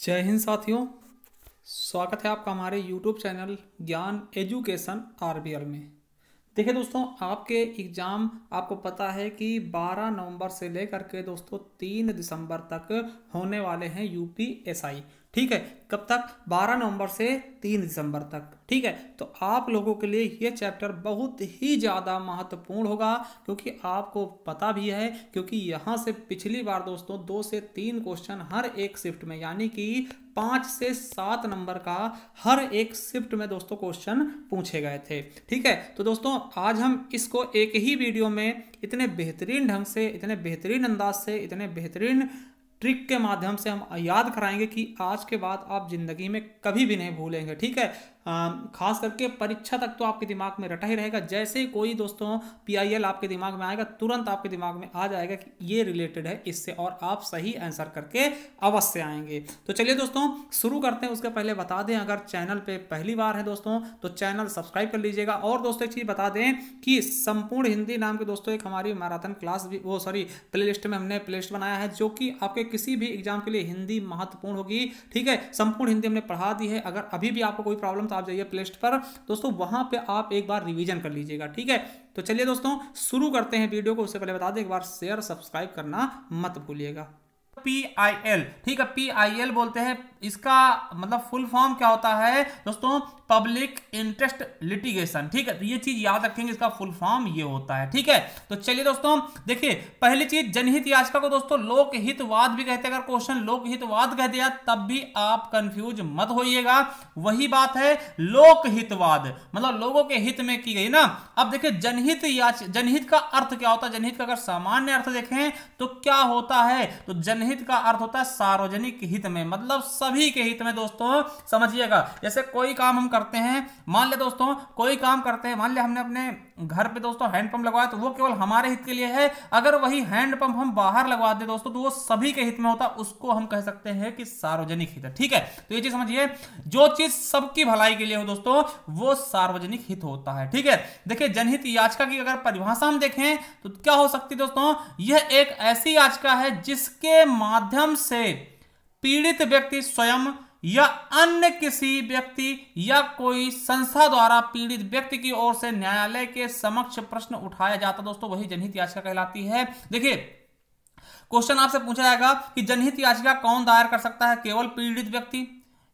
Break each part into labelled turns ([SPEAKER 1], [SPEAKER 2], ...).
[SPEAKER 1] जय हिंद साथियों, स्वागत है आपका हमारे YouTube चैनल ज्ञान एजुकेशन आरबीएल में। देखिए दोस्तों, आपके एग्ज़ाम आपको पता है कि 12 नवंबर से लेकर के दोस्तों 3 दिसंबर तक होने वाले हैं यूपीएसआई। ठीक है, कब तक? 12 नवंबर से 3 दिसंबर तक। ठीक है, तो आप लोगों के लिए ये चैप्टर बहुत ही ज़्यादा महत्वपूर्ण होगा, क्योंकि आपको पता भी है, क्योंकि यहाँ से पिछली बार दोस्तों 2 से 3 क्वेश्चन हर एक शिफ्ट में, यानी कि 5 से 7 नंबर का हर एक शिफ्ट में दोस्तों क्वेश्चन पूछे गए थे। ठीक है, तो दोस्तों आज हम इसको एक ही वीडियो में इतने बेहतरीन ढंग से, इतने बेहतरीन अंदाज से, इतने बेहतरीन ट्रिक के माध्यम से हम याद कराएंगे कि आज के बाद आप जिंदगी में कभी भी नहीं भूलेंगे। ठीक है, खास करके परीक्षा तक तो आपके दिमाग में रटा ही रहेगा। जैसे ही कोई दोस्तों पीआईएल आपके दिमाग में आएगा, तुरंत आपके दिमाग में आ जाएगा कि ये रिलेटेड है इससे, और आप सही आंसर करके अवश्य आएंगे। तो चलिए दोस्तों शुरू करते हैं। उसके पहले बता दें, अगर चैनल पे पहली बार है दोस्तों तो चैनल सब्सक्राइब कर लीजिएगा। और दोस्तों एक चीज़ बता दें कि संपूर्ण हिंदी नाम के दोस्तों एक हमारी मैराथन क्लास भी प्ले लिस्ट में हमने प्ले लिस्ट बनाया है, जो कि आपके किसी भी एग्जाम के लिए हिंदी महत्वपूर्ण होगी। ठीक है, संपूर्ण हिंदी हमने पढ़ा दी है। अगर अभी भी आपको कोई प्रॉब्लम तो आप जाइए प्ले लिस्ट पर दोस्तों, वहां पे आप एक बार रिवीजन कर लीजिएगा। ठीक है, तो चलिए दोस्तों शुरू करते हैं वीडियो को। उससे पहले बता दें, एक बार शेयर सब्सक्राइब करना मत भूलिएगा। पीआईएल, ठीक है, पीआईएल बोलते हैं, इसका मतलब फुल फॉर्म क्या होता है दोस्तों? Public interest litigation. ठीक है, तो ये चीज याद रखेंगे, इसका फुल फॉर्म ये होता है। ठीक है, तो चलिए दोस्तों देखिए, पहली चीज जनहित याचिका को दोस्तों लोकहितवाद भी कहते हैं। अगर क्वेश्चन लोकहितवाद कह दिया तब भी आप कंफ्यूज मत होइएगा, वही बात है लोकहितवाद, मतलब लोगों के हित में की गई ना। अब देखिए जनहित का अर्थ क्या होता है? जनहित का अगर सामान्य अर्थ देखें तो क्या होता है? तो जनहित का अर्थ होता है सार्वजनिक हित में, मतलब सभी के हित में दोस्तों। समझिएगा, जैसे कोई काम हम करते हैं, मान ले दोस्तों कोई काम करते हैं, मान ले हमने अपने घर पे दोस्तों हैंडपंप लगवाया, तो वो केवल हमारे हित के लिए है। अगर वही हैंडपंप हम बाहर लगवा दे दोस्तों तो वो सभी के हित में होता, उसको हम कह सकते हैं कि सार्वजनिक हित है। ठीक है, तो ये चीज समझिए, जो चीज सबकी भलाई के लिए हो दोस्तों वो सार्वजनिक हित होता है। ठीक है, देखिए जनहित याचिका की अगर परिभाषा हम देखें तो क्या हो सकती है दोस्तों? यह एक ऐसी याचिका है जिसके माध्यम से पीड़ित व्यक्ति स्वयं या अन्य किसी व्यक्ति या कोई संस्था द्वारा पीड़ित व्यक्ति की ओर से न्यायालय के समक्ष प्रश्न उठाया जाता दोस्तों, वही जनहित याचिका कहलाती है। देखिए क्वेश्चन आपसे पूछा जाएगा कि जनहित याचिका कौन दायर कर सकता है? केवल पीड़ित व्यक्ति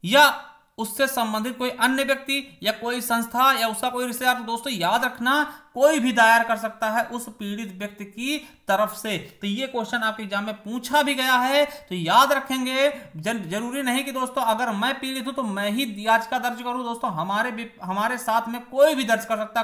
[SPEAKER 1] या उससे संबंधित कोई अन्य व्यक्ति या कोई संस्था या उसका कोई रिश्तेदार। तो दोस्तों याद रखना, कोई भी दायर कर सकता है उस पीड़ित व्यक्ति की तरफ से। तो ये क्वेश्चन आपके एग्जाम में पूछा भी गया है, तो याद रखेंगे। जरूरी नहीं कि दोस्तों अगर मैं पीड़ित हूं तो मैं ही याचिका दर्ज करूं दोस्तों, हमारे साथ में कोई भी दर्ज कर सकता।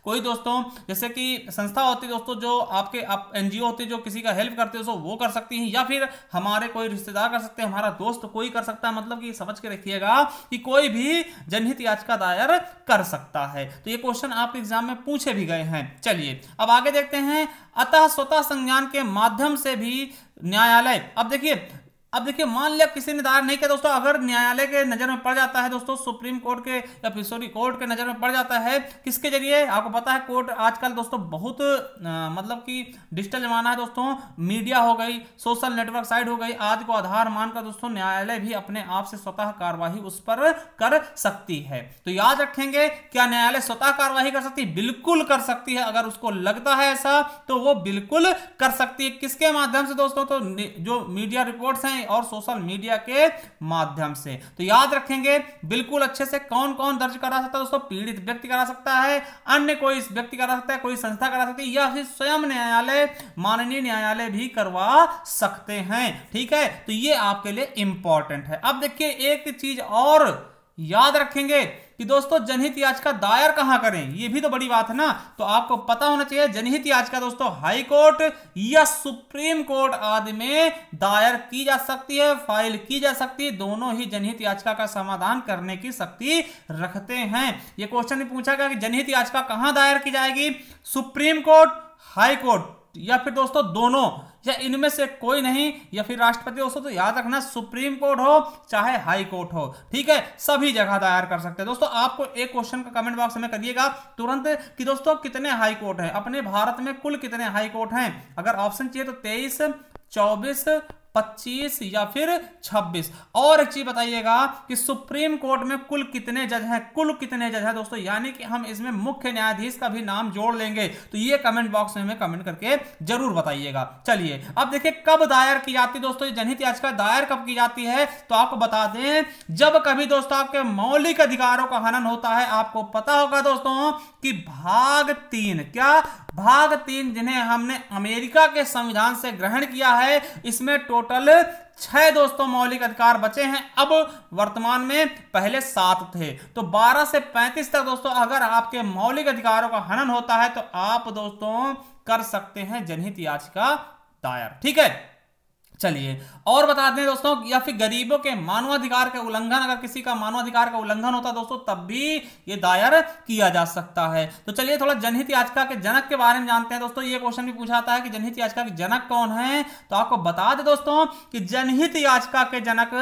[SPEAKER 1] कोई दोस्तों जैसे कि संस्था होती है दोस्तों, जो आपके एनजीओ होती है, जो किसी का हेल्प करते हो वो कर सकती है, या फिर हमारे कोई रिश्तेदार कर सकते हैं, हमारा दोस्त कोई कर सकता है। मतलब कि समझ के रखिएगा कि कोई भी जनहित याचिका दायर कर सकता है। तो ये क्वेश्चन आपके एग्जाम में पूछे भी गए हैं। चलिए अब आगे देखते हैं। अतः स्वतः संज्ञान के माध्यम से भी न्यायालय, अब देखिए मान लिया किसी ने दायर नहीं किया दोस्तों, अगर न्यायालय के नजर में पड़ जाता है दोस्तों, सुप्रीम कोर्ट के या फिर कोर्ट के नजर में पड़ जाता है, किसके जरिए? आपको पता है कोर्ट आजकल दोस्तों बहुत मतलब कि डिजिटल जमाना है दोस्तों, मीडिया हो गई, सोशल नेटवर्क साइट हो गई, आदि को आधार मानकर दोस्तों न्यायालय भी अपने आप से स्वतः कार्यवाही उस पर कर सकती है। तो याद रखेंगे, क्या न्यायालय स्वतः कार्यवाही कर सकती है? बिल्कुल कर सकती है। अगर उसको लगता है ऐसा तो वो बिल्कुल कर सकती है। किसके माध्यम से दोस्तों? तो जो मीडिया रिपोर्ट्स हैं और सोशल मीडिया के माध्यम से। तो याद रखेंगे बिल्कुल अच्छे से, कौन कौन दर्ज करा सकता है दोस्तों? पीड़ित व्यक्ति करा सकता है, अन्य कोई व्यक्ति करा सकता है, कोई संस्था करा सकती है, या फिर स्वयं न्यायालय, माननीय न्यायालय भी करवा सकते हैं। ठीक है, तो ये आपके लिए इंपॉर्टेंट है। अब देखिए एक चीज और याद रखेंगे कि दोस्तों जनहित याचिका दायर कहां करें, ये भी तो बड़ी बात है ना। तो आपको पता होना चाहिए जनहित याचिका दोस्तों हाई कोर्ट या सुप्रीम कोर्ट आदि में दायर की जा सकती है, फाइल की जा सकती है। दोनों ही जनहित याचिका का समाधान करने की शक्ति रखते हैं। ये क्वेश्चन भी पूछा गया कि जनहित याचिका कहां दायर की जाएगी? सुप्रीम कोर्ट, हाई कोर्ट, या फिर दोस्तों दोनों, या इनमें से कोई नहीं, या फिर राष्ट्रपति दोस्तों। तो याद रखना सुप्रीम कोर्ट हो चाहे हाई कोर्ट हो, ठीक है, सभी जगह दायर कर सकते हैं दोस्तों। आपको एक क्वेश्चन का कमेंट बॉक्स में करिएगा तुरंत कि दोस्तों कितने हाई कोर्ट हैं अपने भारत में, कुल कितने हाई कोर्ट हैं। अगर ऑप्शन चाहिए तो 23, 24, 25 या फिर 26। और एक चीज बताइएगा कि सुप्रीम कोर्ट में कुल कितने जज हैं, कुल कितने जज हैं दोस्तों, यानी कि हम इसमें मुख्य न्यायाधीश का भी नाम जोड़ लेंगे, तो ये कमेंट बॉक्स में हमें कमेंट करके जरूर बताइएगा। चलिए अब देखिए कब दायर की जाती है दोस्तों जनहित याचिका, दायर कब की जाती है, तो आपको बता दें जब कभी दोस्तों आपके मौलिक अधिकारों का हनन होता है। आपको पता होगा दोस्तों कि भाग 3, क्या भाग 3 जिन्हें हमने अमेरिका के संविधान से ग्रहण किया है, इसमें टोटल 6 दोस्तों मौलिक अधिकार बचे हैं। अब वर्तमान में पहले 7 थे, तो 12 से 35 तक दोस्तों अगर आपके मौलिक अधिकारों का हनन होता है तो आप दोस्तों कर सकते हैं जनहित याचिका दायर। ठीक है, चलिए और बता दें दोस्तों, या फिर गरीबों के मानवाधिकार के उल्लंघन, अगर किसी का मानवाधिकार का उल्लंघन होता है दोस्तों तब भी ये दायर किया जा सकता है। तो चलिए थोड़ा जनहित याचिका के जनक के बारे में जानते हैं दोस्तों। ये क्वेश्चन भी पूछा था कि जनहित याचिका के जनक कौन है, तो आपको बता दें दोस्तों कि जनहित याचिका के जनक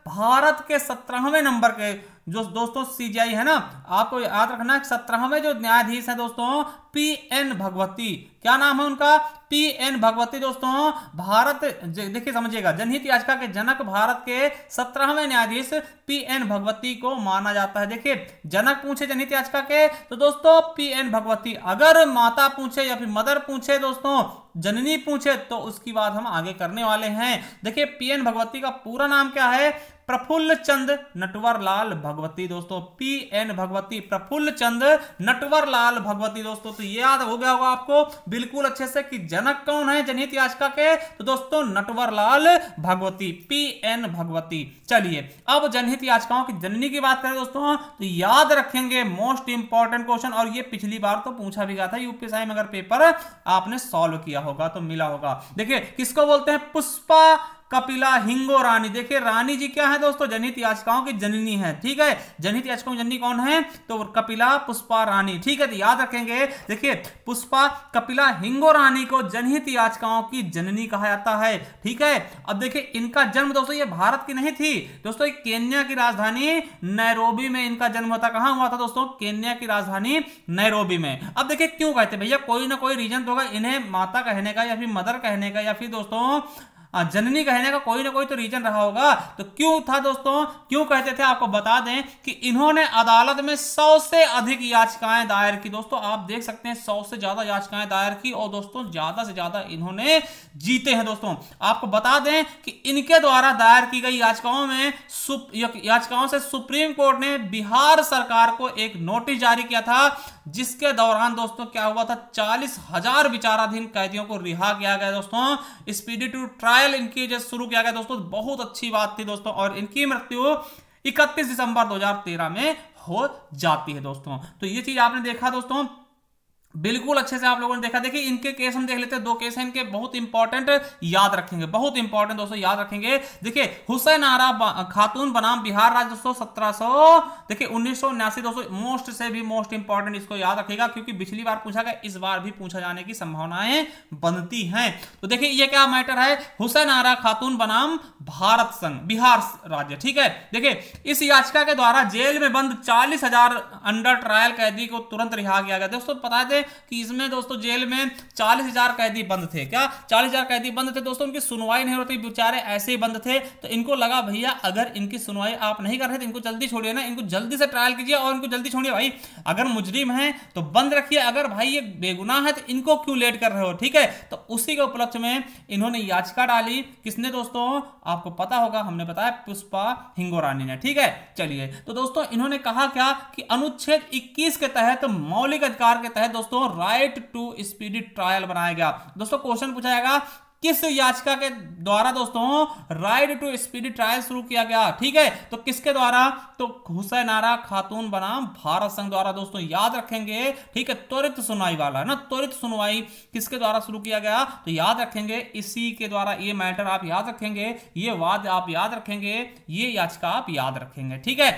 [SPEAKER 1] भारत के 17वें नंबर के जो दोस्तों सीजीआई है ना, आपको याद रखना 17वें जो न्यायाधीश है दोस्तों पीएन भगवती, क्या नाम है उनका, पीएन भगवती दोस्तों। भारत देखिए समझिएगा, जनहित याचिका के जनक भारत के 17वें न्यायाधीश पीएन भगवती को माना जाता है। देखिए जनक पूछे जनहित याचिका के तो दोस्तों पीएन भगवती, अगर माता पूछे या फिर मदर पूछे दोस्तों, जननी पूछे, तो उसकी बात हम आगे करने वाले हैं। देखिए पीएन भगवती का पूरा नाम क्या है, प्रफुल्ल चंद नटवरलाल भगवती दोस्तों, पीएन भगवती प्रफुल्ल चंद नटवरलाल भगवती दोस्तों। तो ये याद हो गया होगा आपको बिल्कुल अच्छे से कि जनक कौन है जनहित याचिका के, तो दोस्तों नटवरलाल भगवती, पीएन भगवती। चलिए अब जनहित याचिकाओं की जननी की बात करें दोस्तों, तो याद रखेंगे मोस्ट इंपॉर्टेंट क्वेश्चन, और ये पिछली बार तो पूछा भी गया था यूपीएससी में, अगर पेपर आपने सॉल्व किया होगा तो मिला होगा। देखिए किसको बोलते हैं, पुष्पा कपिला हिंगो रानी। देखिए रानी जी क्या है दोस्तों, जनहित याचिकाओं की जननी है। ठीक है, जनहित याचिकाओं की जननी कौन है, तो कपिला पुष्पा रानी। ठीक है, तो याद रखेंगे, देखिए पुष्पा कपिला हिंगो रानी को जनहित याचिकाओं की जननी कहा जाता है। ठीक है, अब देखिए इनका जन्म दोस्तों ये भारत की नहीं थी दोस्तों, केन्या की राजधानी नैरोबी में इनका जन्म होता। कहां हुआ था दोस्तों, केन्या की राजधानी नैरोबी में। अब देखिए क्यों कहते भैया, कोई ना कोई रीजन तो होगा इन्हें माता कहने का या फिर मदर कहने का या फिर दोस्तों जननी कहने का, कोई ना कोई तो रीजन रहा होगा। तो क्यों था दोस्तों, क्यों कहते थे, आपको बता दें कि इन्होंने अदालत में 100 से अधिक याचिकाएं दायर की दोस्तों। आप देख सकते हैं 100 से ज्यादा याचिकाएं दायर की, और दोस्तों ज्यादा से ज्यादा इन्होंने जीते हैं दोस्तों। आपको बता दें कि इनके द्वारा दायर की गई याचिकाओं से सुप्रीम कोर्ट ने बिहार सरकार को एक नोटिस जारी किया था, जिसके दौरान दोस्तों क्या हुआ था, 40,000 विचाराधीन कैदियों को रिहा किया गया दोस्तों। स्पीडी टू ट्रायल इनकी जो शुरू किया गया दोस्तों, बहुत अच्छी बात थी दोस्तों, और इनकी मृत्यु 31 दिसंबर 2013 में हो जाती है दोस्तों। तो ये चीज आपने देखा दोस्तों, बिल्कुल अच्छे से आप लोगों ने देखा। देखिए इनके केस हम देख लेते हैं, 2 केस हैं इनके, बहुत इंपॉर्टेंट, याद रखेंगे, बहुत इंपॉर्टेंट दोस्तों, याद रखेंगे। देखिए हुसैन आरा खातून बनाम बिहार राज्य दोस्तों 1700, देखिए 1979 दोस्तों, मोस्ट से भी मोस्ट इंपॉर्टेंट, इसको याद रखेगा क्योंकि पिछली बार पूछा गया, इस बार भी पूछा जाने की संभावनाएं बनती हैं। तो देखिए ये क्या मैटर है, हुसैन आरा खातून बनाम भारत संघ बिहार राज्य। ठीक है, देखिए इस याचिका के द्वारा जेल में बंद 40,000 अंडर ट्रायल कैदी को तुरंत रिहा किया गया दोस्तों। पता है कि इसमें दोस्तों जेल में 40,000 कैदी बंद थे, क्या 40,000 कैदी बंद थे दोस्तों, उनकी सुनवाई नहीं होती, बेचारे ऐसे ही बंद थे। तो इनको लगा भैया अगर इनकी सुनवाई आप नहीं कर रहे तो इनको जल्दी छोड़िए ना, इनको जल्दी से ट्रायल कीजिए और इनको जल्दी छोड़िए भाई। अगर मुजरिम है तो बंद रखिए, अगर भाई ये बेगुनाह है तो इनको क्यों लेट कर रहे हो। ठीक है, तो उसी के उपलक्ष्य में इन्होंने याचिका डाली, किसने दोस्तों, आपको पता होगा, हमने बताया पुष्पा हिंगो रानी ने। ठीक है, चलिए तो दोस्तों इन्होंने कहा क्या कि अनुच्छेद 21 के तहत मौलिक अधिकार के तहत दोस्तों राइट टू स्पीडी ट्रायल बनाया गया। दोस्तों क्वेश्चन पूछा जाएगा किस याचिका के द्वारा दोस्तों राइट टू स्पीडी ट्रायल शुरू किया गया। ठीक है, तो किसके द्वारा, तो हुसैन आरा खातून बनाम भारत संघ द्वारा दोस्तों, याद रखेंगे। ठीक है, त्वरित सुनवाई वाला है ना, त्वरित सुनवाई किसके द्वारा शुरू किया गया, तो याद रखेंगे इसी के द्वारा। ये मैटर आप याद रखेंगे, ये वाद आप याद रखेंगे, ये याचिका आप याद रखेंगे। ठीक है,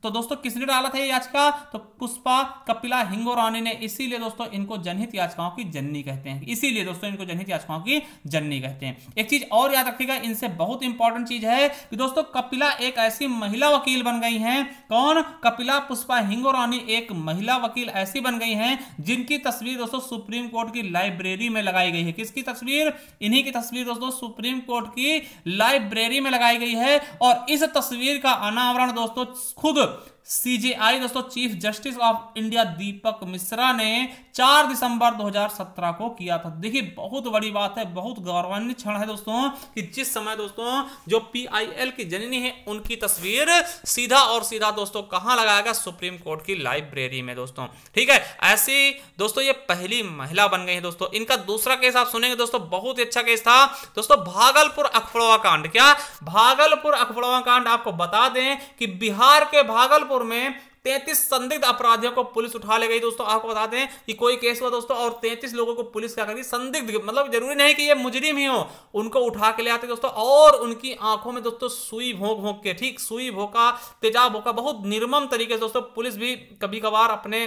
[SPEAKER 1] तो दोस्तों किसने डाला था ये याचिका? तो पुष्पा कपिला हिंगोरानी ने। इसीलिए दोस्तों इनको जनहित याचिकाओं की जननी कहते हैं, इसीलिए दोस्तों इनको जनहित याचिकाओं की जननी कहते हैं। एक चीज और याद रखिएगा, इनसे बहुत इंपॉर्टेंट चीज है कि दोस्तों कपिला एक ऐसी महिला वकील बन गई हैं। कौन? कपिला पुष्पा हिंगोरानी एक महिला वकील ऐसी बन गई हैं जिनकी तस्वीर दोस्तों सुप्रीम कोर्ट की लाइब्रेरी में लगाई गई है। किसकी तस्वीर? इन्हीं की तस्वीर दोस्तों सुप्रीम कोर्ट की लाइब्रेरी में लगाई गई है। और इस तस्वीर का अनावरण दोस्तों खुद सीजेआई दोस्तों चीफ जस्टिस ऑफ इंडिया दीपक मिश्रा ने 4 दिसंबर 2017 को किया था। देखिए बहुत बड़ी बात है, बहुत गौरवान्वित क्षण है दोस्तों कि जिस समय दोस्तों जो पीआईएल की जननी है उनकी तस्वीर सीधा और सीधा दोस्तों कहां लगाया गया? सुप्रीम कोर्ट की लाइब्रेरी में दोस्तों। ठीक है, ऐसी दोस्तों ये पहली महिला बन गई है दोस्तों। इनका दूसरा केस आप सुनेंगे दोस्तों, बहुत ही अच्छा केस था दोस्तों, भागलपुर अखफड़वा कांड। क्या? भागलपुर अखफड़वा कांड। आपको बता दें कि बिहार के भागलपुर में 33 संदिग्ध अपराधियों को पुलिस उठा ले गई दोस्तों। आपको बता दें कि कोई केस हुआ दोस्तों और 33 लोगों को पुलिस क्या करी? संदिग्ध, मतलब जरूरी नहीं कि ये मुजरिम ही हो, उनको उठा के ले आते दोस्तों और उनकी आंखों में दोस्तों सुई भोंक भोंक के, ठीक, सुई भोंका, तेजाब भोंका, बहुत निर्मम तरीके से दोस्तों। पुलिस भी कभी कभार अपने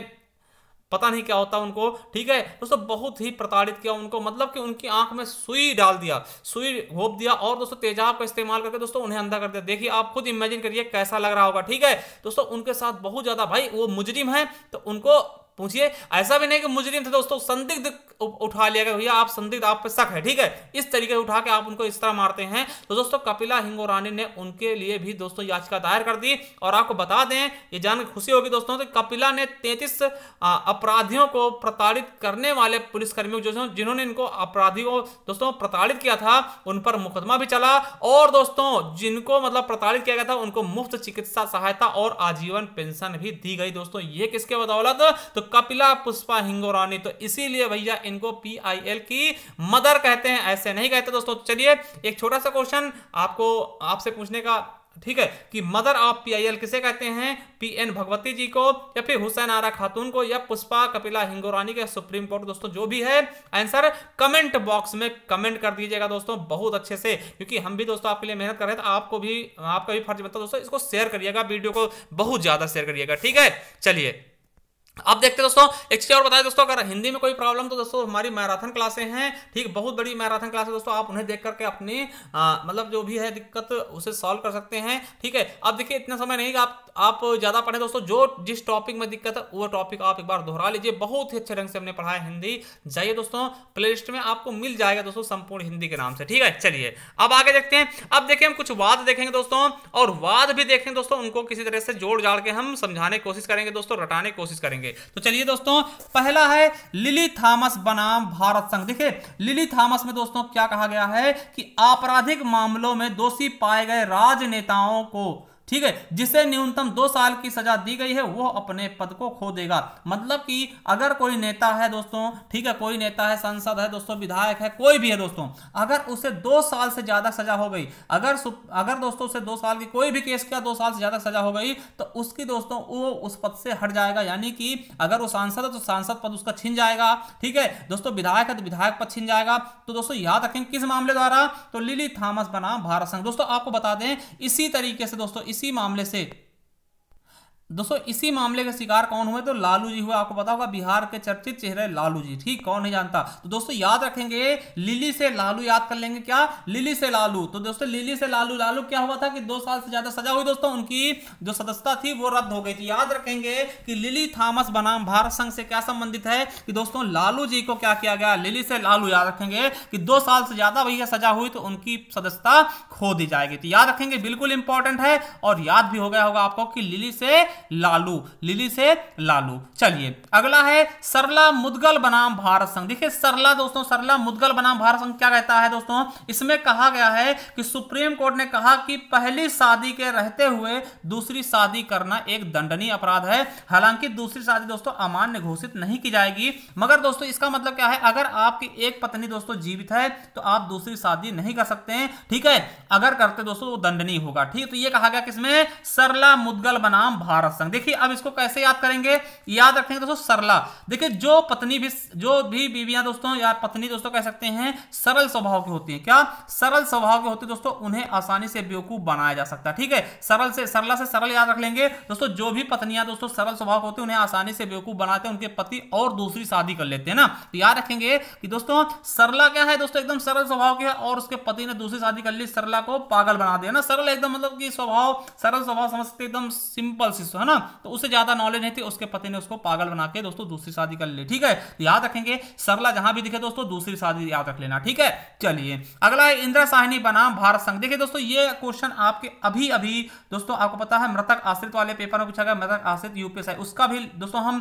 [SPEAKER 1] पता नहीं क्या होता उनको, ठीक है दोस्तों, बहुत ही प्रताड़ित किया उनको, मतलब कि उनकी आंख में सुई डाल दिया, सुई घोप दिया और दोस्तों तेजाब का इस्तेमाल करके दोस्तों उन्हें अंधा कर दिया। देखिए आप खुद इमेजिन करिए कैसा लग रहा होगा। ठीक है दोस्तों, उनके साथ बहुत ज्यादा, भाई वो मुजरिम है तो उनको पूछिए, ऐसा भी नहीं कि मुजरिम थे दोस्तों, संदिग्ध उठा लिया गया, भैया आप संदिग्ध, आप पे शक है, ठीक है, इस तरीके से उठा के आप उनको इस तरह मारते हैं। तो दोस्तों कपिला हिंगोरानी ने उनके लिए भी दोस्तों याचिका दायर कर दी। और आपको बता दें, ये जानकर खुशी होगी दोस्तों, तो कपिला ने 33 अपराधियों को प्रताड़ित करने वाले पुलिसकर्मियों जो जिन्होंने इनको अपराधियों को दोस्तों प्रताड़ित किया था उन पर मुकदमा भी चला। और दोस्तों जिनको मतलब प्रताड़ित किया गया था उनको मुफ्त चिकित्सा सहायता और आजीवन पेंशन भी दी गई दोस्तों। ये किसके बदौलत? तो कपिला पुष्पा हिंगोरानी। तो इसीलिए भैया इनको पीआईएल की मदर कहते हैं, ऐसे नहीं कहते दोस्तों। चलिए एक छोटा सा क्वेश्चन आपको आपसे पूछने का, ठीक है, कि मदर ऑफ पीआईएल किसे कहते हैं? पीएन भगवती जी को, या फिर हुसैन आरा खातून को, या पुष्पा कपिला हिंगोरानी के सुप्रीम कोर्ट? दोस्तों जो भी है आंसर कमेंट बॉक्स में कमेंट कर दीजिएगा दोस्तों बहुत अच्छे से, क्योंकि हम भी दोस्तों आपके लिए मेहनत कर रहे हैं, तो आपको भी, आपका भी फर्ज बनता है दोस्तों, इसको शेयर करिएगा, वीडियो को बहुत ज्यादा शेयर करिएगा। ठीक है, चलिए अब देखते हैं दोस्तों एक चीज और बताएं दोस्तों, अगर हिंदी में कोई प्रॉब्लम तो दोस्तों हमारी मैराथन क्लासें हैं, ठीक, बहुत बड़ी मैराथन क्लास है दोस्तों, आप उन्हें देख करके अपनी मतलब जो भी है दिक्कत उसे सॉल्व कर सकते हैं। ठीक है, अब देखिए इतना समय नहीं कि आप ज्यादा पढ़े दोस्तों, जो जिस टॉपिक में दिक्कत है वो टॉपिक आप एक बार दोहरा लीजिए, बहुत ही अच्छे ढंग से हमने पढ़ाया हिंदी। जाइए दोस्तों प्लेलिस्ट में आपको मिल जाएगा दोस्तों संपूर्ण हिंदी के नाम से। ठीक है, चलिए अब आगे देखते हैं। अब देखिए हम कुछ वाद देखेंगे दोस्तों, और वाद भी देखेंगे दोस्तों, उनको किसी तरह से जोड़ जाड़ के हम समझाने की कोशिश करेंगे दोस्तों, रटाने की कोशिश करेंगे। तो चलिए दोस्तों पहला है लिली थॉमस बनाम भारत संघ। देखिए लिली थॉमस में दोस्तों क्या कहा गया है कि आपराधिक मामलों में दोषी पाए गए राजनेताओं को, ठीक है, जिसे न्यूनतम 2 साल की सजा दी गई है, वो अपने पद को खो देगा। मतलब कि अगर कोई नेता है दोस्तों, ठीक है, कोई नेता है, सांसद है दोस्तों, विधायक है, कोई भी है दोस्तों, अगर उसे 2 साल से ज्यादा सजा हो गई, अगर दोस्तों उसे 2 साल की कोई भी केस किया 2 साल से ज्यादा सजा हो गई, तो उसकी दोस्तों वो उस पद से हट जाएगा। यानी कि अगर वो सांसद है तो सांसद पद उसका छिन जाएगा, ठीक है दोस्तों, विधायक है तो विधायक पद छिन जाएगा। तो दोस्तों याद रखें किस मामले द्वारा? तो लिली थॉमस बनाम भारत संघ। दोस्तों आपको बता दें इसी तरीके से दोस्तों इसी मामले से दोस्तों इसी मामले के शिकार कौन हुए? तो लालू जी हुए। आपको पता होगा बिहार के चर्चित चेहरे लालू जी, ठीक, कौन नहीं जानता। तो दोस्तों याद रखेंगे लिली से लालू, याद कर लेंगे क्या? लिली से लालू। तो दोस्तों लिली से लालू, लालू क्या हुआ था कि 2 साल से ज्यादा सजा हुई दोस्तों, उनकी जो सदस्यता थी वो रद्द हो गई थी। याद रखेंगे कि लिली थॉमस बनाम भारत संघ से क्या संबंधित है कि दोस्तों लालू जी को क्या किया गया? लिली से लालू। याद रखेंगे कि 2 साल से ज्यादा भैया सजा हुई तो उनकी सदस्यता खो दी जाएगी। तो याद रखेंगे, बिल्कुल इंपॉर्टेंट है, और याद भी हो गया होगा आपको कि लिली से लालू, लिली से लालू। चलिए अगला है सरला मुदगल बनाम भारत संघ। देखिए सरला दोस्तों, सरला मुदगल बनाम भारत संघ क्या कहता है दोस्तों? इसमें कहा गया है कि सुप्रीम कोर्ट ने कहा कि पहली शादी के रहते हुए दूसरी शादी करना एक दंडनीय अपराध है। हालांकि दूसरी शादी दोस्तों अमान्य घोषित नहीं की जाएगी, मगर दोस्तों इसका मतलब क्या है? अगर आपकी एक पत्नी दोस्तों जीवित है तो आप दूसरी शादी नहीं कर सकते हैं, ठीक है, अगर करते दोस्तों वो दंडनीय होगा। ठीक, तो ये कहा गया किसमें? सरला मुदगल बनाम भारत भारत संघ। देखिए अब इसको कैसे याद करेंगे, याद रखेंगे दोस्तों सरला। देखिए जो भी बीवियां दोस्तों या पत्नी दोस्तों कह सकते हैं सरल स्वभाव की होती हैं। क्या सरल स्वभाव की होती है दोस्तों, उन्हें आसानी से बेवकूफ बनाया जा सकता है। ठीक है, सरला से सरल याद रख लेंगे दोस्तों। जो भी पत्नियां दोस्तों सरल स्वभाव होती है उन्हें आसानी से बेवकूफ बनाते हैं उनके पति और दूसरी शादी कर लेते हैं ना। तो याद रखेंगे कि दोस्तों सरला क्या है दोस्तों, एकदम सरल स्वभाव की है और उसके पति ने दूसरी शादी कर ली, सरला को पागल बना दिया ना। सरल एकदम मतलब कि सरल स्वभाव समझ सकते, एकदम सिंपल सी है ना। तो उससे ज्यादा नॉलेज नहीं थी, उसके पति ने उसको पागल बना के दोस्तों दूसरी शादी कर ली। ठीक है, याद रखेंगे सरला जहां भी दिखे दोस्तों दूसरी शादी याद रख लेना। ठीक है, चलिए अगला है इंदिरा साहनी बनाम भारत संघ। देखिए दोस्तों ये क्वेश्चन आपके अभी अभी दोस्तों आपको पता है मृतक आश्रित वाले पेपर में पूछा गया, मृतक आश्रित यूपीएसआई, उसका भी दोस्तों हम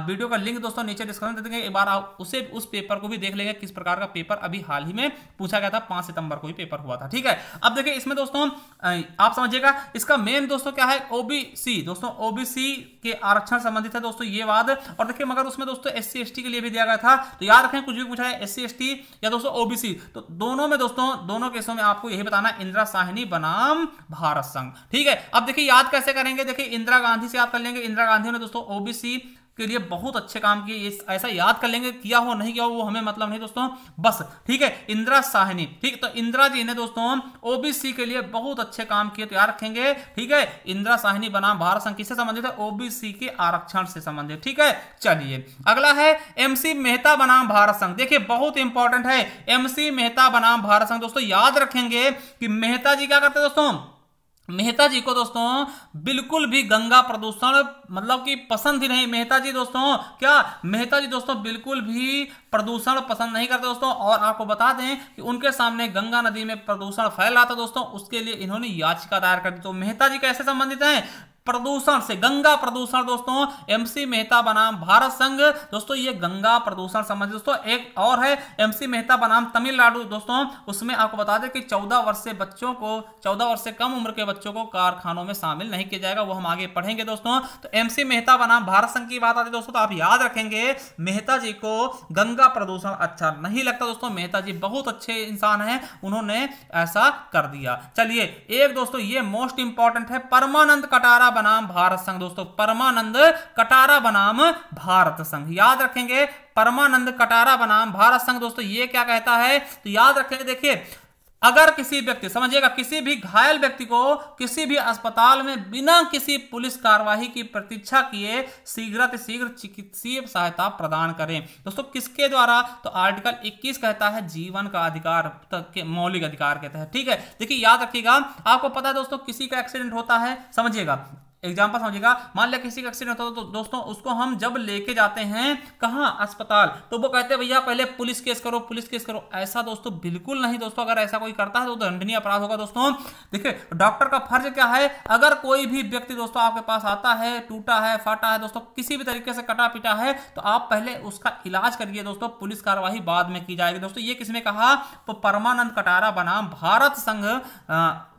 [SPEAKER 1] वीडियो का लिंक दोस्तों नीचे डिस्क्रिप्शन दे देंगे। एक बार आप उस पेपर को भी देख लेंगे, किस प्रकार का पेपर अभी हाल ही में पूछा गया था, 5 सितंबर को ही पेपर हुआ था। ठीक है, अब देखिए इसमें दोस्तों आप समझिएगा इसका मेन दोस्तों क्या है, ओबीसी दोस्तों, ओबीसी के आरक्षण संबंधित है दोस्तों ये वाद। और देखिए मगर उसमें दोस्तों एससी एसटी के लिए भी दिया गया था, तो याद रखें कुछ भी पूछा है एससी एसटी या दोस्तों ओबीसी, तो दोनों में दोस्तों दोनों केसों में आपको यही बताना इंदिरा साहनी बनाम भारत संघ। ठीक है, अब देखिए याद कैसे करेंगे, देखिए इंदिरा गांधी से याद कर लेंगे। इंदिरा गांधी ने दोस्तों ओबीसी के लिए बहुत अच्छे काम किए, ऐसा याद कर लेंगे, किया हो नहीं किया हो वो हमें मतलब नहीं दोस्तों, बस। ठीक है, इंदिरा साहनी, ठीक, तो इंदिरा जी ने दोस्तों ओबीसी के लिए बहुत अच्छे काम किए, तो याद रखेंगे। ठीक है, इंदिरा साहनी बनाम भारत संघ किससे संबंधित है, ओबीसी के आरक्षण से संबंधित। ठीक है, चलिए अगला है एमसी मेहता बनाम भारत संघ। देखिए बहुत इंपॉर्टेंट है एमसी मेहता बनाम भारत संघ दोस्तों। याद रखेंगे कि मेहता जी क्या करते हैं दोस्तों, मेहता जी को दोस्तों बिल्कुल भी गंगा प्रदूषण मतलब कि पसंद ही नहीं। मेहता जी दोस्तों क्या, मेहता जी दोस्तों बिल्कुल भी प्रदूषण पसंद नहीं करते दोस्तों। और आपको बता दें कि उनके सामने गंगा नदी में प्रदूषण फैल रहा था दोस्तों, उसके लिए इन्होंने याचिका दायर कर दी। तो मेहता जी कैसे संबंधित हैं, प्रदूषण से, गंगा प्रदूषण दोस्तों। एमसी मेहता बनाम भारत संघ दोस्तों ये गंगा प्रदूषण संबंधित दोस्तों। एक और है एमसी मेहता बनाम तमिलनाडु दोस्तों, उसमें आपको बता दें कि 14 वर्ष से बच्चों को, 14 वर्ष से कम उम्र के बच्चों को कारखानों में शामिल नहीं किया जाएगा, वो हम आगे पढ़ेंगे दोस्तों। तो एमसी मेहता बनाम भारत संघ की बात आती है दोस्तों, तो आप याद रखेंगे मेहता जी को गंगा प्रदूषण अच्छा नहीं लगता दोस्तों। मेहता जी बहुत अच्छे इंसान हैं, उन्होंने ऐसा कर दिया। चलिए एक दोस्तों ये मोस्ट इंपॉर्टेंट है, परमानंद कटारा बनाम भारत संघ दोस्तों, परमानंद कटारा बनाम भारत संघ। याद रखेंगे परमानंद कटारा बनाम भारत संघ दोस्तों ये क्या कहता है, तो याद रखेंगे। देखिए अगर किसी व्यक्ति, समझिएगा, किसी भी घायल व्यक्ति को किसी भी अस्पताल में बिना किसी पुलिस कार्यवाही की प्रतीक्षा किए शीघ्र चिकित्सीय सहायता प्रदान करें दोस्तों, किसके द्वारा, तो आर्टिकल 21 कहता है जीवन का अधिकार के मौलिक अधिकार के तहत। ठीक है, देखिए याद रखिएगा, आपको पता है दोस्तों किसी का एक्सीडेंट होता है, समझिएगा एग्जाम्पल समझिएगा, मान लिया किसी का एक्सीडेंट होता है तो दोस्तों उसको हम जब लेके जाते हैं कहां, अस्पताल, तो वो कहते हैं भैया पहले पुलिस केस करो, पुलिस केस करो। ऐसा दोस्तों बिल्कुल नहीं दोस्तों, अगर ऐसा कोई करता है तो दंडनीय अपराध होगा दोस्तों। देखिए डॉक्टर का फर्ज क्या है, अगर कोई भी व्यक्ति दोस्तों आपके पास आता है, टूटा है, फाटा है दोस्तों, किसी भी तरीके से कटा पिटा है, तो आप पहले उसका इलाज करिए दोस्तों, पुलिस कार्रवाई बाद में की जाएगी दोस्तों। ये किसने कहा, तो परमानंद कटारा बनाम भारत संघ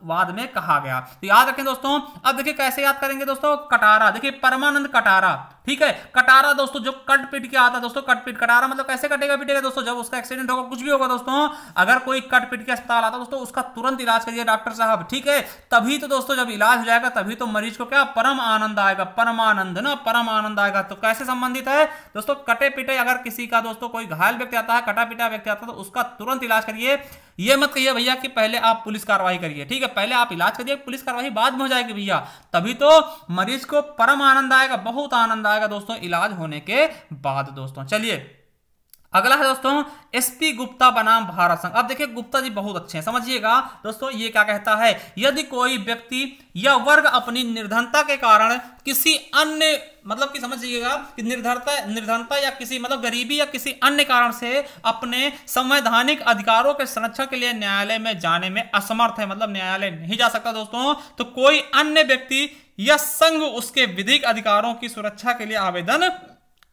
[SPEAKER 1] वाद में कहा गया। तो याद रखें दोस्तों। अब देखिए कैसे याद करेंगे दोस्तों, कटारा, देखिए परमानंद कटारा, ठीक है, कटारा दोस्तों जो कट पिट के आता है दोस्तों, कट पिट, कटारा मतलब कैसे कटेगा पिटेगा दोस्तों, जब उसका एक्सीडेंट होगा, कुछ भी होगा दोस्तों, अगर कोई कट पिट के अस्पताल आता है दोस्तों, उसका तुरंत इलाज करिए डॉक्टर साहब। ठीक है, तभी तो दोस्तों जब इलाज हो जाएगा तभी तो मरीज को क्या, परम आनंद आएगा, परमानंद ना, परम आनंद आएगा। तो कैसे संबंधित है दोस्तों, कटे पिटे अगर किसी का दोस्तों कोई घायल व्यक्ति आता है, कटा पिटा व्यक्ति आता है, तो उसका तुरंत इलाज करिए। ये मत कहिए भैया कि पहले आप पुलिस कार्रवाई करिए, ठीक है, पहले आप इलाज करिए, पुलिस कार्रवाई बाद में हो जाएगी भैया, तभी तो मरीज को परम आनंद आएगा, बहुत आनंद आएगा दोस्तों इलाज होने के बाद दोस्तों। चलिए अगला है दोस्तों एसपी गुप्ता बनाम भारत संघ। अब देखिए गुप्ता जी बहुत अच्छे हैं, समझिएगा दोस्तों ये क्या कहता है, यदि कोई व्यक्ति या वर्ग अपनी निर्धनता के कारण किसी अन्य, मतलब कि समझिएगा कि निर्धनता या किसी मतलब गरीबी या किसी अन्य कारण से अपने संवैधानिक अधिकारों के संरक्षण के लिए न्यायालय में जाने में असमर्थ है, मतलब न्यायालय नहीं जा सकता दोस्तों, तो कोई अन्य व्यक्ति या संघ उसके विधिक अधिकारों की सुरक्षा के लिए आवेदन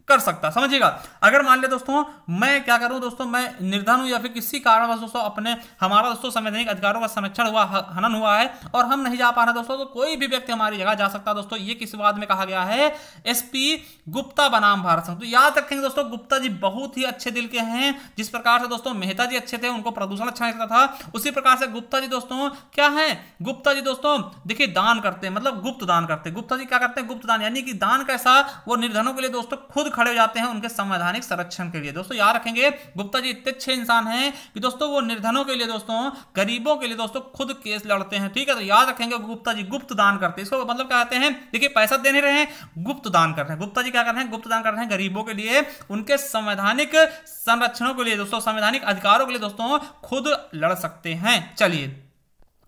[SPEAKER 1] कर सकता। समझिएगा, अगर मान ले दोस्तों मैं क्या करूं दोस्तों, मैं निर्धन हूं या फिर किसी कारणवश दोस्तों अपने हमारा दोस्तों संवैधानिक अधिकारों का संरक्षण हुआ, हनन हुआ है और हम नहीं जा पा रहे दोस्तों, तो कोई भी व्यक्ति हमारी जगह जा सकता है दोस्तों। ये किस बाद में कहा गया है, एसपी गुप्ता बनाम भारत संघ। तो याद रखेंगे दोस्तों, गुप्ता जी बहुत ही अच्छे दिल के हैं। जिस प्रकार से दोस्तों मेहता जी अच्छे थे, उनको प्रदूषण अच्छा लगता था, उसी प्रकार से गुप्ता जी दोस्तों क्या है, गुप्ता जी दोस्तों देखिए दान करते हैं, मतलब गुप्त दान करते हैं। गुप्ता जी क्या करते हैं, गुप्त दान, यानी कि दान कैसा, वो निर्धनों के लिए दोस्तों खुद खड़े हो जाते हैं उनके संवैधानिक संरक्षण के लिए। दोस्तों याद रखेंगे, गुप्ता जी इतने अच्छे इंसान हैं कि दोस्तों वो निर्धनों के लिए दोस्तों, गरीबों के लिए दोस्तों खुद केस लड़ते हैं। ठीक है, तो याद रखेंगे गुप्ता जी गुप्त दान करते हैं। इसको मतलब क्या कहते हैं, देखिए पैसा दे नहीं रहे हैं, गुप्त दान कर रहे हैं। गुप्ता जी क्या कर रहे हैं, गुप्त दान कर रहे हैं गरीबों के लिए, उनके संवैधानिक संरक्षणों के लिए दोस्तों, संवैधानिक अधिकारों के लिए दोस्तों खुद लड़ सकते हैं। चलिए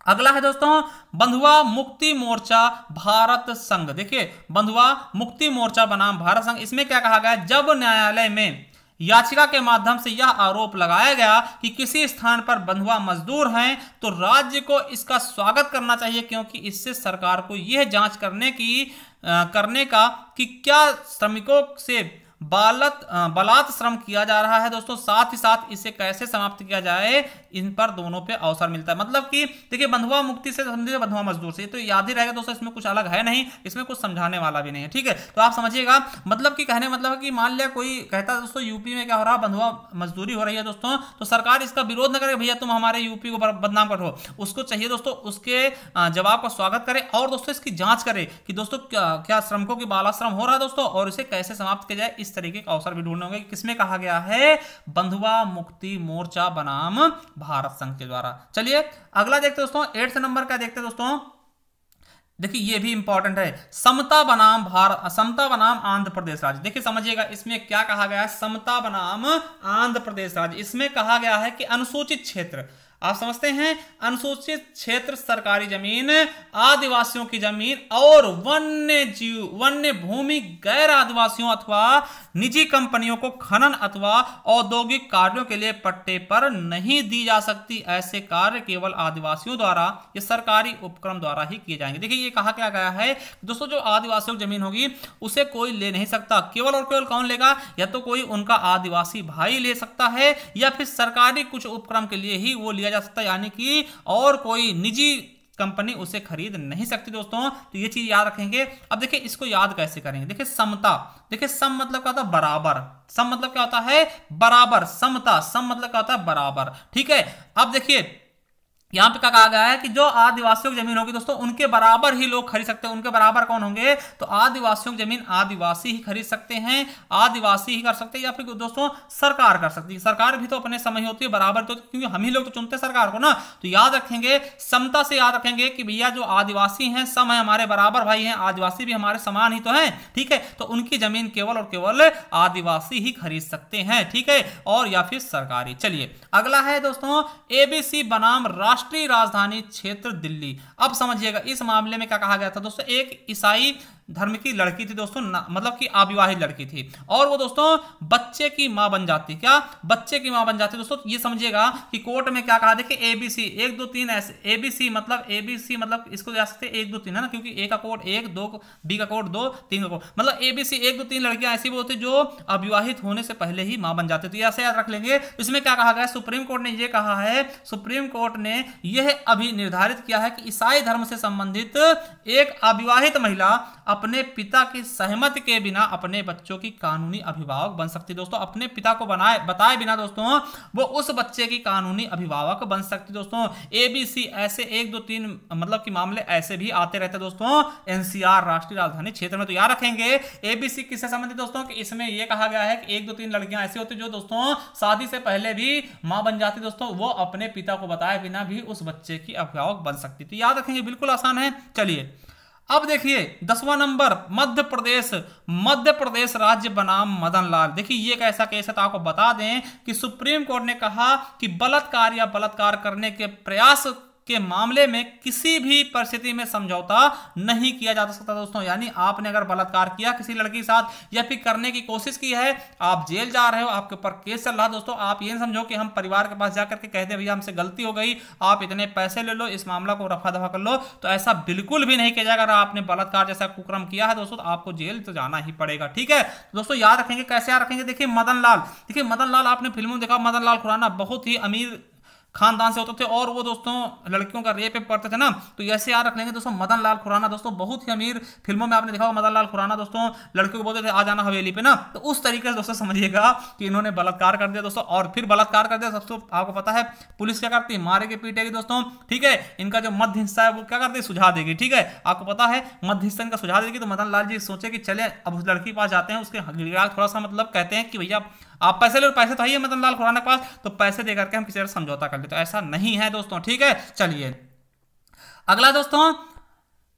[SPEAKER 1] अगला है दोस्तों बंधुआ मुक्ति मोर्चा भारत संघ। देखिए बंधुआ मुक्ति मोर्चा बनाम भारत संघ, इसमें क्या कहा गया, जब न्यायालय में याचिका के माध्यम से यह आरोप लगाया गया कि किसी स्थान पर बंधुआ मजदूर हैं, तो राज्य को इसका स्वागत करना चाहिए, क्योंकि इससे सरकार को यह जांच करने का कि क्या श्रमिकों से बलात् श्रम किया जा रहा है दोस्तों, साथ ही साथ इसे कैसे समाप्त किया जाए, इन पर दोनों पे अवसर मिलता है। मतलब कि देखिए बंधुआ मुक्ति से समझिए बंधुआ मजदूर से, तो याद ही रहेगा दोस्तों, इसमें कुछ अलग है नहीं, इसमें कुछ समझाने वाला भी नहीं है। ठीक है, तो आप समझिएगा, मतलब कि कहने मतलब है कि मान लिया कोई कहता है दोस्तों यूपी में क्या हो रहा है, बंधुआ मजदूरी हो रही है दोस्तों, तो सरकार इसका विरोध न करे, भैया तुम हमारे यूपी को बदनाम करो, उसको चाहिए दोस्तों उसके जवाब का स्वागत करे और दोस्तों इसकी जांच करे कि दोस्तों क्या श्रमिकों की बालाश्रम हो रहा है दोस्तों, और इसे कैसे समाप्त किया जाए, इस तरीके के अवसर भी ढूंढने होंगे। किसमें कहा गया है, बंधुआ मुक्ति मोर्चा बनाम भारत संघ के द्वारा। चलिए अगला देखते दोस्तों, 8 नंबर का देखते दोस्तों, देखिए ये भी इंपॉर्टेंट है, समता बनाम आंध्र प्रदेश राज्य। देखिए समझिएगा इसमें क्या कहा गया है, समता बनाम आंध्र प्रदेश राज्य। इसमें कहा गया है कि अनुसूचित क्षेत्र, आप समझते हैं, अनुसूचित क्षेत्र सरकारी जमीन, आदिवासियों की जमीन और वन्य भूमि गैर आदिवासियों अथवा निजी कंपनियों को खनन अथवा औद्योगिक कार्यों के लिए पट्टे पर नहीं दी जा सकती। ऐसे कार्य केवल आदिवासियों द्वारा या सरकारी उपक्रम द्वारा ही किए जाएंगे। देखिए ये कहा क्या गया है दोस्तों, जो आदिवासियों की जमीन होगी उसे कोई ले नहीं सकता, केवल और केवल कौन लेगा, या तो कोई उनका आदिवासी भाई ले सकता है या फिर सरकारी कुछ उपक्रम के लिए ही वो लिया जा सकता है, यानी कि और कोई निजी कंपनी उसे खरीद नहीं सकती दोस्तों। तो ये चीज याद रखेंगे। अब देखिए इसको याद कैसे करेंगे, देखिए समता, देखिए सम मतलब क्या होता है, बराबर, सम मतलब क्या होता है, बराबर, समता, सम मतलब क्या होता है, बराबर। ठीक है, अब देखिए यहां पे क्या कहा गया है कि जो आदिवासियों की जमीन होगी दोस्तों उनके बराबर ही लोग खरीद सकते हैं। उनके बराबर कौन होंगे, तो आदिवासियों की जमीन आदिवासी ही खरीद सकते हैं, आदिवासी ही कर सकते हैं, या फिर दोस्तों सरकार कर सकती है। सरकार भी तो अपने समय होती है बराबर, तो क्योंकि हम ही लोग तो चुनते हैं सरकार को ना। तो याद रखेंगे समता से, याद रखेंगे कि भैया जो आदिवासी हैं सम है, हमारे बराबर भाई हैं, आदिवासी भी हमारे समान ही तो हैं। ठीक है, तो उनकी जमीन केवल और केवल आदिवासी ही खरीद सकते हैं। ठीक है, और या फिर सरकारी। चलिए अगला है दोस्तों एबीसी बनाम राष्ट्रीय राजधानी क्षेत्र दिल्ली। अब समझिएगा इस मामले में क्या कहा गया था दोस्तों, एक ईसाई धर्म की लड़की थी दोस्तों, मतलब कि अविवाहित लड़की थी, और वो दोस्तों बच्चे की मां बन जाती। क्या, बच्चे की मां बन जाती दोस्तों। ये समझिएगा कि कोर्ट में क्या कहा, देखिए एबीसी 1 2 3 ऐसे, एबीसी मतलब इसको जा सकते 1 2 3 है ना, क्योंकि ए का कोड 1, 2 बी का कोड 2, 3 का कोड, मतलब एबीसी 1 2 3 लड़कियां ऐसी होती जो अविवाहित होने से पहले ही मां बन जाती थी। ऐसे याद रख लेंगे। इसमें क्या कहा गया, सुप्रीम कोर्ट ने यह कहा है, सुप्रीम कोर्ट ने यह अभी निर्धारित किया है कि ईसाई धर्म से संबंधित एक अविवाहित महिला अपने पिता की सहमति के बिना अपने बच्चों की कानूनी अभिभावक बन सकती। दोस्तों अपने पिता को बताए बिना दोस्तों वो उस बच्चे की कानूनी अभिभावक बन सकती। दोस्तों एबीसी ऐसे 1 2 3 मतलब कि मामले ऐसे भी आते रहते दोस्तों एनसीआर राष्ट्रीय राजधानी क्षेत्र में। तो याद रखेंगे एबीसी किससे संबंधित दोस्तों, कि इसमें यह कहा गया है कि 1 2 3 लड़कियां ऐसी होती जो दोस्तों शादी से पहले भी मां बन जाती दोस्तों, वो अपने पिता को बताए बिना भी उस बच्चे की अभिभावक बन सकती। तो याद रखेंगे, बिल्कुल आसान है। चलिए अब देखिए 10वां नंबर, मध्य प्रदेश राज्य बनाम मदन लाल। देखिए ये एक ऐसा केस है, तो आपको बता दें कि सुप्रीम कोर्ट ने कहा कि बलात्कार या बलात्कार करने के प्रयास के मामले में किसी भी परिस्थिति में समझौता नहीं किया जा सकता दोस्तों। यानी आपने अगर बलात्कार किया किसी लड़की के साथ या फिर करने की कोशिश की है, आप जेल जा रहे हो, आपके ऊपर केस चल रहा है दोस्तों, आप ये समझो कि हम परिवार के पास जाकर के कहते हैं भैया हमसे गलती हो गई, आप इतने पैसे ले लो, इस मामला को रफा दफा कर लो, तो ऐसा बिल्कुल भी नहीं किया जाएगा। अगर आपने बलात्कार जैसा कुकर्म किया है दोस्तों तो आपको जेल तो जाना ही पड़ेगा। ठीक है दोस्तों, याद रखेंगे, कैसे याद रखेंगे, देखिए मदन लाल, देखिए मदन लाल आपने फिल्मों में देखा, मदन लाल खुराना बहुत ही अमीर खानदान से होते थे और वो दोस्तों लड़कियों का रेप करते थे ना, तो ऐसे याद रख लेंगे दोस्तों मदन लाल खुराना दोस्तों बहुत ही अमीर, फिल्मों में आपने देखा होगा मदन लाल खुराना दोस्तों लड़कियों को बोलते थे आ जाना हवेली पे ना, तो उस तरीके से दोस्तों समझिएगा कि इन्होंने बलात्कार कर दिया दोस्तों। और फिर बलात्कार कर दिया, सबसे आपको पता है पुलिस क्या करती है, मारेगी पीटेगी दोस्तों। ठीक है, इनका जो मध्य हिस्सा है वो क्या करती है, सुझा देगी। ठीक है, आपको पता है मध्य हिस्सा इनका सुझा देगी, तो मदन लाल जी सोचे कि चले अब उस लड़की के पास जाते हैं, उसके थोड़ा सा मतलब कहते हैं कि भैया आप पैसे ले लो, पैसे तो है मदन लाल खुराना के पास, तो पैसे देकर के हम किसी तरह समझौता कर ले, तो ऐसा नहीं है दोस्तों। ठीक है, चलिए अगला दोस्तों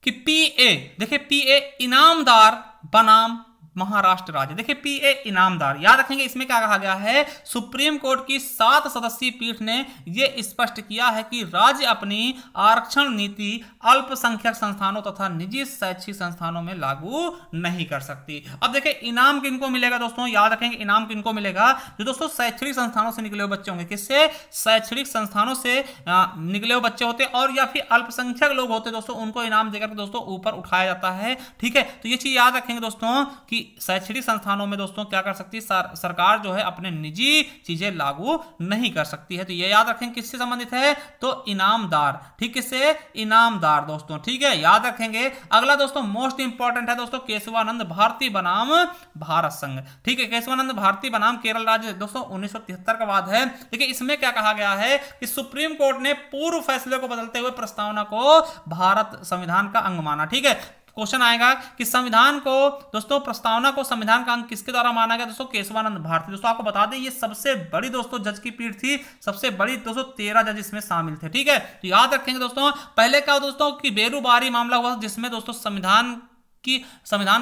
[SPEAKER 1] कि पीए, देखिए पीए इनामदार बनाम महाराष्ट्र राज्य। देखिए पीए इनामदार, याद रखेंगे इसमें क्या कहा गया है, सुप्रीम कोर्ट की 7 सदस्यीय पीठ ने यह स्पष्ट किया है कि राज्य अपनी आरक्षण नीति अल्पसंख्यक संस्थानों तथा निजी शैक्षिक संस्थानों में लागू नहीं कर सकती। अब देखिए इनाम किनको मिलेगा दोस्तों, याद रखेंगे इनाम किनको मिलेगा, जो दोस्तों शैक्षणिक संस्थानों से निकले हुए बच्चे होंगे, किससे, शैक्षणिक संस्थानों से निकले हुए बच्चे होते और या फिर अल्पसंख्यक लोग होते दोस्तों, उनको इनाम देकर दोस्तों ऊपर उठाया जाता है। ठीक है, तो ये चीज याद रखेंगे दोस्तों कि शैक्षणिक संस्थानों में दोस्तों क्या कर सकती है, सरकार जो है अपने निजी चीजें लागू नहीं कर सकती है। तो ये याद रखेंगे किससे संबंधित है, तो इनामदार। ठीक, किससे, इनामदार दोस्तों। ठीक है, याद रखेंगे। अगला दोस्तों मोस्ट इंपॉर्टेंट है दोस्तों केशवानंद भारती बनाम भारत संघ। ठीक है, केशवानंद भारती बनाम केरल राज्य दोस्तों 1973 का वाद है। देखिए इसमें क्या कहा गया है कि सुप्रीम कोर्ट ने पूर्व फैसले को बदलते हुए प्रस्तावना को भारत संविधान का अंग माना। ठीक है, क्वेश्चन आएगा कि संविधान को दोस्तों, प्रस्तावना को संविधान का अंग किसके द्वारा माना गया दोस्तों, केशवानंद भारती। दोस्तों आपको बता दें ये सबसे बड़ी दोस्तों जज की पीठ थी, सबसे बड़ी दोस्तों 13 जज इसमें शामिल थे। ठीक है, तो याद रखेंगे दोस्तों, पहले क्या दोस्तों कि बेरूबारी मामला हुआ जिसमें दोस्तों संविधान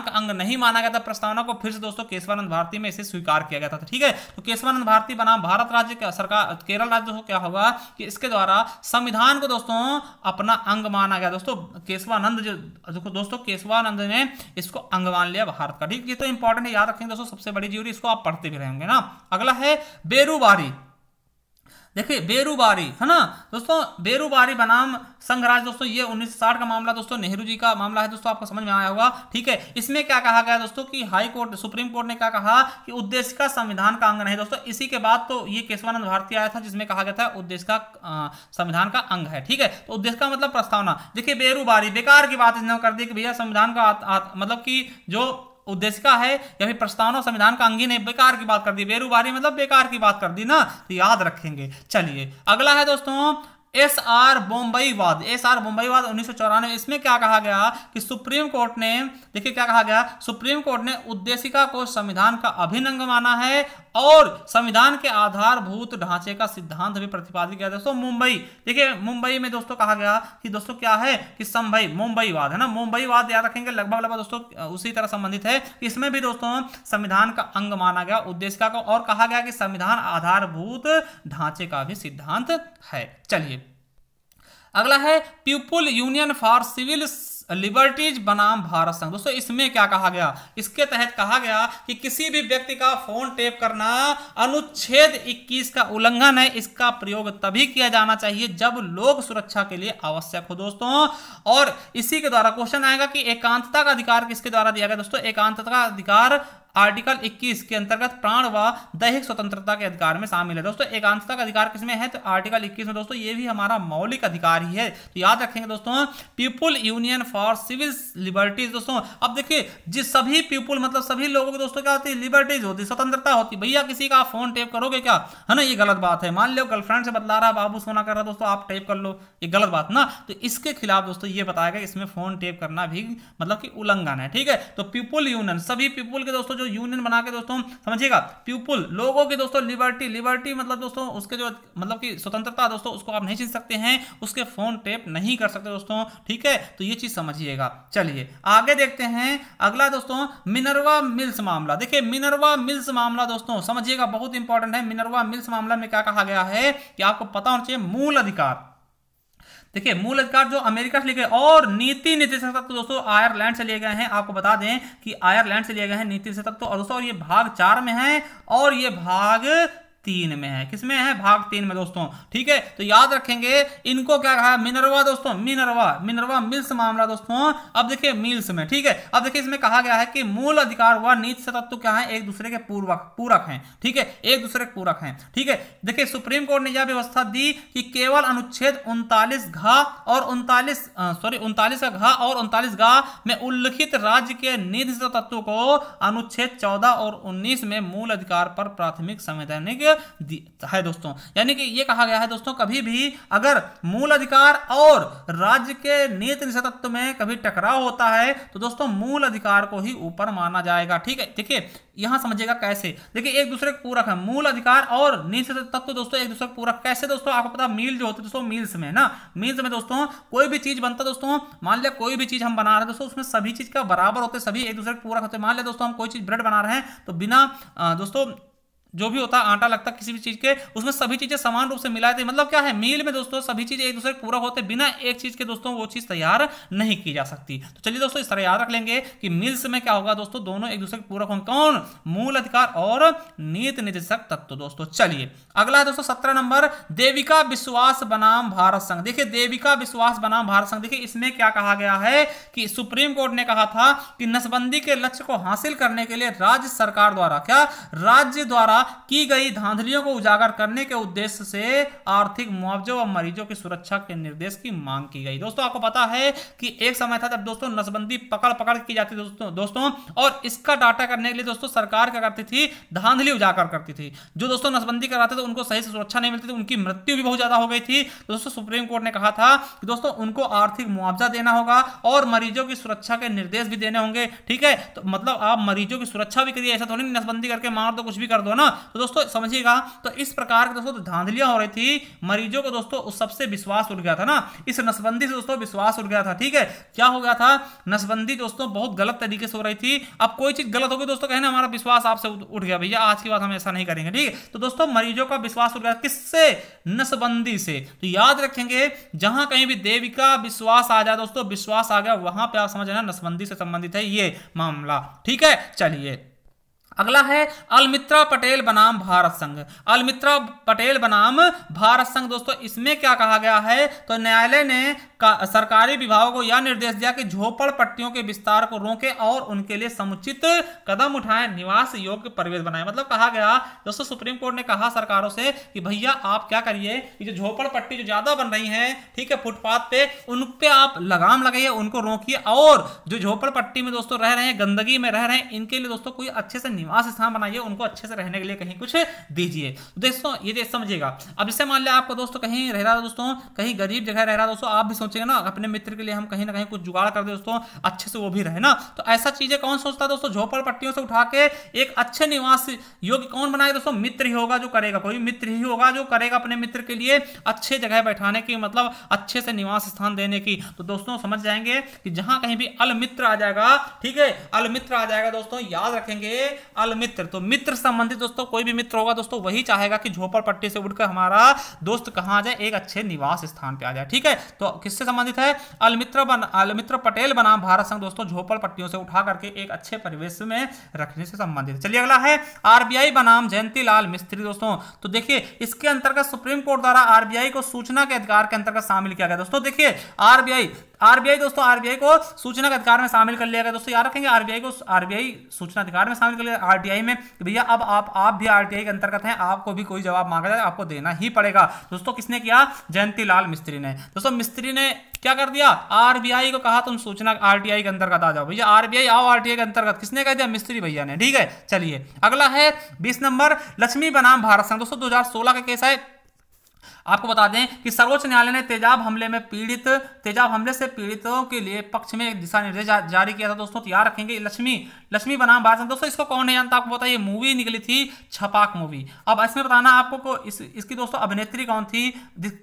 [SPEAKER 1] का अंग नहीं माना गया था प्रस्तावना को, फिर से दोस्तों केशवानंद भारती में इसे स्वीकार किया गया था। ठीक है, तो केशवानंद भारती बनाम भारत राज्य का सरकार, केरल राज्य दोस्तों क्या होगा कि इसके द्वारा संविधान को दोस्तों अपना अंग माना गया दोस्तों। केशवानंद जो दोस्तों केशवानंद ने इसको अंग मान लिया भारत का। ठीक, ये तो इंपॉर्टेंट है, याद रखेंगे दोस्तों, सबसे बड़ी ज्यूरी, इसको आप पढ़ते भी रहेंगे ना। अगला है बेरूबारी। देखिए बेरूबारी है ना दोस्तों, बेरूबारी बनाम संघराज दोस्तों, ये 1960 का मामला दोस्तों, नेहरू जी का मामला है दोस्तों, आपको समझ में आया होगा। ठीक है, इसमें क्या कहा गया दोस्तों कि हाई कोर्ट, सुप्रीम कोर्ट ने क्या कहा कि उद्देश्य का संविधान का अंग नहीं दोस्तों। इसी के बाद तो ये केशवानंद भारती आया था जिसमें कहा गया था उद्देश्य का संविधान का अंग है। ठीक है, तो उद्देश्य का मतलब प्रस्तावना। देखिए बेरूबारी, बेकार की बात इसने कर दी कि भैया संविधान का मतलब कि जो उद्देश्य का है या फिर प्रस्तावना संविधान का अंग ही नहीं, बेकार की बात कर दी, बेरूबारी मतलब बेकार की बात कर दी ना, तो याद रखेंगे। चलिए अगला है दोस्तों एसआर बॉम्बई वाद। एसआर बॉम्बई वाद 1994। इसमें क्या कहा गया कि सुप्रीम कोर्ट ने, देखिए क्या कहा गया, सुप्रीम कोर्ट ने उद्देशिका को संविधान का अभिन्न अंग माना है और संविधान के आधारभूत ढांचे का सिद्धांत भी प्रतिपादित किया दोस्तों। मुंबई, देखिए मुंबई में दोस्तों कहा गया कि दोस्तों क्या है कि मुंबई वाद है ना, मुंबई वाद याद रखेंगे, लगभग दोस्तों उसी तरह संबंधित है। इसमें भी दोस्तों संविधान का अंग माना गया उद्देशिका को और कहा गया कि संविधान आधारभूत ढांचे का भी सिद्धांत है। चलिए अगला है People Union for Civil Liberties बनाम भारत संघ। दोस्तों इसमें क्या कहा गया, इसके तहत कहा गया कि किसी भी व्यक्ति का फोन टेप करना अनुच्छेद 21 का उल्लंघन है, इसका प्रयोग तभी किया जाना चाहिए जब लोक सुरक्षा के लिए आवश्यक हो दोस्तों। और इसी के द्वारा क्वेश्चन आएगा कि एकांतता का अधिकार किसके द्वारा दिया गया दोस्तों। एकांतता का अधिकार आर्टिकल 21 के अंतर्गत प्राण व दैहिक स्वतंत्रता के अधिकार में शामिल है दोस्तों। एकांतता का अधिकार किसमें है, तो आर्टिकल 21 में दोस्तों, ये भी हमारा मौलिक अधिकार ही है। तो याद रखेंगे दोस्तों People Union for Civil Liberties दोस्तों। अब देखिए जिस सभी पीपुल मतलब सभी लोगों की दोस्तों क्या होती है, लिबर्टीज होती है, स्वतंत्रता होती है। भैया किसी का फोन टेप करोगे क्या, है ना, ये गलत बात है। मान लो गर्लफ्रेंड से बतला रहा, बाबू सोना कर रहा दोस्तों, आप टेप कर लो, ये गलत बात ना। तो इसके खिलाफ दोस्तों ये बताया गया इसमें फोन टेप करना भी मतलब कि उल्लंघन है। ठीक है, तो पीपुल यूनियन, सभी पीपुल के दोस्तों जो यूनियन बना के दोस्तों समझिएगा, पीपुल लोगों की दोस्तों, लिबर्टी मतलब दोस्तों उसके जो मतलब कि स्वतंत्रता दोस्तों, उसको आप नहीं छीन सकते हैं, उसके फोन टेप नहीं कर सकते दोस्तों। ठीक है, तो ये चीज समझिएगा। चलिए आगे देखते हैं अगला दोस्तों मिनर्वा मिल्स मामला। देखिए मिनर्वा मिल्स मामला दोस्तों समझिएगा, बहुत इंपॉर्टेंट है। मिनर्वा मिल्स मामला में क्या कहा गया है कि आपको पता होना चाहिए मूल अधिकार। देखिए मूल अधिकार जो अमेरिका से लिए गए और नीति निर्देशक तत्व दोस्तों आयरलैंड से लिए गए हैं। आपको बता दें कि आयरलैंड से लिए गए हैं नीति निर्देशक तत्व। और दोस्तों ये भाग 4 में है और ये भाग 3 में है। किसमें है? भाग 3 में दोस्तों। ठीक है, तो याद रखेंगे इनको क्या कहा? मिनर्वा दोस्तों, मिनर्वा मिल्स मामला दोस्तों। अब देखिए मिल्स में, ठीक है, अब देखिए इसमें कहा गया है कि मूल अधिकार व नीति से तत्व क्या है? एक दूसरे के पूरक हैं। ठीक है, एक दूसरे के पूरक हैं। ठीक है, देखिए सुप्रीम कोर्ट ने यह व्यवस्था दी कि केवल अनुच्छेद 39 घ और 39 का घ और 39 ग में उल्लिखित राज्य के नीति से तत्व को अनुच्छेद 14 और 19 में मूल अधिकार पर प्राथमिक संवैधानिक है दोस्तों। यानी कि ये कहा गया है दोस्तों, कभी भी अगर मूल अधिकार और राज्य के नीति निषेध तत्व में कभी टकराव होता है तो दोस्तों मूल अधिकार को ही ऊपर माना जाएगा। ठीक है, देखिए यहां समझिएगा कैसे। देखिए एक दूसरे के पूरक है मूल अधिकार और नीति तत्व दोस्तों, एक दूसरे के पूरक कैसे दोस्तों? आपको पता मील जो होती है दोस्तों, मिल्स में ना, मिल्स में दोस्तों कोई भी चीज बनता दोस्तों, मान लिया कोई भी चीज हम बना रहे हैं दोस्तों, उसमें सभी चीज का बराबर होते, सभी एक दूसरे के पूरक होते। मान लिया दोस्तों हम कोई चीज ब्रेड बना रहे हैं तो बिना दोस्तों जो भी होता है आटा लगता किसी भी चीज के, उसमें सभी चीजें समान रूप से मिलाए थे। मतलब क्या है? मील में दोस्तों सभी चीजें एक दूसरे के पूरक होते, बिना एक चीज के दोस्तों वो चीज तैयार नहीं की जा सकती। तो चलिए दोस्तों इस तरह याद रख लेंगे कि मिल्स में क्या होगा दोस्तों, दोनों एक दूसरे के पूरक होंगे। कौन? मूल अधिकार और नीति निर्देशक तत्व दोस्तों। चलिए अगला है दोस्तों 17 नंबर, देविका विश्वास बनाम भारत संघ। देखिए देविका विश्वास बनाम भारत संघ, देखिए इसमें क्या कहा गया है कि सुप्रीम कोर्ट ने कहा था कि नसबंदी के लक्ष्य को हासिल करने के लिए राज्य सरकार द्वारा राज्य द्वारा की गई धांधलियों को उजागर करने के उद्देश्य से आर्थिक मुआवजे व मरीजों की सुरक्षा के निर्देश की मांग की गई। दोस्तों आपको पता है कि एक समय था जब दोस्तों नसबंदी पकड़ की जाती दोस्तों और इसका डाटा करने के लिए दोस्तों सरकार क्या करती थी? धांधली उजागर करती थी। जो दोस्तों नसबंदी कराते थे उनको सही से सुरक्षा नहीं मिलती थी, उनकी मृत्यु भी बहुत ज्यादा हो गई थी। दोस्तों सुप्रीम कोर्ट ने कहा था कि दोस्तों उनको आर्थिक मुआवजा देना होगा और मरीजों की सुरक्षा के निर्देश भी देने होंगे। ठीक है, तो मतलब आप मरीजों की सुरक्षा भी करिए, ऐसा थोड़ी नसबंदी करके मार दो, कुछ भी कर दो ना। तो दोस्तों समझिएगा, तो इस प्रकार के दोस्तों धांधलियां हो रही थी, मरीजों को दोस्तों उस सबसे विश्वास उठ गया था ना, इस नसबंदी से दोस्तों विश्वास उठ गया था। ठीक है, क्या हो गया था? नसबंदी दोस्तों बहुत गलत तरीके से हो रही थी। अब कोई चीज गलत होगी दोस्तों कहना हमारा विश्वास आपसे उठ गया, भैया आज की बात हम ऐसा नहीं करेंगे। ठीक है, तो दोस्तों मरीजों का विश्वास उठ गया किससे? नसबंदी से। तो याद रखेंगे जहां कहीं भी देविका विश्वास आ जाए दोस्तों, विश्वास आ गया, वहां पे आप समझ लेना नसबंदी से संबंधित है ये मामला। ठीक है, चलिए अगला है अलमित्रा पटेल बनाम भारत संघ। अलमित्रा पटेल बनाम भारत संघ दोस्तों, इसमें क्या कहा गया है? तो न्यायालय ने सरकारी विभागों को यह निर्देश दिया कि झोपड़पट्टियों के विस्तार को रोकें और उनके लिए समुचित कदम उठाएं, निवास योग्य परिवेश बनाएं। मतलब कहा गया दोस्तों, सुप्रीम कोर्ट ने कहा सरकारों से कि भैया आप क्या करिए, ये जो झोपड़पट्टी जो ज्यादा बन रही है, ठीक है, फुटपाथ पे, उन पे आप लगाम लगाइए, उनको रोकिए, और जो झोपड़पट्टी में दोस्तों रह रहे हैं, गंदगी में रह रहे हैं, इनके लिए दोस्तों कोई अच्छे से निवास स्थान बनाइए, उनको अच्छे से रहने के लिए कहीं कुछ दीजिए। दोस्तों ये समझिएगा। अब इससे मान लिया आपको दोस्तों कहीं रह रहा है दोस्तों, कहीं गरीब जगह रह रहा है दोस्तों, आप भी सोचेंगे ना अपने मित्र के लिए हम कहीं ना कहीं कुछ जुगाड़ कर दे दोस्तों, अच्छे से वो भी रहे ना। तो ऐसा चीजें कौन सोचता है दोस्तों? झोपड़पट्टियों से उठा के एक अच्छे निवास योग्य कौन बनाए दोस्तों? मित्र ही होगा जो करेगा, कोई मित्र ही होगा जो करेगा अपने मित्र के लिए अच्छे जगह बैठाने की, मतलब अच्छे से निवास स्थान देने की। तो दोस्तों समझ जाएंगे कि जहां कहीं भी अलमित्र आ जाएगा, ठीक है, अलमित्र आ जाएगा दोस्तों, याद रखेंगे अलमित्र, तो मित्र संबंधित दोस्तों कोई भी मित्र होगा दोस्तों वही चाहेगा कि झोपड़पट्टी से उठकर हमारा दोस्त कहां आ जाए? एक अच्छे निवास स्थान पे आ जाए। ठीक है, तो किससे संबंधित है? अलमित्र पटेल बनाम भारत संघ दोस्तों, झोपड़पट्टियों से उठा करके एक अच्छे परिवेश में रखने से संबंधित। चलिए अगला है आरबीआई बनाम जयंती लाल मिस्त्री दोस्तों। तो देखिए इसके अंतर्गत सुप्रीम कोर्ट द्वारा आरबीआई को सूचना के अधिकार के अंतर्गत शामिल किया गया दोस्तों। देखिए आरबीआई दोस्तों, आरबीआई को सूचना के अधिकार में शामिल कर लिया गया दोस्तों। याद रखेंगे आरबीआई सूचना अधिकार में शामिल कर लिया आरटीआई में, भैया अब आप भी आरटीआई के अंतर्गत हैं, आपको भी कोई जवाब मांगा जाए आपको देना ही पड़ेगा। दोस्तों किसने किया? जयंती लाल मिस्त्री ने। दोस्तों मिस्त्री ने क्या कर दिया? आरबीआई को कहा तुम सूचना आरटीआई के अंतर्गत आ जाओ, भैया आरबीआई आओ आरटीआई के अंतर्गत। किसने कह दिया? मिस्त्री भैया ने। ठीक है, चलिए अगला है 20 नंबर, लक्ष्मी बनाम भारत संघ दोस्तों, 2016 का केस है। आपको बता दें कि सर्वोच्च न्यायालय ने तेजाब हमले से पीड़ितों के लिए पक्ष में एक दिशा निर्देश जारी किया था दोस्तों। याद रखेंगे लक्ष्मी बनाम भारत संघ दोस्तों, इसको कौन नहीं जानता? आपको पता है ये मूवी निकली थी छपाक मूवी। अब इसमें बताना आपको इसकी दोस्तों अभिनेत्री कौन थी,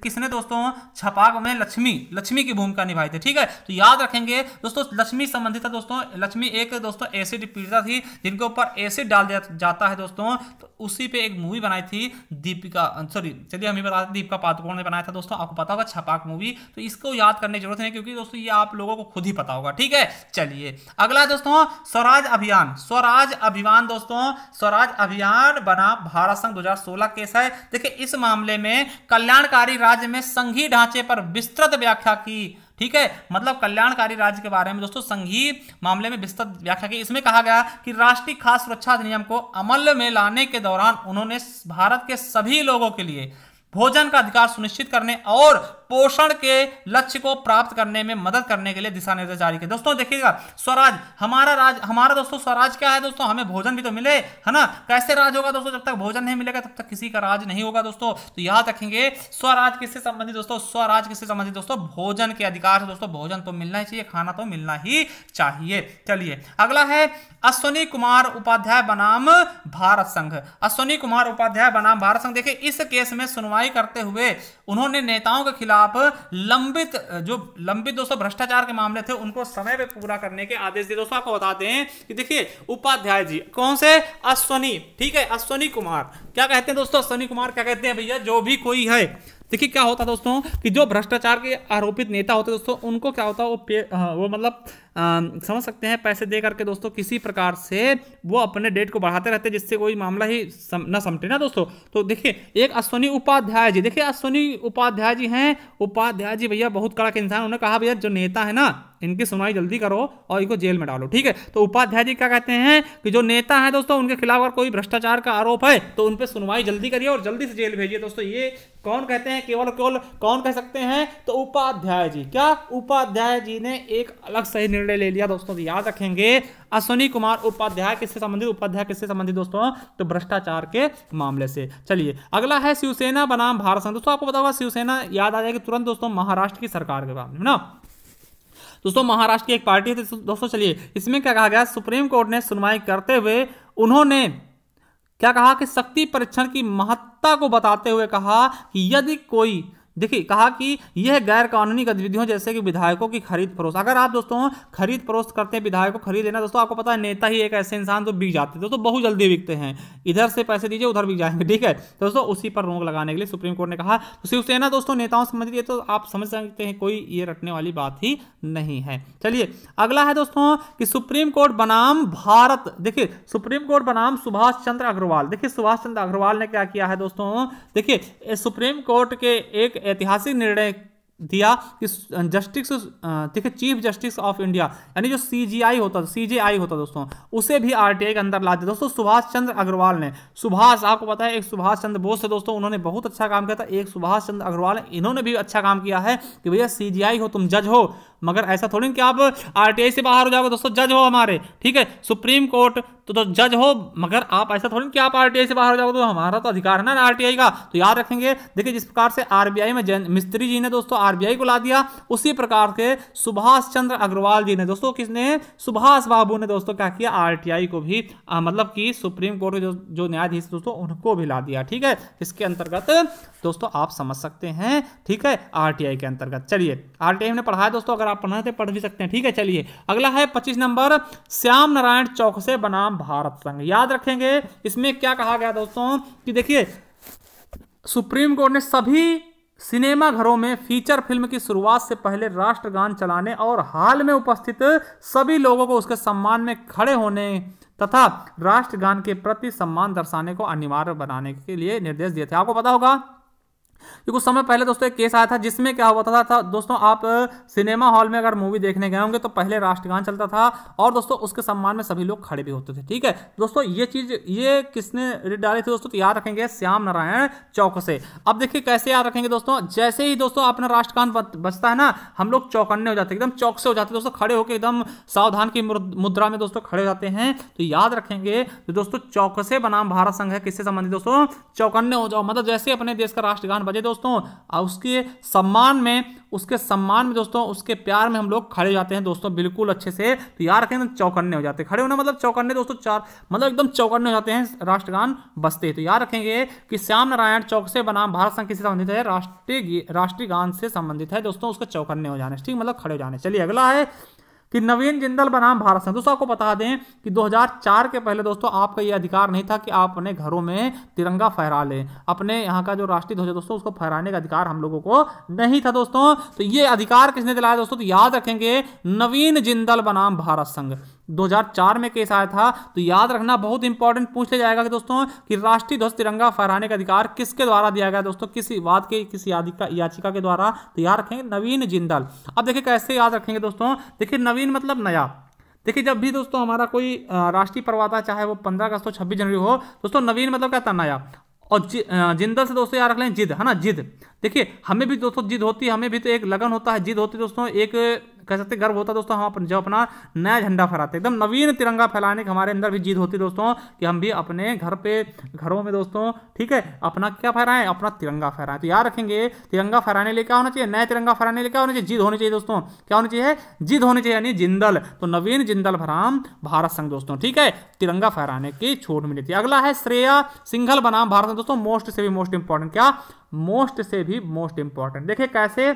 [SPEAKER 1] किसने दोस्तों छपाक में लक्ष्मी की भूमिका निभाई थी। ठीक है, तो याद रखेंगे दोस्तों लक्ष्मी संबंधित है दोस्तों। लक्ष्मी एक दोस्तों एसिड पीड़िता थी जिनके ऊपर एसिड डाल दिया जाता है दोस्तों, तो उसी पे एक मूवी बनाई थी चलिए हम ही बता दें, दीपिका दीपिका पादुकोण ने बनाया था दोस्तों, आपको पता होगा छपाक मूवी, तो इसको याद करने की जरूरत नहीं क्योंकि दोस्तों ये आप लोगों को खुद ही पता होगा। ठीक है, चलिए अगला दोस्तों स्वराज अभियान। स्वराज अभियान दोस्तों, स्वराज अभियान बनाम भारत संघ 2016 केस है। देखिए इस मामले में कल्याणकारी राज्य में संघीय ढांचे पर विस्तृत व्याख्या की। ठीक है, मतलब कल्याणकारी राज्य के बारे में दोस्तों संघीय मामले में विस्तृत व्याख्या की। इसमें कहा गया कि राष्ट्रीय खाद्य सुरक्षा अधिनियम को अमल में लाने के दौरान उन्होंने भारत के सभी लोगों के लिए भोजन का अधिकार सुनिश्चित करने और पोषण के लक्ष्य को प्राप्त करने में मदद करने के लिए दिशा निर्देश जारी किए। दोस्तों देखिएगा, स्वराज हमारा दोस्तों स्वराज क्या है दोस्तों, हमें भोजन भी तो मिले, है ना। कैसे राज होगा दोस्तों, जब तक भोजन नहीं मिलेगा तब तक किसी का राज नहीं होगा दोस्तों। तो याद रखेंगे स्वराज किससे संबंधित दोस्तों, स्वराज किससे संबंधित दोस्तों, भोजन के अधिकार से दोस्तों। भोजन तो मिलना ही चाहिए, खाना तो मिलना ही चाहिए। चलिए अगला है अश्विनी कुमार उपाध्याय बनाम भारत संघ। अश्विनी कुमार उपाध्याय बनाम भारत संघ। देखिए इस केस में सुनवाई करते हुए उन्होंने नेताओं के खिलाफ लंबित दोस्तों भ्रष्टाचार के मामले थे उनको समय पे पूरा करने के आदेश दिए। दोस्तों आपको बताते हैं कि देखिए उपाध्याय जी कौन से, अश्विनी, ठीक है, अश्विनी कुमार क्या कहते हैं दोस्तों, अश्विनी कुमार क्या कहते हैं भैया, जो भी कोई है। देखिए क्या होता है दोस्तों कि जो भ्रष्टाचार के आरोपित नेता होते हैं दोस्तों उनको क्या होता है वो मतलब समझ सकते हैं पैसे दे करके दोस्तों किसी प्रकार से वो अपने डेट को बढ़ाते रहते हैं जिससे कोई मामला ही न समटे ना दोस्तों। तो देखिए एक अश्विनी उपाध्याय जी, देखिए अश्विनी उपाध्याय जी हैं, उपाध्याय जी भैया बहुत कड़क इंसान। उन्होंने कहा भैया जो नेता है ना इनकी सुनवाई जल्दी करो और इनको जेल में डालो। ठीक है, तो उपाध्याय जी क्या कहते हैं कि जो नेता है दोस्तों उनके खिलाफ अगर कोई भ्रष्टाचार का आरोप है तो उन पर सुनवाई जल्दी करिए और जल्दी से जेल भेजिए। दोस्तों ये कौन कहते हैं, केवल कौन कह सकते हैं, तो उपाध्याय जी। क्या उपाध्याय जी ने एक अलग सही निर्णय ले लिया दोस्तों। तो याद रखेंगे अश्विनी कुमार उपाध्याय किससे संबंधित, उपाध्याय किससे संबंधित दोस्तों, तो भ्रष्टाचार के मामले से। चलिए अगला है शिवसेना बनाम भारत संघ। दोस्तों आपको पता होगा शिवसेना याद आ जाएगी तुरंत दोस्तों, महाराष्ट्र की सरकार के बारे में ना दोस्तों। महाराष्ट्र की एक पार्टी थी दोस्तों। चलिए इसमें क्या कहा गया, सुप्रीम कोर्ट ने सुनवाई करते हुए उन्होंने क्या कहा कि शक्ति परीक्षण की महत्ता को बताते हुए कहा कि यदि कोई, देखिए कहा कि यह गैर कानूनी गतिविधियों जैसे कि विधायकों की खरीद फरोख्त, अगर आप दोस्तों खरीद फरोख्त करते हैं, विधायकों को खरीद लेना दोस्तों, आपको पता है नेता ही एक ऐसे इंसान तो बिक जाते हैं दोस्तों, बहुत जल्दी बिकते हैं, इधर से पैसे दीजिए उधर बिक जाएंगे। ठीक है दोस्तों, उसी पर रोक लगाने के लिए सुप्रीम कोर्ट ने कहा। तो शिवसेना दोस्तों नेताओं से संबंधित, ये तो आप समझ सकते हैं कोई ये रटने वाली बात ही नहीं है। चलिए अगला है दोस्तों कि सुप्रीम कोर्ट बनाम भारत। देखिए सुप्रीम कोर्ट बनाम सुभाष चंद्र अग्रवाल। देखिए सुभाष चंद्र अग्रवाल ने क्या किया है दोस्तों, देखिए सुप्रीम कोर्ट के एक ऐतिहासिक निर्णय दिया कि जस्टिस, देखिए चीफ जस्टिस ऑफ इंडिया यानी जो सीजीआई होता, सीजेआई होता दोस्तों, उसे भी आरटीआई के अंदर ला दिया दोस्तों। सुभाष चंद्र अग्रवाल ने, सुभाष आपको पता है एक सुभाष चंद्र बोस है दोस्तों, उन्होंने बहुत अच्छा काम किया था। एक सुभाष चंद्र अग्रवाल इन्होंने भी अच्छा काम किया है कि भैया सीजीआई हो, तुम जज हो, मगर ऐसा थोड़ी कि आप आरटीआई से बाहर हो जाओगे दोस्तों, जज हो हमारे। ठीक है, सुप्रीम कोर्ट तो जज हो, मगर आप ऐसा थोड़ी कि आप आरटीआई से बाहर हो जाओगे, तो हमारा तो अधिकार है ना आरटीआई का। तो याद रखेंगे, देखिए जिस प्रकार से आरबीआई में मिस्त्री जी ने दोस्तों आरबीआई को ला दिया, उसी प्रकार के सुभाष चंद्र अग्रवाल जी ने दोस्तों, किसने, सुभाष बाबू ने दोस्तों क्या किया, आरटीआई को भी मतलब कि सुप्रीम कोर्ट के जो न्यायाधीश दोस्तों उनको भी ला दिया। ठीक है, इसके अंतर्गत दोस्तों आप समझ सकते हैं। ठीक है, आरटीआई के अंतर्गत। चलिए आरटीआई ने पढ़ाया दोस्तों, अगर आप पढ़ना थे पढ़ भी सकते हैं। ठीक है, चलिए अगला है 25 नंबर, श्याम नारायण चौकसे बनाम भारत संघ। याद रखेंगे इसमें क्या कहा गया दोस्तों कि देखिए सुप्रीम कोर्ट ने सभी सिनेमा घरों में फीचर फिल्म की शुरुआत से पहले राष्ट्रगान चलाने और हाल में उपस्थित सभी लोगों को उसके सम्मान में खड़े होने तथा राष्ट्रगान के प्रति सम्मान दर्शाने को अनिवार्य बनाने के लिए निर्देश दिए थे। आपको पता होगा कि कुछ समय पहले दोस्तों एक केस आया था जिसमें क्या हुआ था दोस्तों, आप सिनेमा हॉल में अगर मूवी देखने गए होंगे तो पहले राष्ट्रगान चलता था और दोस्तों उसके सम्मान में सभी लोग खड़े भी होते थे। ठीक है दोस्तों, ये चीज ये किसने डाली थी दोस्तों, तो याद रखेंगे श्याम नारायण चौकसे। अब देखिए कैसे याद रखेंगे दोस्तों, जैसे ही दोस्तों अपना राष्ट्रगान बजता है ना, हम लोग चौकन्ने हो जाते हैं, एकदम चौकसे हो जाते हैं दोस्तों, खड़े होकर एकदम सावधान की मुद्रा में दोस्तों खड़े हो जाते हैं। तो याद रखेंगे तो दोस्तों चौकसे बनाम भारत संघ है, किससे संबंधित दोस्तों, चौकन्ने हो जाओ, मतलब जैसे अपने देश का राष्ट्रगान बजे दोस्तों, उसके सम्मान में दोस्तों, उसके प्यार में हम लोग खड़े जाते हैं दोस्तों, बिल्कुल अच्छे से। तो याद रखें चौकन्ने हो जाते हैं, खड़े होना मतलब चौकन्ने दोस्तों, चार मतलब एकदम चौकन्ने हो जाते हैं राष्ट्रगान बजते। तो याद रखेंगे कि श्याम नारायण चौकसे बनाम भारत संघ किससे संबंधित है, राष्ट्रीय गान से संबंधित है दोस्तों, उसके चौकन्ने हो जाने, ठीक मतलब खड़े हो जाने। चलिए अगला है कि नवीन जिंदल बनाम भारत संघ। दोस्तों आपको बता दें कि 2004 के पहले दोस्तों आपका ये अधिकार नहीं था कि आप अपने घरों में तिरंगा फहरा लें, अपने यहाँ का जो राष्ट्रीय ध्वज है दोस्तों उसको फहराने का अधिकार हम लोगों को नहीं था दोस्तों। तो ये अधिकार किसने दिलाया दोस्तों, तो याद रखेंगे नवीन जिंदल बनाम भारत संघ। 2004 में केस आया था, तो याद रखना बहुत इंपॉर्टेंट पूछ लिया जाएगा कि दोस्तों कि राष्ट्रीय ध्वज तिरंगा फहराने का अधिकार किसके द्वारा दिया गया दोस्तों, किस वाद के किस याचिका के द्वारा, तो याद रखेंगे नवीन जिंदल। अब देखिए कैसे याद रखेंगे दोस्तों, देखिए नवीन मतलब नया। देखिए जब भी दोस्तों हमारा कोई राष्ट्रीय पर्व आता है, चाहे वो 15 अगस्त हो 26 जनवरी हो दोस्तों, नवीन मतलब क्या था, नया। और जिंदल से दोस्तों याद रख लें जिद, है ना, जिद। देखिए हमें भी दोस्तों जिद होती है, हमें भी तो एक लगन होता है, जिद होती है दोस्तों, एक कह सकते गर्व होता है दोस्तों, हम जब अपना नया झंडा फहराते हैं, एकदम नवीन तिरंगा फैलाने की हमारे अंदर भी जिद होती है दोस्तों कि हम भी अपने घरों में दोस्तों, ठीक है, अपना क्या फहराएं, अपना तिरंगा फहराएं। तो याद रखेंगे तिरंगा फहराने लिए क्या होना चाहिए, नया तिरंगा फहराने लिए क्या होना चाहिए, जिद होनी चाहिए दोस्तों। क्या होनी चाहिए, जिद होनी चाहिए, यानी जिंदल। तो नवीन जिंदल बनाम भारत संघ दोस्तों, ठीक है, तिरंगा फहराने की छूट मिली थी। अगला है श्रेया सिंघल बनाम भारत संघ दोस्तों, मोस्ट से भी मोस्ट इंपॉर्टेंट, क्या, मोस्ट से भी मोस्ट इंपॉर्टेंट। देखिए कैसे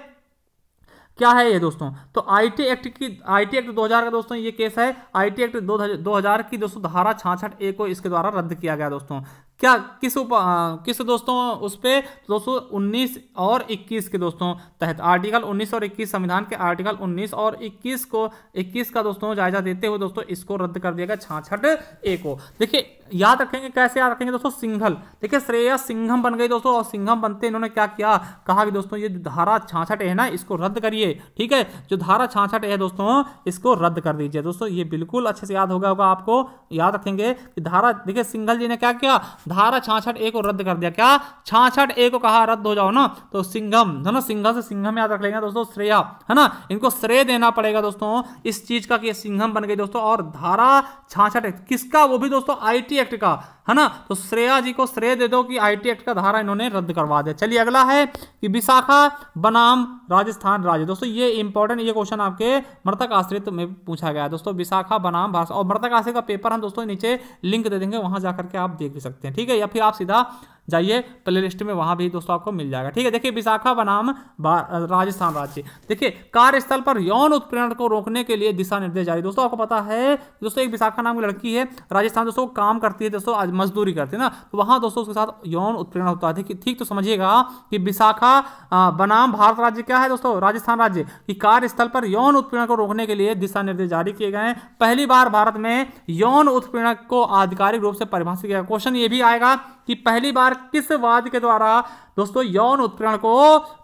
[SPEAKER 1] क्या है ये दोस्तों, तो आईटी एक्ट 2000 का दोस्तों ये केस है। आईटी एक्ट 2000 की दोस्तों धारा 66A को इसके द्वारा रद्द किया गया दोस्तों। क्या किस दोस्तों उस पे दोस्तों 19 और 21 के दोस्तों तहत, आर्टिकल 19 और 21 संविधान के आर्टिकल 19 और 21 का दोस्तों जायजा देते हुए दोस्तों इसको रद्द कर दिया गया 66A को। देखिए याद रखेंगे, कैसे याद रखेंगे दोस्तों, सिंघल। देखिए श्रेया सिंघम बन गई दोस्तों, और सिंघम बनते इन्होंने क्या किया, कहा कि दोस्तों ये धारा 66A है ना, इसको रद्द करिए, ठीक है, जो धारा 66A है दोस्तों इसको रद्द कर दीजिए। दोस्तों ये बिल्कुल अच्छे से याद हो गया होगा आपको, याद रखेंगे कि धारा, देखिए सिंघल जी ने क्या किया, धारा 66A को रद्द कर दिया। क्या 66A को कहा रद्द हो जाओ ना, तो सिंघम है ना, सिंघल से सिंघम याद रख लेंगे दोस्तों, श्रेया है ना, इनको श्रेय देना पड़ेगा दोस्तों इस चीज का कि ये सिंघम बन गई दोस्तों। और धारा 66 किसका, वो भी दोस्तों आईटी एक्ट का, है ना, तो श्रेया जी को श्रेय दे दो कि आईटी एक्ट का धारा इन्होंने रद्द करवा दिया। चलिए अगला है कि विशाखा बनाम राजस्थान राज्य। दोस्तों ये इंपॉर्टेंट, ये क्वेश्चन आपके मृतक आश्रित में पूछा गया है दोस्तों, विशाखा बनाम भारत, और मृतक आश्रित का पेपर हम दोस्तों नीचे लिंक दे देंगे, वहां जाकर के आप देख भी सकते हैं, ठीक है, या फिर आप सीधा जाइए प्ले लिस्ट में, वहां भी दोस्तों आपको मिल जाएगा, ठीक है। देखिए विशाखा बनाम राजस्थान राज्य, देखिए कार्यस्थल पर यौन उत्पीड़न को रोकने के लिए दिशा निर्देश जारी। दोस्तों आपको पता है दोस्तों, एक विशाखा नाम की लड़की है, राजस्थान दोस्तों काम करती है दोस्तों, आज मजदूरी करती है ना, तो वहां दोस्तों उसके साथ यौन उत्पीड़न होता है। ठीक तो समझिएगा कि विशाखा बनाम भारत राज्य क्या है दोस्तों, राजस्थान राज्य, कि कार्यस्थल पर यौन उत्पीड़न को रोकने के लिए दिशा निर्देश जारी किए गए हैं। पहली बार भारत में यौन उत्पीड़न को आधिकारिक रूप से परिभाषित किया। क्वेश्चन ये भी आएगा कि पहली बार किस वाद के द्वारा दोस्तों यौन उत्पीड़न को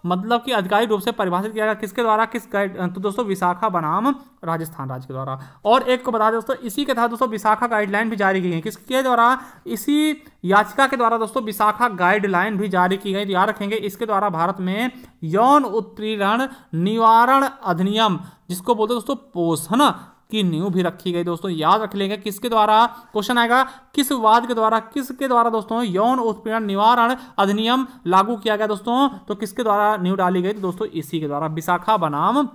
[SPEAKER 1] मतलब कि आधिकारिक रूप से परिभाषित किया गया, किसके द्वारा, तो दोस्तों विशाखा बनाम राजस्थान राज्य के द्वारा। और एक को बता दें दोस्तों, इसी के तहत दोस्तों विशाखा गाइडलाइन भी जारी की गई, किसके द्वारा, इसी याचिका के द्वारा दोस्तों विशाखा गाइडलाइन भी जारी की गई। तो याद रखेंगे इसके द्वारा भारत में यौन उत्पीड़न निवारण अधिनियम, जिसको बोलते दोस्तों पोस, है ना, की नींव भी रखी गई दोस्तों। याद रख लेंगे किसके द्वारा, क्वेश्चन आएगा किस वाद के द्वारा, किसके द्वारा दोस्तों यौन उत्पीड़न निवारण अधिनियम लागू किया गया दोस्तों, तो किसके द्वारा नींव डाली गई, तो दोस्तों इसी के द्वारा, विशाखा बनाम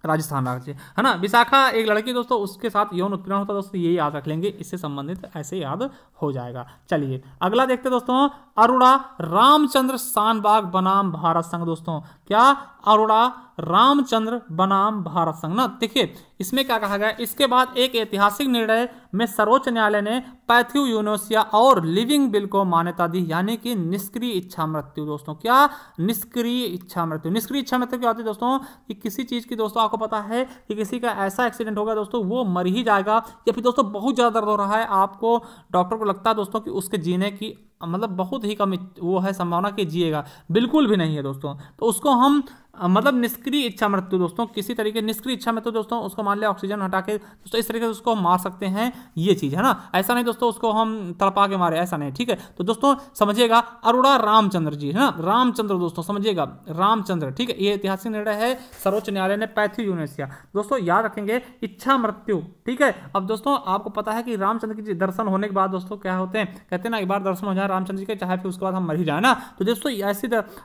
[SPEAKER 1] राजस्थान राज्य, है ना। विशाखा एक लड़की दोस्तों, उसके साथ यौन उत्पीड़न होता है दोस्तों, ये याद रख लेंगे, इससे संबंधित ऐसे याद हो जाएगा। चलिए अगला देखते दोस्तों, अरोड़ा रामचंद्र शानबाग बनाम भारत संघ। दोस्तों क्या, अरोड़ा रामचंद्र बनाम भारत संघ ना। देखिए इसमें क्या कहा गया, इसके बाद एक ऐतिहासिक निर्णय में सर्वोच्च न्यायालय ने पैथ्यू यूनेसिया और लिविंग बिल को मान्यता दी, यानी कि निष्क्रिय इच्छा मृत्यु। दोस्तों क्या, निष्क्रिय इच्छा मृत्यु। निष्क्रिय इच्छा मृत्यु क्या होती है दोस्तों, कि किसी चीज की दोस्तों आपको पता है कि किसी का ऐसा एक्सीडेंट होगा दोस्तों, वो मर ही जाएगा, या फिर दोस्तों बहुत ज्यादा दर्द हो रहा है, आपको डॉक्टर को लगता है दोस्तों कि उसके जीने की मतलब बहुत ही कम वो है संभावना कि जिएगा, बिल्कुल भी नहीं है दोस्तों, तो उसको हम मतलब निष्क्रिय इच्छा मृत्यु दोस्तों, किसी तरीके निष्क्रिय इच्छा मृत्यु दोस्तों, उसको मान लिया ऑक्सीजन हटा के दोस्तों इस तरीके से उसको मार सकते हैं, ये चीज है ना, ऐसा नहीं दोस्तों उसको हम तड़पा के मारे, ऐसा नहीं, ठीक है। तो दोस्तों समझिएगा अरोड़ा रामचंद्र जी, है ना, रामचंद्र दोस्तों समझिएगा, रामचंद्र, ठीक है, ये ऐतिहासिक निर्णय है सर्वोच्च न्यायालय ने पैथ्यू यूनेसिया। दोस्तों याद रखेंगे इच्छा मृत्यु, ठीक है। अब दोस्तों आपको पता है कि रामचंद्र के दर्शन होने के बाद दोस्तों क्या होते हैं, कहते हैं ना एक बार दर्शन हो जाए रामचंद्र जी के, चाहे फिर उसके बाद हम मर ही जाए ना, तो दोस्तों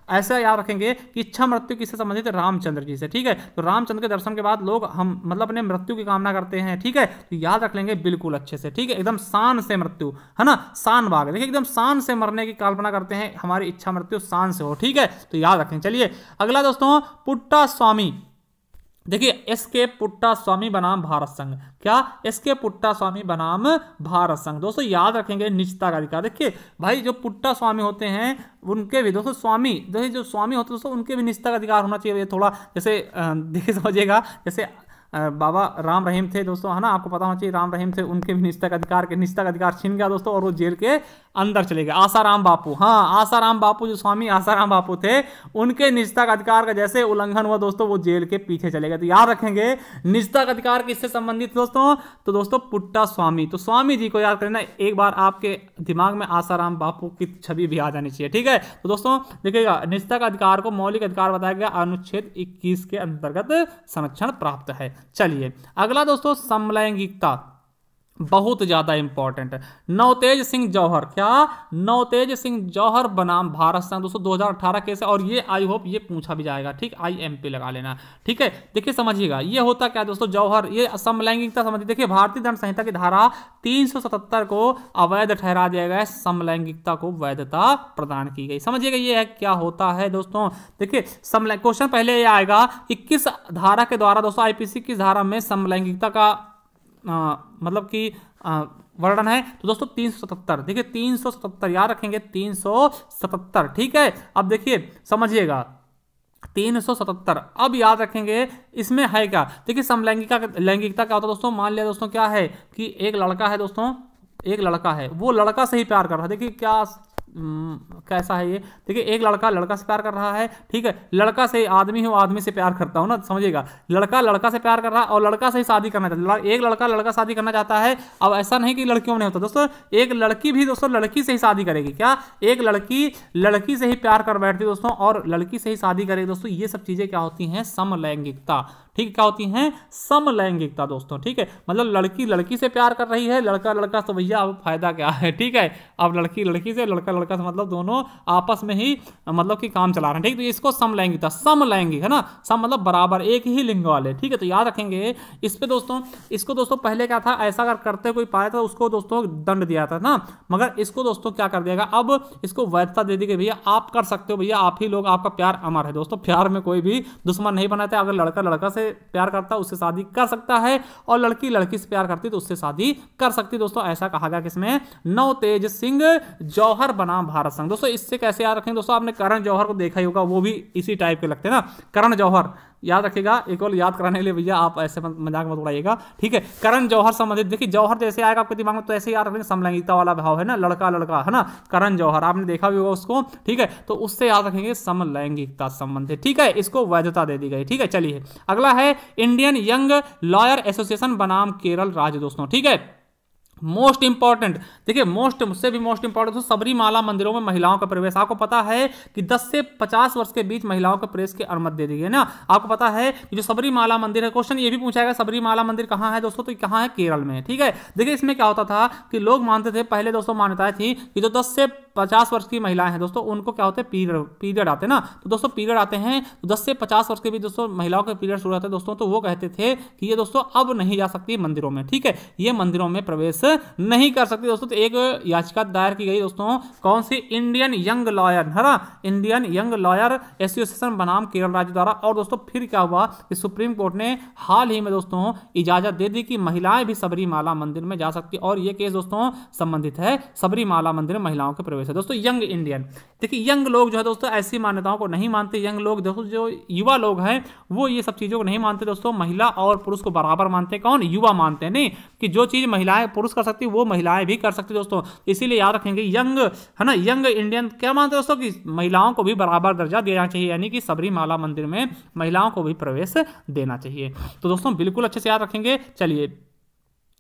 [SPEAKER 1] ऐसा याद रखेंगे कि इच्छा मृत्यु किससे संबंधित है, रामचंद्र जी से, ठीक है। तो रामचंद्र के दर्शन के बाद लोग हम मतलब अपने मृत्यु की कामना करते हैं, ठीक है, तो याद रख लेंगे बिल्कुल अच्छे से, ठीक है, एकदम शान से मृत्यु, है ना, शान बाग, देखिए एकदम शान से मरने की कल्पना करते हैं, हमारी इच्छा मृत्यु शान से हो, ठीक है, तो याद रखें। चलिए अगला दोस्तों, पुट्टा स्वामी देखिए एस के पुट्टास्वामी बनाम भारत संघ, क्या एस के पुट्टास्वामी बनाम भारत संघ। दोस्तों याद रखेंगे निजता का अधिकार। देखिए भाई जो पुट्टास्वामी होते हैं उनके भी दोस्तों स्वामी, देखिए जो स्वामी होते हैं दोस्तों उनके भी निजता का अधिकार होना चाहिए। थोड़ा जैसे देखिए समझिएगा, जैसे बाबा राम रहीम थे दोस्तों, है ना, आपको पता होना चाहिए राम रहीम थे, उनके भी निजता का अधिकार छीन गया दोस्तों और वो जेल के अंदर चले गए। आसाराम बापू, हाँ आसाराम बापू, जो स्वामी आसाराम बापू थे उनके निजता का अधिकार का जैसे उल्लंघन हुआ दोस्तों वो जेल के पीछे चले गए। तो याद रखेंगे निजता का अधिकार किससे संबंधित दोस्तों, तो दोस्तों पुट्टा स्वामी। तो स्वामी जी को याद करना, एक बार आपके दिमाग में आसाराम बापू की छवि भी आ जानी चाहिए, ठीक है। तो दोस्तों देखिएगा निजता का अधिकार को मौलिक अधिकार बताया गया, अनुच्छेद 21 के अंतर्गत संरक्षण प्राप्त है। चलिए अगला दोस्तों समलैंगिकता, बहुत ज्यादा इंपॉर्टेंट है। नवतेज सिंह जौहर, क्या नवतेज सिंह जौहर बनाम भारत संघ दोस्तों 2018 केस है और ये आई होप ये पूछा भी जाएगा, ठीक, IMP लगा लेना, ठीक है। देखिए समझिएगा ये होता क्या दोस्तों, जौहर ये समलैंगिकता संबंधी, देखिए भारतीय दंड संहिता की धारा 377 को अवैध ठहरा दिया गया है, समलैंगिकता को वैधता प्रदान की गई। समझिएगा ये है क्या होता है दोस्तों। देखिए क्वेश्चन पहले ये आएगा कि किस धारा के द्वारा दोस्तों IPC किस धारा में समलैंगिकता का मतलब कि वर्णन है, तो दोस्तों 377। देखिए 377 याद रखेंगे 377, ठीक है। अब देखिए समझिएगा 377 अब याद रखेंगे इसमें है क्या। देखिए लैंगिकता क्या होता है दोस्तों, मान लिया दोस्तों क्या है कि एक लड़का है दोस्तों, एक लड़का है, वो लड़का से ही प्यार कर रहा है। देखिए क्या कैसा है ये, देखिए एक लड़का से प्यार कर रहा है, ठीक है, लड़का से आदमी है, वो आदमी से प्यार करता हूं ना, समझिएगा लड़का से प्यार कर रहा है और लड़का से ही शादी करना चाहता है। एक लड़का शादी करना चाहता है। अब ऐसा नहीं कि लड़कियों में नहीं होता दोस्तों, एक लड़की भी दोस्तों लड़की से ही शादी करेगी। क्या एक लड़की से ही प्यार कर बैठती है दोस्तों और लड़की से ही शादी करेगी दोस्तों। ये सब चीजें क्या होती हैं, समलैंगिकता, ठीक, क्या होती हैं, समलैंगिकता दोस्तों, ठीक है। मतलब लड़की से प्यार कर रही है, लड़का तो भैया अब फायदा क्या है, ठीक है। अब लड़की से, लड़का से, मतलब दोनों आपस में ही मतलब कि काम चला रहे हैं, ठीक। तो इसको समलैंगिकता, समलैंगिक है ना, सम मतलब बराबर, एक ही लिंग वाले, ठीक है। तो याद रखेंगे इस पे दोस्तों, इसको दोस्तों पहले क्या था, ऐसा अगर करते कोई पाया था उसको दोस्तों दंड दिया था ना, मगर इसको दोस्तों क्या कर दिया, अब इसको वैधता दे दी गई, भैया आप कर सकते हो, भैया आप ही लोग, आपका प्यार अमर है दोस्तों। प्यार में कोई भी दुश्मन नहीं बनाता। अगर लड़का से प्यार करता है उससे शादी कर सकता है और लड़की से प्यार करती तो उससे शादी कर सकती दोस्तों। ऐसा कहा गया किसमें, नवतेज सिंह जौहर बनाम भारत संघ। दोस्तों इससे कैसे याद रखेंगे दोस्तों, आपने करण जौहर को देखा ही होगा, वो भी इसी टाइप के लगते हैं ना, करण जौहर याद रखिएगा। एक और याद कराने के लिए भैया आप ऐसे मजाक मत उड़ाइएगा, ठीक है। करण जौहर संबंधित, देखिए जौहर जैसे आएगा आपके दिमाग में तो ऐसे याद रखेंगे, समलैंगिकता वाला भाव है ना, लड़का है ना, करण जौहर आपने देखा भी होगा उसको, ठीक है। तो उससे याद रखेंगे समलैंगिकता संबंधित, ठीक है, इसको वैधता दे दी गई, ठीक है। चलिए अगला है इंडियन यंग लॉयर एसोसिएशन बनाम केरल राज्य दोस्तों, ठीक है। मोस्ट इंपॉर्टेंट, देखिए मुझसे भी मोस्ट इंपॉर्टेंट तो सबरीमाला मंदिरों में महिलाओं का प्रवेश। आपको पता है कि 10 से 50 वर्ष के बीच महिलाओं के प्रवेश की अनुमति दे दी गई ना। आपको पता है कि जो सबरीमाला मंदिर है, क्वेश्चन ये भी पूछा जाएगा सबरीमाला मंदिर कहाँ है दोस्तों, तो कहाँ है, केरल में, ठीक है। देखिए इसमें क्या होता था कि लोग मानते थे पहले दोस्तों, मान्यताएं थी कि जो 10 से 50 वर्ष की महिलाएं हैं दोस्तों उनको क्या होते हैं, पीरियड आते हैं ना, तो दोस्तों पीरियड आते हैं तो 10 से 50 वर्ष के बीच दोस्तों महिलाओं के पीरियड शुरू होते हैं दोस्तों, तो वो कहते थे कि ये दोस्तों अब नहीं जा सकती मंदिरों में, ठीक है, ये मंदिरों में प्रवेश नहीं कर सकती दोस्तों। तो एक याचिका दायर की गई दोस्तों, कौन सी, इंडियन यंग लॉयर है ना, इंडियन यंग लॉयर एसोसिएशन बनाम केरल राज्य द्वारा। और दोस्तों फिर क्या हुआ कि सुप्रीम कोर्ट ने हाल ही में दोस्तों इजाजत दे दी कि महिलाएं भी सबरीमाला मंदिर में जा सकती, और ये केस दोस्तों संबंधित है सबरीमाला मंदिर में महिलाओं के प्रवेश है दोस्तों। यंग इंडियन, देखिए यंग लोग जो है दोस्तों ऐसी मान्यताओं को नहीं मानते। यंग लोग दोस्तों जो युवा लोग हैं वो ये सब चीजों को नहीं मानते दोस्तों, महिला और पुरुष को बराबर मानते हैं। कौन, युवा मानते हैं, नहीं कि जो चीज महिलाएं पुरुष कर सकती वो महिलाएं भी कर सकती दोस्तों। इसीलिए याद रखेंगे यंग है ना, यंग इंडियन क्या मानते हैं दोस्तों कि महिलाओं को भी बराबर दर्जा देना चाहिए, यानी कि सबरीमाला मंदिर में महिलाओं को भी प्रवेश देना चाहिए। तो दोस्तों बिल्कुल अच्छे से याद रखेंगे। चलिए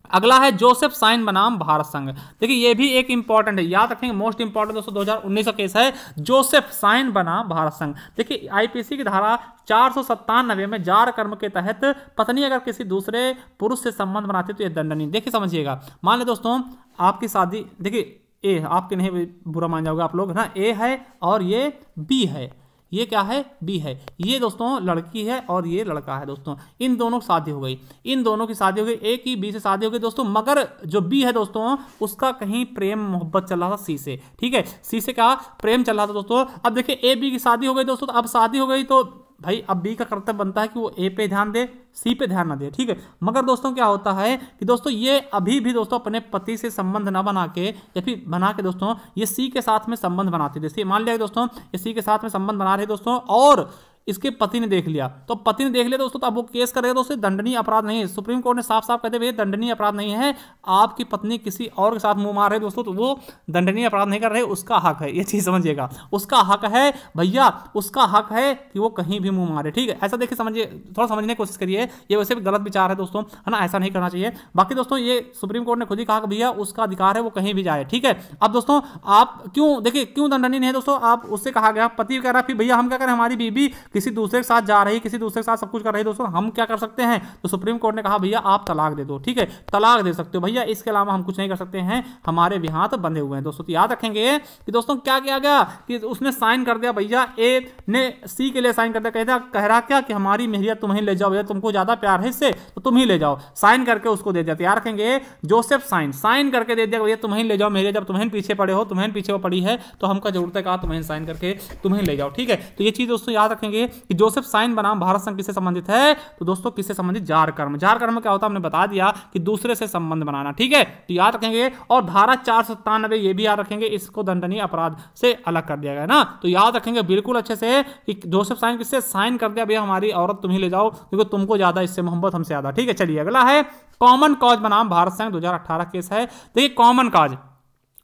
[SPEAKER 1] अगला है जोसेफ साइन बनाम भारत संघ। देखिए ये भी एक इंपॉर्टेंट है, याद रखेंगे, मोस्ट इंपॉर्टेंट दोस्तों 2019 का केस है, जोसेफ साइन बनाम भारत संघ। देखिए आईपीसी की धारा 497 में जार कर्म के तहत पत्नी अगर किसी दूसरे पुरुष से संबंध बनाती तो यह दंडनीय। देखिए समझिएगा, मान ले दोस्तों आपकी शादी, देखिए ए, आपके नहीं बुरा मान जाओगे आप लोग ना, ए है और ये बी है, ये क्या है, बी है, ये दोस्तों लड़की है और ये लड़का है दोस्तों, इन दोनों की शादी हो गई, इन दोनों की शादी हो गई, ए की बी से शादी हो गई दोस्तों, मगर जो बी है दोस्तों उसका कहीं प्रेम मोहब्बत चल रहा था सी से, ठीक है, सी से क्या प्रेम चल रहा था दोस्तों। अब देखिए ए बी की शादी हो गई दोस्तों, तो अब शादी हो गई तो भाई अब बी का कर्तव्य बनता है कि वो ए पे ध्यान दे, सी पे ध्यान ना दे, ठीक है। मगर दोस्तों क्या होता है कि दोस्तों ये अभी भी दोस्तों अपने पति से संबंध ना बना के या फिर बना के दोस्तों ये सी के साथ में संबंध बनाती है। जैसे मान लिया दोस्तों ये सी के साथ में संबंध बना रहे दोस्तों और इसके पति ने देख लिया, तो पति ने देख लिया दोस्तों, तो अब वो केस करेगा दोस्तों, दंडनीय अपराध नहीं है। सुप्रीम कोर्ट ने साफ साफ कहते हुए दंडनीय अपराध नहीं है। आपकी पत्नी किसी और के साथ मुंह मार रहे दोस्तों, तो वो दंडनीय अपराध नहीं कर रहे, उसका हक है, ये चीज समझिएगा, उसका हक है भैया, उसका हक है कि वो कहीं भी मुंह मारे, ठीक है। ऐसा देखिए, समझिए, थोड़ा समझने की कोशिश करिए, ये वैसे भी गलत विचार है दोस्तों, है ना, ऐसा नहीं करना चाहिए। बाकी दोस्तों ये सुप्रीम कोर्ट ने खुद ही कहा कि भैया उसका अधिकार है वो कहीं भी जाए, ठीक है। अब दोस्तों आप क्यों देखिए क्यों दंडनीय नहीं है दोस्तों, आप उससे कहा गया, पति कह रहा फिर भैया हम क्या करें, हमारी बीबी किसी दूसरे के साथ जा रही, किसी दूसरे के साथ सब कुछ कर रही दोस्तों, हम क्या कर सकते हैं। तो सुप्रीम कोर्ट ने कहा भैया आप तलाक दे दो, ठीक है, तलाक दे सकते हो भैया, इसके अलावा हम कुछ नहीं कर सकते हैं, हमारे भी हाथ बंधे हुए हैं दोस्तों। तो याद रखेंगे कि दोस्तों क्या किया गया कि उसने साइन कर दिया, भैया ए ने सी के लिए साइन कर दिया, कह रहा क्या कि हमारी मेहरिया तुम ही ले जाओ भैया, तुमको ज्यादा प्यार है इससे तो तुम ही ले जाओ, साइन करके उसको दे दिया। याद रखेंगे जोसेफ साइन करके दे दिया, भैया तुम ही ले जाओ मेहरिया, जब तुम्हें पीछे पड़े हो, तुम्हें पीछे वो पड़ी है तो हमका जरूरत है कहा तुम्हें साइन करके तुम्हें ले जाओ, ठीक है। तो ये चीज दोस्तों याद रखेंगे कि जोसेफ साइन बनाम भारत संघ किससे संबंधित है, तो दोस्तों किससे संबंधित, जार कर्म क्या होता है हमने बता दिया कि दूसरे से संबंध बनाना, ठीक है। तो याद रखेंगे, और धारा 497 ये भी याद रखेंगे, इसको दंडनीय अपराध से अलग कर दिया गया ना। तो याद रखेंगे बिल्कुल अच्छे से कि जोसेफ साइन किससे साइन कर दिया, भैया हमारी औरत तुम ही ले जाओ क्योंकि तुमको ज्यादा इससे मोहब्बत हमसे ज्यादा, ठीक है। चलिए अगला है कॉमन कॉज बनाम भारत संघ 2018 केस है। देखिए कॉमन कॉज,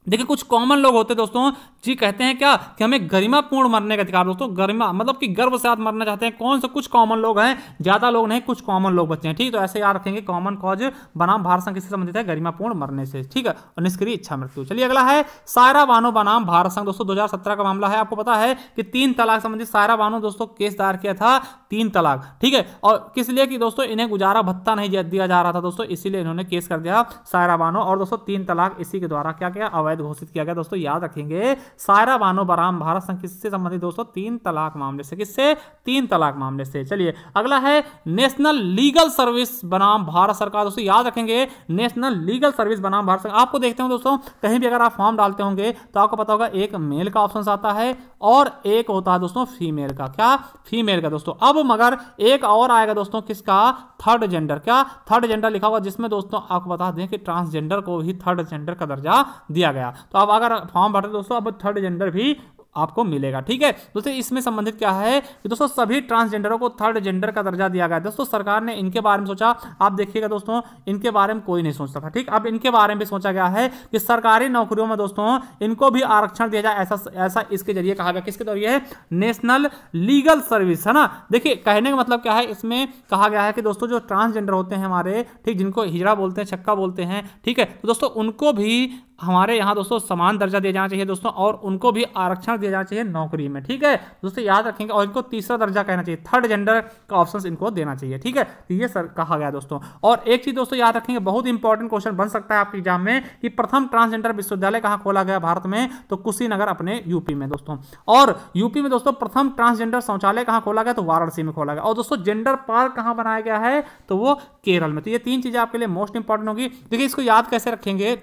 [SPEAKER 1] देखिए कुछ कॉमन लोग होते हैं दोस्तों जी, कहते हैं क्या कि हमें गरिमापूर्ण मरने का अधिकार दोस्तों, गरिमा मतलब कि गर्व से साथ मरना चाहते हैं। कौन से कुछ कॉमन लोग हैं, ज्यादा लोग नहीं, कुछ कॉमन लोग बच्चे हैं, ठीक। तो ऐसे याद रखेंगे कॉमन कॉज बनाम भारत संघ किससे संबंधित है, गरिमापूर्ण मरने से, ठीक है, और निष्क्रिय इच्छा मृत्यु। चलिए अगला है सायरा बानो बनाम भारत संघ दोस्तों 2017 का मामला है। आपको पता है कि 3 तलाक संबंधित सायरा बानो दोस्तों केस दायर किया था, 3 तलाक, ठीक है। और किस लिए कि दोस्तों इन्हें गुजारा भत्ता नहीं दिया जा रहा था दोस्तों, इसीलिए इन्होंने केस कर दिया सायरा बानो, और दोस्तों 3 तलाक इसी के द्वारा क्या किया, अवैध घोषित किया गया दोस्तों। याद रखेंगे सायरा बानो बनाम भारत संघ किससे संबंधित दोस्तों, 3 तलाक मामले से, किससे, 3 तलाक मामले से। चलिए अगला है नेशनल लीगल सर्विस बनाम भारत सरकार दोस्तों। याद रखेंगे नेशनल लीगल सर्विस बनाम भारत सरकार, आपको देखते हो दोस्तों कहीं भी अगर आप फॉर्म डालते होंगे तो आपको पता होगा एक मेल का ऑप्शन आता है और एक होता है दोस्तों फीमेल का, क्या, फीमेल का दोस्तों। अब मगर एक और आएगा दोस्तों किसका, थर्ड जेंडर, क्या, थर्ड जेंडर लिखा हुआ, जिसमें दोस्तों आपको बता दें कि ट्रांसजेंडर को भी थर्ड जेंडर का दर्जा दिया गया। तो अब अगर फॉर्म भरते दोस्तों अब थर्ड जेंडर भी आपको मिलेगा, ठीक है दोस्तों। इसमें संबंधित क्या है कि दोस्तों सभी ट्रांसजेंडरों को थर्ड जेंडर का दर्जा दिया गया दोस्तों। सरकार ने इनके बारे में सोचा, आप देखिएगा दोस्तों इनके बारे में कोई नहीं सोचता था, ठीक। अब इनके बारे में भी सोचा गया है कि सरकारी नौकरियों में दोस्तों इनको भी आरक्षण दिया जाए, ऐसा इसके जरिए कहा गया, किसके जरिए, नेशनल लीगल सर्विस, है ना। देखिए कहने का मतलब क्या है, इसमें कहा गया है कि दोस्तों जो ट्रांसजेंडर होते हैं हमारे, ठीक, जिनको हिजड़ा बोलते हैं, छक्का बोलते हैं, ठीक है, तो दोस्तों उनको भी हमारे यहाँ दोस्तों समान दर्जा दिया जाना चाहिए दोस्तों, और उनको भी आरक्षण दिया जाना चाहिए नौकरी में, ठीक है दोस्तों। याद रखेंगे, और इनको तीसरा दर्जा कहना चाहिए, थर्ड जेंडर का ऑप्शन इनको देना चाहिए, ठीक है। तो ये सर कहा गया दोस्तों। और एक चीज दोस्तों याद रखेंगे, बहुत इंपॉर्टेंट क्वेश्चन बन सकता है आपके एग्जाम में, कि प्रथम ट्रांसजेंडर विश्वविद्यालय कहाँ खोला गया भारत में, तो कुशीनगर अपने यूपी में दोस्तों। और यूपी में दोस्तों प्रथम ट्रांसजेंडर शौचालय कहाँ खोला गया, तो वाराणसी में खोला गया। और दोस्तों जेंडर पार्क कहाँ बनाया गया है, तो वो केरल में। तो ये 3 चीजें आपके लिए मोस्ट इंपॉर्टेंट होगी। देखिए इसको याद कैसे रखेंगे,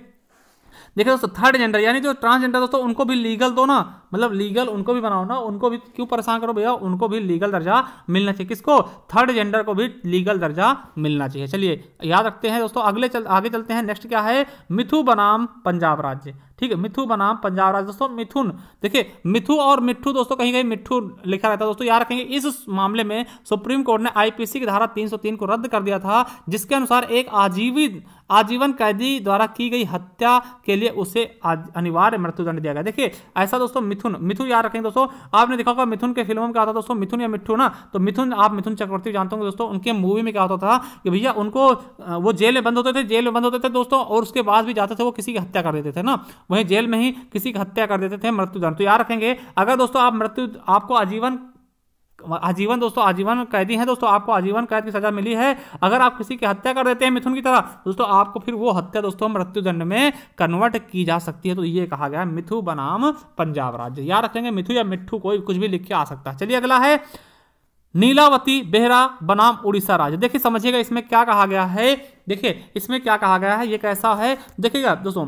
[SPEAKER 1] देखिए दोस्तों थर्ड जेंडर यानी जो ट्रांसजेंडर दोस्तों उनको भी लीगल दो ना, मतलब लीगल उनको भी बनाओ ना, उनको भी क्यों परेशान करो भैया, उनको भी लीगल दर्जा मिलना चाहिए, किसको, थर्ड जेंडर को भी लीगल दर्जा मिलना चाहिए। चलिए याद रखते हैं दोस्तों, आगे चलते हैं। नेक्स्ट क्या है, मिथु बनाम पंजाब राज्य, ठीक है, मिथु बनाम पंजाब राज्य दोस्तों। मिथुन, देखिए मिथु और मिट्ठू दोस्तों कहीं कहीं मिट्ठू लिखा रहता है दोस्तों, याद रखेंगे। इस मामले में सुप्रीम कोर्ट ने आईपीसी की धारा 303 को रद्द कर दिया था, जिसके अनुसार एक आजीवन कैदी द्वारा की गई हत्या के लिए उसे अनिवार्य मृत्युदंड दिया गया। देखिए ऐसा दोस्तों मिथुन याद रखेंगे दोस्तों, आपने देखा होगा मिथुन के फिल्मों में क्या आता दोस्तों, मिथुन या मिट्ठू ना, तो मिथुन आप मिथुन चक्रवर्ती जानते होंगे दोस्तों, उनके मूवी में क्या होता था कि भैया उनको वो जेल में बंद होते थे दोस्तों, और उसके बाद भी जाते थे वो किसी की हत्या कर देते थे ना, वहीं जेल में ही किसी की हत्या कर देते थे, मृत्युदंड। तो याद रखेंगे अगर दोस्तों आपको आजीवन दोस्तों आजीवन कैदी हैं दोस्तों, आपको आजीवन कैद की सजा मिली है, अगर आप किसी की हत्या कर देते हैं मिथुन की तरह दोस्तों, आपको फिर वो हत्या दोस्तों मृत्युदंड में कन्वर्ट की जा सकती है। तो ये कहा गया मिथु बनाम पंजाब राज्य। याद रखेंगे मिथु या मिट्ठू कोई कुछ भी लिख के आ सकता है। चलिए अगला है नीलावती बेहरा बनाम उड़ीसा राज्य। देखिए समझिएगा इसमें क्या कहा गया है, देखिए इसमें क्या कहा गया है, ये कैसा है देखिएगा दोस्तों।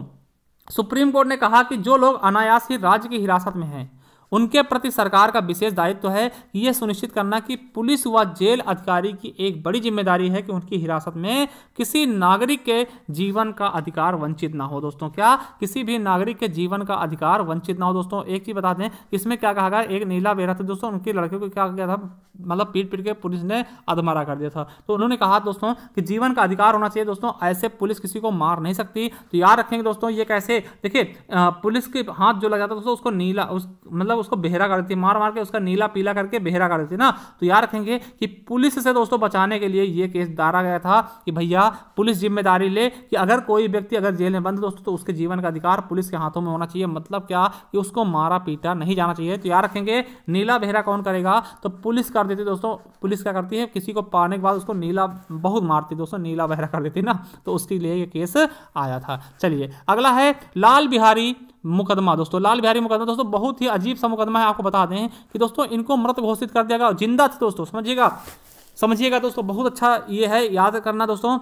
[SPEAKER 1] सुप्रीम कोर्ट ने कहा कि जो लोग अनायास ही राज्य की हिरासत में हैं उनके प्रति सरकार का विशेष दायित्व है कि यह सुनिश्चित करना कि पुलिस व जेल अधिकारी की एक बड़ी जिम्मेदारी है कि उनकी हिरासत में किसी नागरिक के जीवन का अधिकार वंचित ना हो। दोस्तों क्या किसी भी नागरिक के जीवन का अधिकार वंचित ना हो। दोस्तों एक चीज बता दें, इसमें क्या कहा गया, एक नीला बेहरा था दोस्तों, उनके लड़के को क्या किया था, मतलब पीट पीट के पुलिस ने अधमरा कर दिया था। तो उन्होंने कहा दोस्तों कि जीवन का अधिकार होना चाहिए। दोस्तों ऐसे पुलिस किसी को मार नहीं सकती। तो याद रखेंगे दोस्तों, ये कैसे, देखिए पुलिस के हाथ जो लग जाता है दोस्तों, उसको नीला मतलब उसको बेहरा कर देती, मार मार के उसका नीला पीला करके बेहरा कर देती ना। तो याद रखेंगे कि पुलिस से दोस्तों बचाने के लिए ये केस डाला गया था कि भैया पुलिस जिम्मेदारी ले कि अगर कोई व्यक्ति अगर जेल में बंद दोस्तों तो उसके जीवन का अधिकार पुलिस के हाथों में होना चाहिए। मतलब क्या कि उसको मारा पीटा नहीं जाना चाहिए। तो याद रखेंगे नीला बेहरा कौन करेगा, तो पुलिस कर देती दोस्तों। पुलिस क्या करती है, किसी को पाने के बाद उसको नीला बहुत मारती दोस्तों, नीला बहरा कर देती ना, तो उसके लिए ये केस आया था। चलिए अगला है लाल बिहारी मुकदमा। दोस्तों लाल बिहारी मुकदमा दोस्तों बहुत ही अजीब सा मुकदमा है। आपको बता दें कि दोस्तों इनको मृत घोषित कर दिया गया, जिंदा थे दोस्तों, समझिएगा दोस्तों, बहुत अच्छा ये है याद करना दोस्तों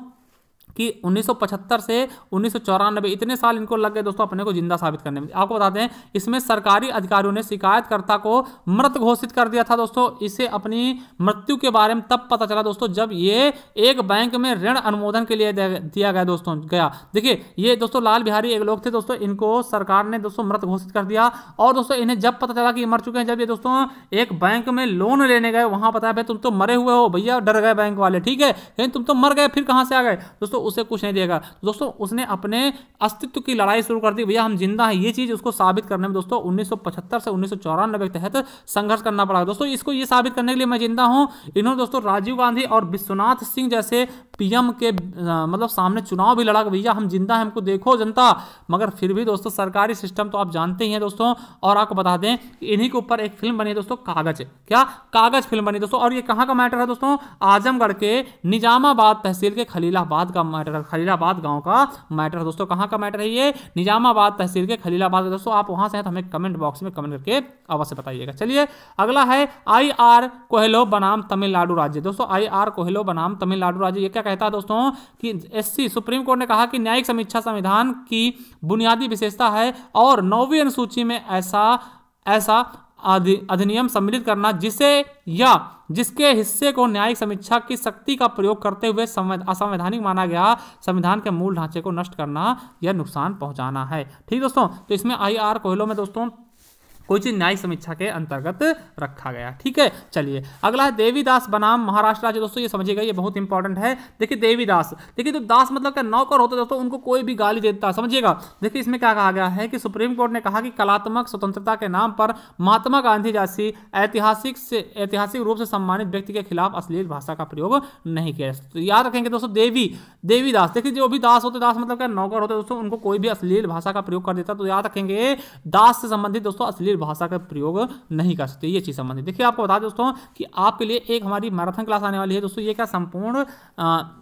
[SPEAKER 1] कि 1975 से 1994 इतने साल इनको लग गए दोस्तों अपने को जिंदा साबित करने में। आपको बता दें इसमें सरकारी अधिकारियों ने शिकायतकर्ता को मृत घोषित कर दिया था दोस्तों। इसे अपनी मृत्यु के बारे में तब पता चला दोस्तों जब ये एक बैंक में ऋण अनुमोदन के लिए दिया गया दोस्तों गया। देखिए ये दोस्तों लाल बिहारी एक लोग थे दोस्तों, इनको सरकार ने दोस्तों मृत घोषित कर दिया। और दोस्तों इन्हें जब पता चला कि मर चुके हैं, जब ये दोस्तों एक बैंक में लोन लेने गए, वहां पता है भाई तुम तो मरे हुए हो भैया, डर गए बैंक वाले, ठीक है, लेकिन तुम तो मर गए, फिर कहां से आ गए दोस्तों, उसे कुछ नहीं देगा दोस्तों। उसने अपने अस्तित्व की लड़ाई शुरू कर दी, भैया हम जिंदा हैं। ये चीज उसको साबित करने में दोस्तों 1975 से 1994 के तहत संघर्ष करना पड़ा दोस्तों। इसको ये साबित करने के लिए मैं जिंदा हूं, इन्होंने दोस्तों राजीव गांधी और विश्वनाथ सिंह जैसे पीएम के मतलब सामने चुनाव भी लड़ा, भैया हम जिंदा हैं, हमको देखो जनता। मगर फिर भी दोस्तों सरकारी सिस्टम तो आप जानते ही हैं दोस्तों। और आपको बता दें इन्हीं के ऊपर एक फिल्म बनी है दोस्तों, कागज, क्या कागज फिल्म बनी दोस्तों। और ये कहां का मैटर है दोस्तों, आजमगढ़ के निजामाबाद तहसील के खलीलाबाद का मैटर है, खलीलाबाद गांव का मैटर है दोस्तों। कहां का मैटर है ये, निजामाबाद तहसील के खलीलाबाद दोस्तों। आप वहां से हैं तो हमें कमेंट बॉक्स में कमेंट करके अवश्य बताइएगा। चलिए अगला है IR कोहेलो बनाम तमिलनाडु राज्य। दोस्तों IR कोहेलो बनाम तमिलनाडु राज्य, ये क्या कहता है दोस्तों कि SC सुप्रीम कोर्ट ने कहा कि न्यायिक समीक्षा संविधान की बुनियादी विशेषता है और 9वीं अनुसूची में ऐसा अधिनियम सम्मिलित करना जिसे या जिसके हिस्से को न्यायिक समीक्षा की शक्ति का प्रयोग करते हुए असंवैधानिक माना गया, संविधान के मूल ढांचे को नष्ट करना या नुकसान पहुंचाना है। ठीक दोस्तों, तो इसमें IR कोहेलो में दोस्तों कोई चीज न्यायिक समीक्षा के अंतर्गत रखा गया। ठीक है, चलिए अगला है देवीदास बनाम महाराष्ट्र राज्य। दोस्तों ये समझिएगा, ये बहुत इंपॉर्टेंट है। देखिए देवीदास, देखिए तो दास मतलब क्या, नौकर होते दोस्तों, उनको कोई भी गाली देता, समझिएगा। देखिए इसमें क्या कहा गया है कि सुप्रीम कोर्ट ने कहा कि कलात्मक स्वतंत्रता के नाम पर महात्मा गांधी जैसी ऐतिहासिक रूप से सम्मानित व्यक्ति के खिलाफ अश्लील भाषा का प्रयोग नहीं किया। तो याद रखेंगे दोस्तों देवीदास, देखिए जो भी दास होते, दास मतलब क्या, नौकर होते दोस्तों, उनको कोई भी अश्लील भाषा का प्रयोग कर देता। तो याद रखेंगे दास से संबंधित दोस्तों अश्लील भाषा का प्रयोग नहीं कर सकते, ये चीज संबंधित। देखिए आपको बता दोस्तों कि आपके लिए एक हमारी मैराथन क्लास आने वाली है दोस्तों। ये क्या संपूर्ण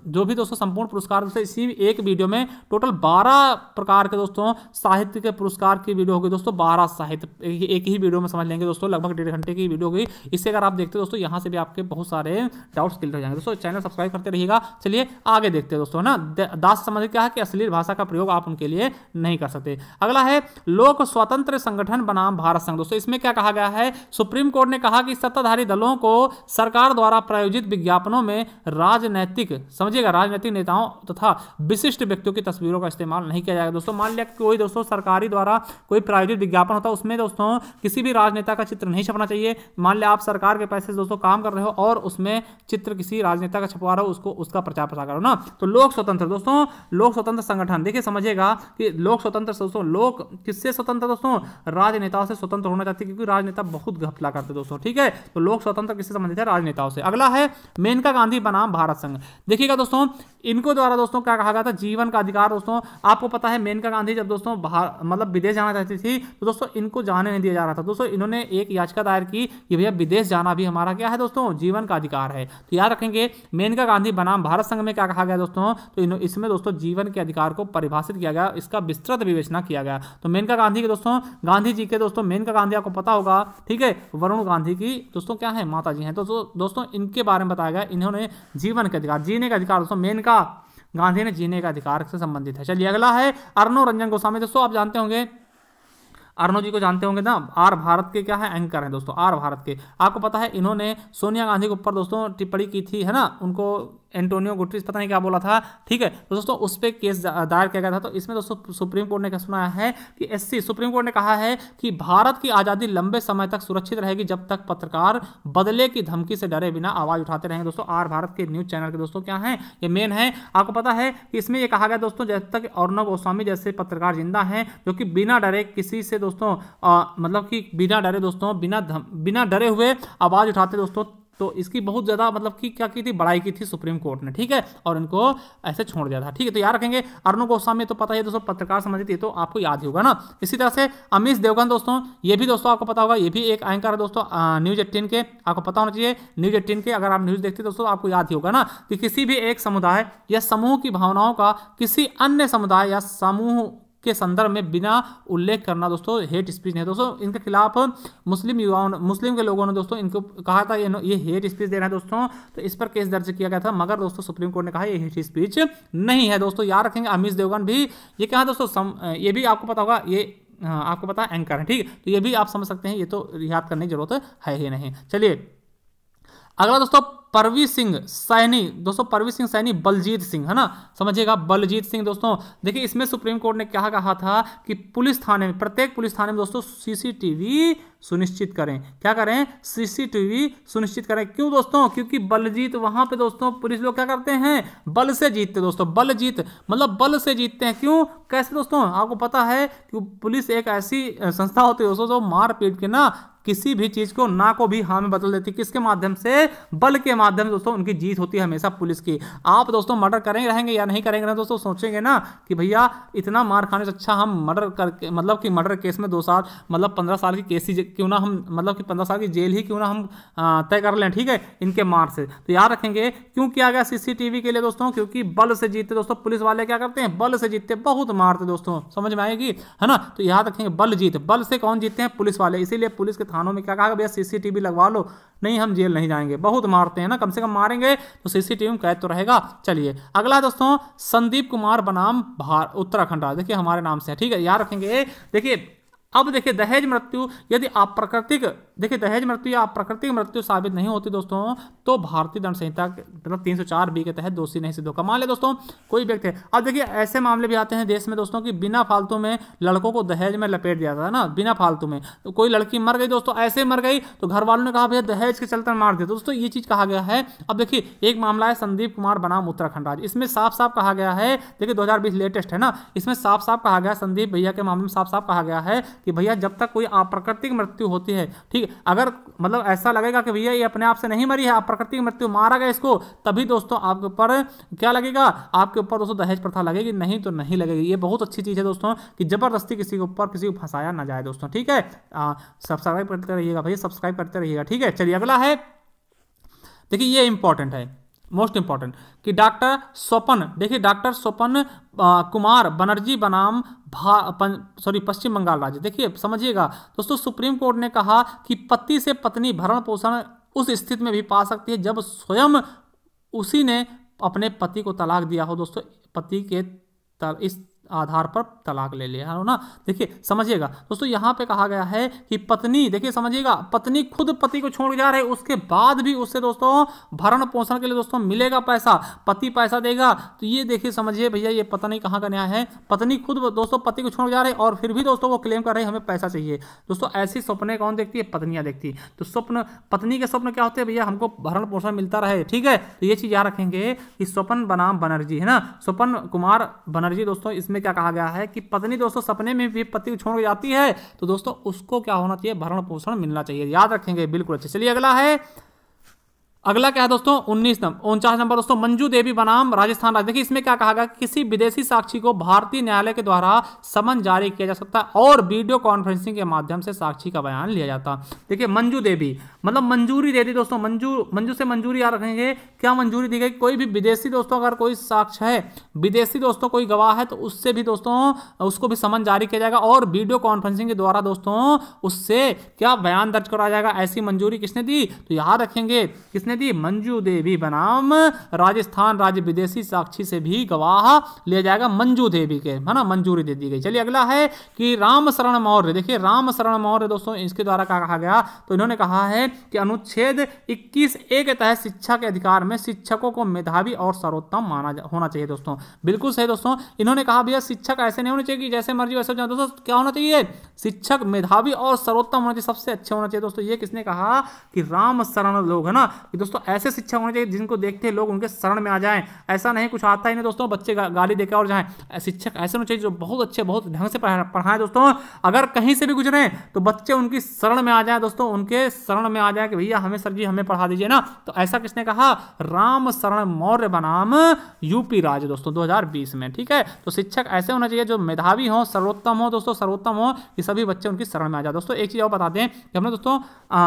[SPEAKER 1] जो भी दोस्तों संपूर्ण पुरस्कार दोस्तों इसी एक वीडियो में टोटल 12 प्रकार के दोस्तों साहित्य के पुरस्कार की वीडियो होगी दोस्तों। 12 साहित्य एक ही वीडियो में समझ लेंगे दोस्तों, लगभग 1.5 घंटे की वीडियो होगी। इससे अगर आप देखते हो दोस्तों यहाँ से भी आपके बहुत सारे डाउट्स क्लियर हो जाएंगे दोस्तों। चैनल सब्सक्राइब करते रहिएगा। चलिए आगे देखते हैं दोस्तों ना, दास संबंधित क्या है कि अश्लील भाषा का प्रयोग आप उनके लिए नहीं कर सकते। अगला है लोक स्वतंत्र संगठन बनाम भारत संघ। दोस्तों इसमें क्या कहा गया है, सुप्रीम कोर्ट ने कहा कि सत्ताधारी दलों को सरकार द्वारा प्रायोजित विज्ञापनों में राजनैतिक, समझिएगा, राजनीतिक नेताओं तथा विशिष्ट व्यक्तियों की तस्वीरों का इस्तेमाल नहीं किया जाएगा। दोस्तों मान लिया कोई दोस्तों सरकारी द्वारा कोई प्रायोजित विज्ञापन होता है, उसमें दोस्तों किसी भी राजनेता का चित्र नहीं छपना चाहिए। मान लिया आप सरकार के पैसे से दोस्तों काम कर रहे हो और उसमें चित्र किसी राजनेता का छपवा रहे हो, उसका प्रचार प्रसार करो ना। तो लोक स्वतंत्र दोस्तों, लोक स्वतंत्र संगठन, देखिए समझिएगा कि लोक स्वतंत्र दोस्तों, लोक किससे स्वतंत्र दोस्तों, राजनेताओं से स्वतंत्र होना चाहते, क्योंकि राजनेता बहुत घपला करते दोस्तों। ठीक है, तो लोक स्वतंत्र किससे संबंधित है, राजनेताओं से। अगला है मेनका गांधी बनाम भारत संघ। देखिएगा दोस्तों इनको द्वारा दोस्तों क्या कहा गया था, जीवन का अधिकार। दोस्तों आपको पता है मेनका गांधी जब दोस्तों मतलब विदेश जाना चाहती थी तो दोस्तों इनको जाने नहीं दिया जा रहा था। दोस्तों इन्होंने एक याचिका दायर की कि भैया विदेश जाना भी हमारा क्या है दोस्तों, जीवन का अधिकार है। तो याद रखेंगे मेनका गांधी बनाम भारत संघ में क्या कहा गया दोस्तों, तो इसमें दोस्तों जीवन के अधिकार को परिभाषित किया गया, इसका विस्तृत विवेचना किया गया। तो मेनका गांधी के दोस्तों, गांधी जी के दोस्तों, मेनका गांधी आपको पता होगा, ठीक है, वरुण गांधी की दोस्तों क्या है, माता जी हैं। तो दोस्तों इनके बारे में बताया गया, इन्होंने जीवन के अधिकार, जीने का अधिकार दोस्तों, मेनका गांधी ने जीने का अधिकार से संबंधित है। चलिए अगला है अर्नो रंजन गोस्वामी। दोस्तों आप जानते होंगे अर्नो जी को जानते होंगे ना, आर भारत के क्या है एंकर हैं दोस्तों, आर भारत के। आपको पता है इन्होंने सोनिया गांधी के ऊपर दोस्तों टिप्पणी की थी, है ना, उनको एंटोनियो गुटरेस पता नहीं क्या बोला था, ठीक है। तो दोस्तों उस पर केस दायर किया गया था। तो इसमें दोस्तों सुप्रीम कोर्ट ने क्या सुनाया है कि एससी, सुप्रीम कोर्ट ने कहा है कि भारत की आज़ादी लंबे समय तक सुरक्षित रहेगी जब तक पत्रकार बदले की धमकी से डरे बिना आवाज उठाते रहेंगे। दोस्तों आर भारत के न्यूज चैनल के दोस्तों क्या है, ये मेन है। आपको पता है कि इसमें ये कहा गया दोस्तों जब तक अर्नब गोस्वामी जैसे पत्रकार जिंदा हैं जो कि बिना डरे किसी से दोस्तों मतलब कि बिना डरे दोस्तों बिना डरे हुए आवाज उठाते दोस्तों, तो इसकी बहुत ज़्यादा मतलब कि क्या की थी, बड़ाई की थी सुप्रीम कोर्ट ने, ठीक है, और इनको ऐसे छोड़ दिया था, ठीक है। तो याद रखेंगे अर्नब गोस्वामी तो पता है दोस्तों पत्रकार संबंधित, ये तो आपको याद ही होगा ना। इसी तरह से अमीश देवगन दोस्तों, ये भी दोस्तों आपको पता होगा, ये भी एक एंकर है दोस्तों न्यूज 18 के, आपको पता होना चाहिए न्यूज 18 के, अगर आप न्यूज देखते दोस्तों आपको याद ही होगा ना कि किसी भी एक समुदाय या समूह की भावनाओं का किसी अन्य समुदाय या समूह के संदर्भ में बिना उल्लेख करना दोस्तों हेट स्पीच नहीं है। दोस्तों इनके खिलाफ मुस्लिम युवाओं, मुस्लिम के लोगों ने दोस्तों इनको कहा था ये हेट स्पीच दे रहा है दोस्तों, तो इस पर केस दर्ज किया गया था, मगर दोस्तों सुप्रीम कोर्ट ने कहा ये हेट स्पीच नहीं है। दोस्तों याद रखेंगे अमीश देवगन भी ये क्या है दोस्तों, ये भी आपको पता होगा, ये आपको पता है एंकर है, ठीक है। तो ये भी आप समझ सकते हैं, ये तो याद करने की जरूरत है ही नहीं। चलिए अगला दोस्तों परवीर सिंह सैनी, दोस्तों परवीर सिंह सैनी बलजीत सिंह, है ना, समझिएगा बलजीत सिंह। दोस्तों देखिए इसमें सुप्रीम कोर्ट ने क्या कहा था कि पुलिस थाने में, प्रत्येक पुलिस थाने में दोस्तों सीसीटीवी सुनिश्चित करें, क्या करें, सीसीटीवी सुनिश्चित करें। क्यों दोस्तों, क्योंकि बलजीत वहां पे दोस्तों पुलिस लोग क्या करते हैं, बल से जीतते दोस्तों, बल जीत मतलब बल से जीतते हैं। क्यों, कैसे दोस्तों, आपको पता है कि पुलिस एक ऐसी संस्था होती है दोस्तों जो मार पीट के ना किसी भी चीज को ना को भी हाँ में बदल देती है, किसके माध्यम से, बल के माध्यम से दोस्तों उनकी जीत होती है हमेशा पुलिस की। आप दोस्तों मर्डर करेंगे रहेंगे या नहीं करेंगे ना दोस्तों, सोचेंगे ना कि भैया इतना मार खाने से अच्छा हम मर्डर करके, मतलब कि मर्डर केस में 2 साल मतलब 15 साल की केस ही क्यों ना हम, मतलब कि 15 साल की जेल ही क्यों ना हम तय कर लें, ठीक है, इनके मार से। तो याद रखेंगे क्यों किया गया सीसीटीवी के लिए दोस्तों, क्योंकि बल से जीतते दोस्तों, पुलिस वाले क्या करते हैं, बल से जीतते, बहुत मारते दोस्तों, समझ में आएगी, है ना। तो याद रखेंगे बल जीत, बल से कौन जीतते हैं, पुलिस वाले। इसीलिए पुलिस के थानों में क्या कहा भैया सीसीटीवी लगवा लो, नहीं हम जेल नहीं जाएंगे, बहुत मारते हैं ना, कम से कम मारेंगे तो सीसीटीवी में कैद तो रहेगा। चलिए अगला दोस्तों संदीप कुमार बनाम उत्तराखंड, देखिए हमारे नाम से है, ठीक है, याद रखेंगे। देखिए अब देखिए दहेज मृत्यु यदि अप्राकृतिक, देखिए दहेज मृत्यु या अप्राकृतिक मृत्यु साबित नहीं होती दोस्तों तो भारतीय दंड संहिता मतलब 304 बी के तहत दोषी नहीं सिद्ध होगा। मान ले दोस्तों कोई व्यक्ति है, अब देखिए ऐसे मामले भी आते हैं देश में दोस्तों कि बिना फालतू में लड़कों को दहेज में लपेट दिया था ना, बिना फालतू में, तो कोई लड़की मर गई दोस्तों, ऐसे मर गई तो घर वालों ने कहा भैया दहेज के चलते मार दिया, दोस्तों ये चीज कहा गया है। अब देखिए एक मामला है संदीप कुमार बनाम उत्तराखंड राज्य, इसमें साफ साफ कहा गया है, देखिए 2020 लेटेस्ट है ना, इसमें साफ साफ कहा गया संदीप भैया के मामले में साफ साफ कहा गया है कि भैया जब तक कोई अप्राकृतिक मृत्यु होती है, ठीक है, अगर मतलब ऐसा लगेगा कि भैया ये अपने आप से नहीं मरी है, अप्राकृतिक मृत्यु मारा गया इसको, तभी दोस्तों आपके ऊपर क्या लगेगा, आपके ऊपर दोस्तों दहेज प्रथा लगेगी, नहीं तो नहीं लगेगी। ये बहुत अच्छी चीज है दोस्तों कि जबरदस्ती किसी के ऊपर किसी को फंसाया ना जाए दोस्तों, ठीक है। सब्सक्राइब करते रहिएगा भैया, सब्सक्राइब करते रहिएगा, ठीक है। चलिए अगला है, देखिए ये इंपॉर्टेंट है, मोस्ट इंपॉर्टेंट कि डॉक्टर स्वपन, देखिए डॉक्टर स्वपन कुमार बनर्जी बनाम पश्चिम बंगाल राज्य। देखिए समझिएगा दोस्तों सुप्रीम कोर्ट ने कहा कि पति से पत्नी भरण पोषण उस स्थिति में भी पा सकती है जब स्वयं उसी ने अपने पति को तलाक दिया हो दोस्तों, पति के इस आधार पर तलाक ले लिया है ना। देखिए समझिएगा दोस्तों यहाँ पे कहा गया है कि पत्नी, देखिए समझिएगा, पत्नी खुद पति को छोड़ जा रहे, उसके बाद भी उससे दोस्तों भरण पोषण के लिए दोस्तों मिलेगा पैसा, पति पैसा देगा, तो ये देखिए समझिए भैया ये पता नहीं कहाँ का न्याय है। पत्नी खुद दोस्तों पति को छोड़ जा रहे और फिर भी दोस्तों वो क्लेम कर रहे हमें पैसा चाहिए। दोस्तों ऐसी सपने कौन देखती है, पत्नियां देखती। तो स्वप्न, पत्नी के स्वप्न क्या होते हैं भैया, हमको भरण पोषण मिलता रहे, ठीक है। तो ये चीज याद रखेंगे कि स्वपन बनाम बनर्जी है ना, स्वपन कुमार बनर्जी दोस्तों, इसमें क्या कहा गया है कि पत्नी दोस्तों सपने में भी पति को छोड़ जाती है तो दोस्तों उसको क्या होना चाहिए, भरण पोषण मिलना चाहिए, याद रखेंगे बिल्कुल अच्छे। चलिए अगला है, अगला क्या है दोस्तों 49 नंबर दोस्तों मंजू देवी बनाम राजस्थान राज्य। देखिए इसमें क्या कहा गया, किसी विदेशी साक्षी को भारतीय न्यायालय के द्वारा समन जारी किया जा सकता है और वीडियो कॉन्फ्रेंसिंग के माध्यम से साक्षी का बयान लिया जाता। देखिए मंजू देवी मतलब मंजूरी दे दी दोस्तों, मंजू से मंजूरी याद रखेंगे, क्या मंजूरी दी गई, कोई भी विदेशी दोस्तों अगर कोई साक्ष्य है, विदेशी दोस्तों कोई गवाह है तो उससे भी दोस्तों उसको भी समन जारी किया जाएगा और वीडियो कॉन्फ्रेंसिंग के द्वारा दोस्तों उससे क्या बयान दर्ज कराया जाएगा। ऐसी मंजूरी किसने दी, तो याद रखेंगे किसने किसने दी? मंजू देवी बनाम राजस्थान राज्य विदेशी साक्षी से भी गवाह लिया जाएगा, मंजू देवी के, है ना, मंजूरी दे दी गई। चलिए अगला है कि राम शरण मौर्य। देखिए राम शरण मौर्य दोस्तों इसके द्वारा क्या कहा गया? तो इन्होंने कहा है कि अनुच्छेद 21A के तहत शिक्षा के अधिकार में शिक्षकों को मेधावी और सर्वोत्तम होना चाहिए। दोस्तों बिल्कुल सही दोस्तों, इन्होंने कहा भैया शिक्षक ऐसे नहीं होने चाहिए कि जैसे मर्जी वैसे। दोस्तों क्या होना चाहिए? शिक्षक मेधावी और सर्वोत्तम होना चाहिए, सबसे अच्छे होना चाहिए। दोस्तों ये किसने कहा? कि राम शरण लोग, है ना, कि दोस्तों ऐसे शिक्षक होने चाहिए जिनको देखते लोग उनके शरण में आ जाएं। ऐसा नहीं कुछ आता ही नहीं दोस्तों, बच्चे गाली देकर और जाएं। शिक्षक ऐसे होने चाहिए जो बहुत अच्छे, बहुत ढंग से पढ़ाएं। दोस्तों अगर कहीं से भी गुजरे तो बच्चे उनकी शरण में आ जाए। दोस्तों उनके शरण में आ जाए कि भैया हमें सर जी हमें पढ़ा दीजिए ना। तो ऐसा किसने कहा? राम शरण मौर्य बनाम यूपी राज्य दोस्तों 2020 में। ठीक है, तो शिक्षक ऐसे होना चाहिए जो मेधावी हो, सर्वोत्तम हो। दोस्तों सर्वोत्तम हो कि सभी बच्चे उनकी शरण में आ जाए। दोस्तों एक चीज और बताते हैं कि हमने दोस्तों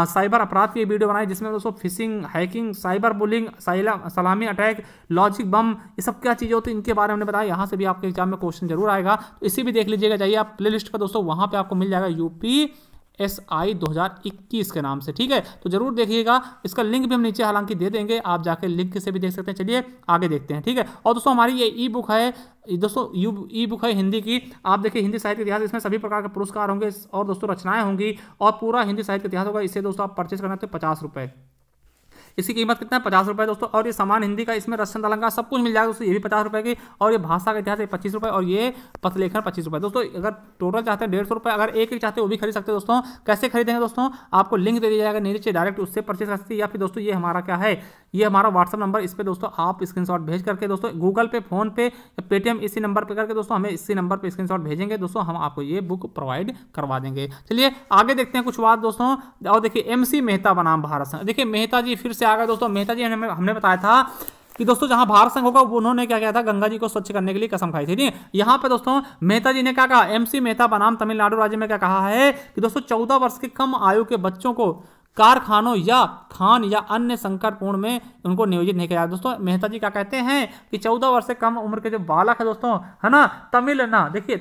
[SPEAKER 1] साइबर अपराध की वीडियो बनाई जिसमें दोस्तों फिशिंग, हैकिंग, साइबर बुलिंग, सलामी अटैक, लॉजिक बम, ये सब क्या चीजें होती हैं इनके बारे में बताया। यहाँ से भी आपके एग्जाम में क्वेश्चन जरूर आएगा, तो इसी भी देख लीजिएगा। जाइए आप प्ले लिस्ट पर दोस्तों, वहां पे आपको मिल जाएगा UPSI 2021 के नाम से। ठीक है, तो जरूर देखिएगा। इसका लिंक भी हम नीचे हालांकि दे देंगे, आप जाके लिंक से भी देख सकते हैं। चलिए आगे देखते हैं। ठीक है, और दोस्तों हमारी ये ई बुक है दोस्तों, ई बुक है हिंदी की। आप देखिए हिंदी साहित्य इतिहास, इसमें सभी प्रकार के पुरस्कार होंगे और दोस्तों रचनाएं होंगी और पूरा हिंदी साहित्य इतिहास होगा। इसे दोस्तों आप परचेज करना तो 50 रुपए। इसकी कीमत कितना है? 50 रुपए दोस्तों। और ये समान हिंदी का, इसमें रचना अलंकार सब कुछ मिल जाएगा दोस्तों, ये भी 50 रुपए की। और ये भाषा का इतिहास 25 रुपए और ये पथलेखन 25 रुपए। दोस्तों अगर टोटल चाहते हैं 150 रुपए, अगर एक चाहते हैं वो भी खरीद सकते हैं। दोस्तों कैसे खरीदेंगे? दोस्तों आपको लिंक दे दिया जाएगा नीचे, डायरेक्ट उससे परचेज कर सकते हैं। या फिर दोस्तों ये हमारा क्या है, ये हमारा व्हाट्सअप नंबर, इस पर दोस्तों आप स्क्रीनशॉट भेज करके दोस्तों गूगल पे, फोन पे या पेटीएम इसी नंबर पे करके दोस्तों हमें इसी नंबर पे स्क्रीनशॉट भेजेंगे। दोस्तों हम आपको ये बुक प्रोवाइड करवा देंगे। चलिए आगे देखते हैं कुछ बात दोस्तों। और देखिए MC मेहता बनाम भारत संघ। देखिए मेहता जी फिर से आ गए दोस्तों। मेहता जी हमने बताया था कि दोस्तों जहां भारत संघ होगा उन्होंने क्या किया था? गंगा जी को स्वच्छ करने के लिए कसम खाई थी। नहीं, यहाँ पे दोस्तों मेहता जी ने क्या कहा? MC मेहता बनाम तमिलनाडु राज्य में क्या कहा है कि दोस्तों 14 वर्ष के कम आयु के बच्चों को कारखानों या खान या अन्य संकटपूर्ण में उनको नियोजित नहीं किया। दोस्तों मेहता जी क्या कहते हैं कि 14 वर्ष से कम उम्र के जो बालक है दोस्तों, है ना, देखिए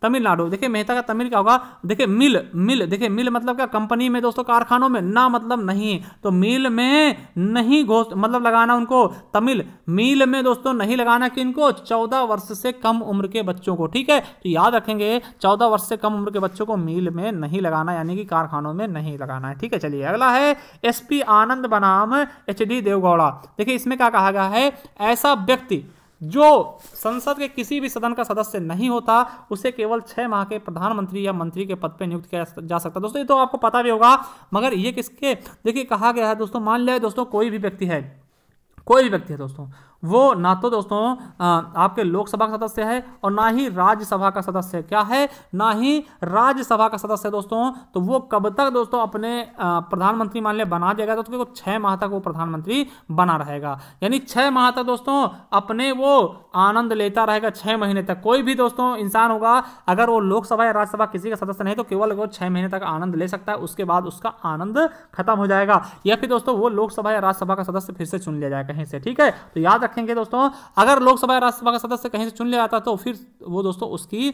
[SPEAKER 1] तमिलनाडु। देखिए मेहता का तमिल क्या होगा? देखिए मिल देखिए मिल मतलब क्या? कंपनी में दोस्तों, कारखानों में, ना मतलब नहीं, तो मिल में नहीं मतलब लगाना उनको, तमिल मिल में दोस्तों नहीं लगाना किनको? 14 वर्ष से कम उम्र के बच्चों को। ठीक है, तो याद रखेंगे 14 वर्ष से कम उम्र के बच्चों को मिल में नहीं लगाना, यानी कि कारखानों में नहीं लगाना है। ठीक है, चलिए अगला है SP आनंद बनाम HD देवगौड़ा। देखिए इसमें क्या कहा गया है? ऐसा व्यक्ति जो संसद के किसी भी सदन का सदस्य नहीं होता उसे केवल 6 माह के प्रधानमंत्री या मंत्री के पद पर नियुक्त किया जा सकता है। दोस्तों ये तो आपको पता भी होगा, मगर ये किसके? देखिए कहा गया है दोस्तों, मान लिया दोस्तों कोई भी व्यक्ति है दोस्तों, वो ना तो दोस्तों आपके लोकसभा का सदस्य है और ना ही राज्यसभा का सदस्य। क्या है? ना ही राज्यसभा का सदस्य दोस्तों। तो वो कब तक दोस्तों अपने प्रधानमंत्री मान लिया बना देगा तो उसको 6 माह तक वो प्रधानमंत्री बना रहेगा, यानी 6 माह तक दोस्तों अपने वो आनंद लेता रहेगा। 6 महीने तक कोई भी दोस्तों इंसान होगा, अगर वो लोकसभा या राज्यसभा किसी का सदस्य नहीं तो केवल वो 6 महीने तक आनंद ले सकता है, उसके बाद उसका आनंद खत्म हो जाएगा। या फिर दोस्तों वो लोकसभा या राज्यसभा का सदस्य फिर से चुन लिया जाएगा कहीं से। ठीक है, तो याद रखेंगे दोस्तों, अगर लोकसभा या राज्यसभा का सदस्य कहीं से चुन लिया जाता तो फिर वो दोस्तों उसकी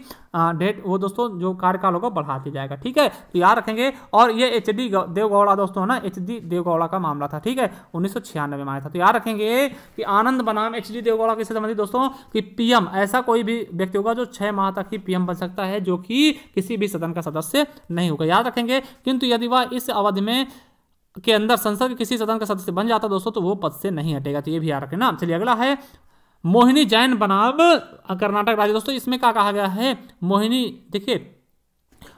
[SPEAKER 1] वो दोस्तों जो कार्यकाल होगा बढ़ा दिया जाएगा। ठीक है, तो याद रखेंगे। और ये HD देवगौड़ा दोस्तों ना, HD देवगौड़ा का मामला था। ठीक है, 1996 में आया था। तो याद रखेंगे कि आनंद बनाम HD देवगौड़ा किससे संबंधित दोस्तों? कि PM, ऐसा कोई भी व्यक्ति होगा जो 6 माह तक ही PM बन सकता है, जो कि किसी भी सदन का सदस्य नहीं होगा। याद रखेंगे, किंतु यदि वह इस अवधि में के अंदर संसद के किसी सदन का सदस्य बन जाता दोस्तों तो वो पद से नहीं हटेगा। तो ये भी याद रखें ना। चलिए अगला है मोहिनी जैन बनाम कर्नाटक राज्य। दोस्तों इसमें क्या कहा गया है? मोहिनी, देखिए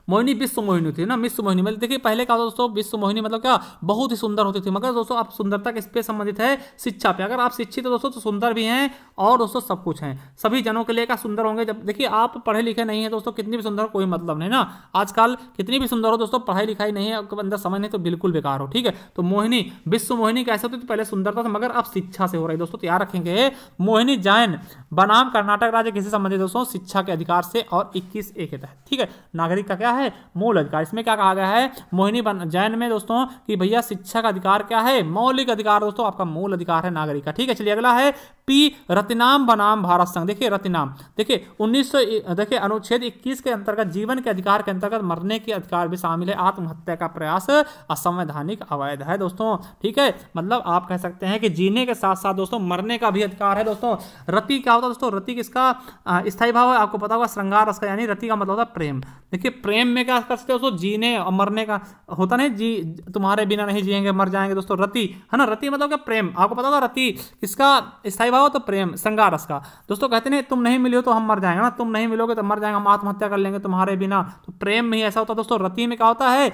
[SPEAKER 1] मोहिनी विश्व मोहिनी थी ना, विश्व मोहिनी मतलब देखिए पहले का दोस्तों विश्व मोहिनी मतलब क्या? बहुत ही सुंदर होती थी। मगर दोस्तों आप सुंदरता किस पे संबंधित है? शिक्षा पे। अगर आप शिक्षित हो दोस्तों तो सुंदर भी हैं और दोस्तों सब कुछ हैं, सभी जनों के लिए क्या सुंदर होंगे? जब देखिए आप पढ़े लिखे नहीं है दोस्तों, कितनी भी सुंदर हो कोई मतलब नहीं ना। आजकल कितनी भी सुंदर हो दोस्तों, पढ़ाई लिखाई नहीं है, अंदर समझ नहीं तो बिल्कुल बेकार हो। ठीक है, तो मोहिनी, विश्व मोहिनी कैसे होती थी? पहले सुंदरता था मगर अब शिक्षा से हो रही दोस्तों। तैयार रखेंगे मोहिनी जैन बनाम कर्नाटक राज्य किसी संबंधित दोस्तों? शिक्षा के अधिकार से और 21A के तहत। ठीक है, नागरिक का क्या है? मूल अधिकार। इसमें क्या कहा गया है? मोहिनी जैन में दोस्तों कि भैया शिक्षा का अधिकार क्या है? मौलिक अधिकार दोस्तों, आपका मूल अधिकार है नागरिक का। ठीक है, चलिए अगला है पी रतिनाम बनाम भारत संघ। देखिए रतिनाम, देखिए 1900 देखिए अनुच्छेद 21 के अंतर्गत जीवन के अधिकार के अंतर्गत मरने के अधिकार भी शामिल है। आत्महत्या का प्रयास असंवैधानिक अवैध है दोस्तों, ठीक है। मतलब आप कह सकते हैं कि जीने के साथ साथ दोस्तों मरने का भी अधिकार है दोस्तों। रति क्या होता है दोस्तों? रति किसका स्थायी भाव है? आपको पता होगा श्रृंगार रस का, यानी रति का मतलब होता है प्रेम। देखिए प्रेम में क्या कर सकते हो दोस्तों? जीने और मरने का होता नहीं, जी तुम्हारे बिना नहीं जिएंगे मर जाएंगे दोस्तों, रति है ना। रति मतलब क्या? प्रेम। आपको पता होगा रति किसका स्थायी भाव? तो प्रेम, श्रृंगार रस का। दोस्तों कहते नहीं तुम नहीं मिलो तो हम मर जाएंगे ना, तुम नहीं मिलोगे तो मर जाएंगे, हम आत्महत्या कर लेंगे तुम्हारे बिना। तो प्रेम में ही ऐसा होता है दोस्तों। रति में क्या होता है?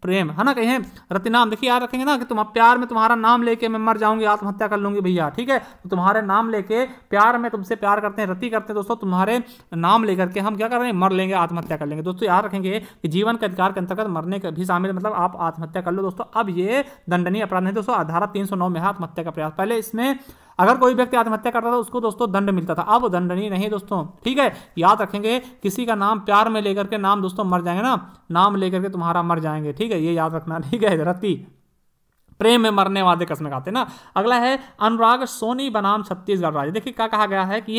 [SPEAKER 1] प्रेम, है ना। कहीं रतिनाम, देखिए याद रखेंगे ना कि तुम प्यार में तुम्हारा नाम लेके मैं मर जाऊंगी, आत्महत्या कर लूंगी भैया, ठीक है। तो तुम्हारे नाम लेके प्यार में तुमसे प्यार करते हैं, रति करते हैं दोस्तों, तुम्हारे नाम लेकर के हम क्या कर रहे हैं? मर लेंगे, आत्महत्या कर लेंगे। दोस्तों याद रखेंगे कि जीवन के अधिकार के अंतर्गत मरने का भी शामिल है, मतलब आप आत्महत्या कर लो दोस्तों। अब ये दंडनीय अपराध नहीं दोस्तों, धारा 309 में है आत्महत्या का प्रयास। पहले इसमें अगर कोई व्यक्ति आत्महत्या करता था उसको दोस्तों दंड मिलता था, अब वो दंडनीय नहीं दोस्तों, ठीक है। याद रखेंगे किसी का नाम प्यार में लेकर के नाम दोस्तों मर जाएंगे ना, नाम लेकर के तुम्हारा मर जाएंगे, ठीक है, ये याद रखना, ठीक है। रति प्रेम में मरने वादे कसम खाते ना। अगला है अनुराग सोनी बनाम छत्तीसगढ़ राज्य। देखिए क्या कहा गया है कि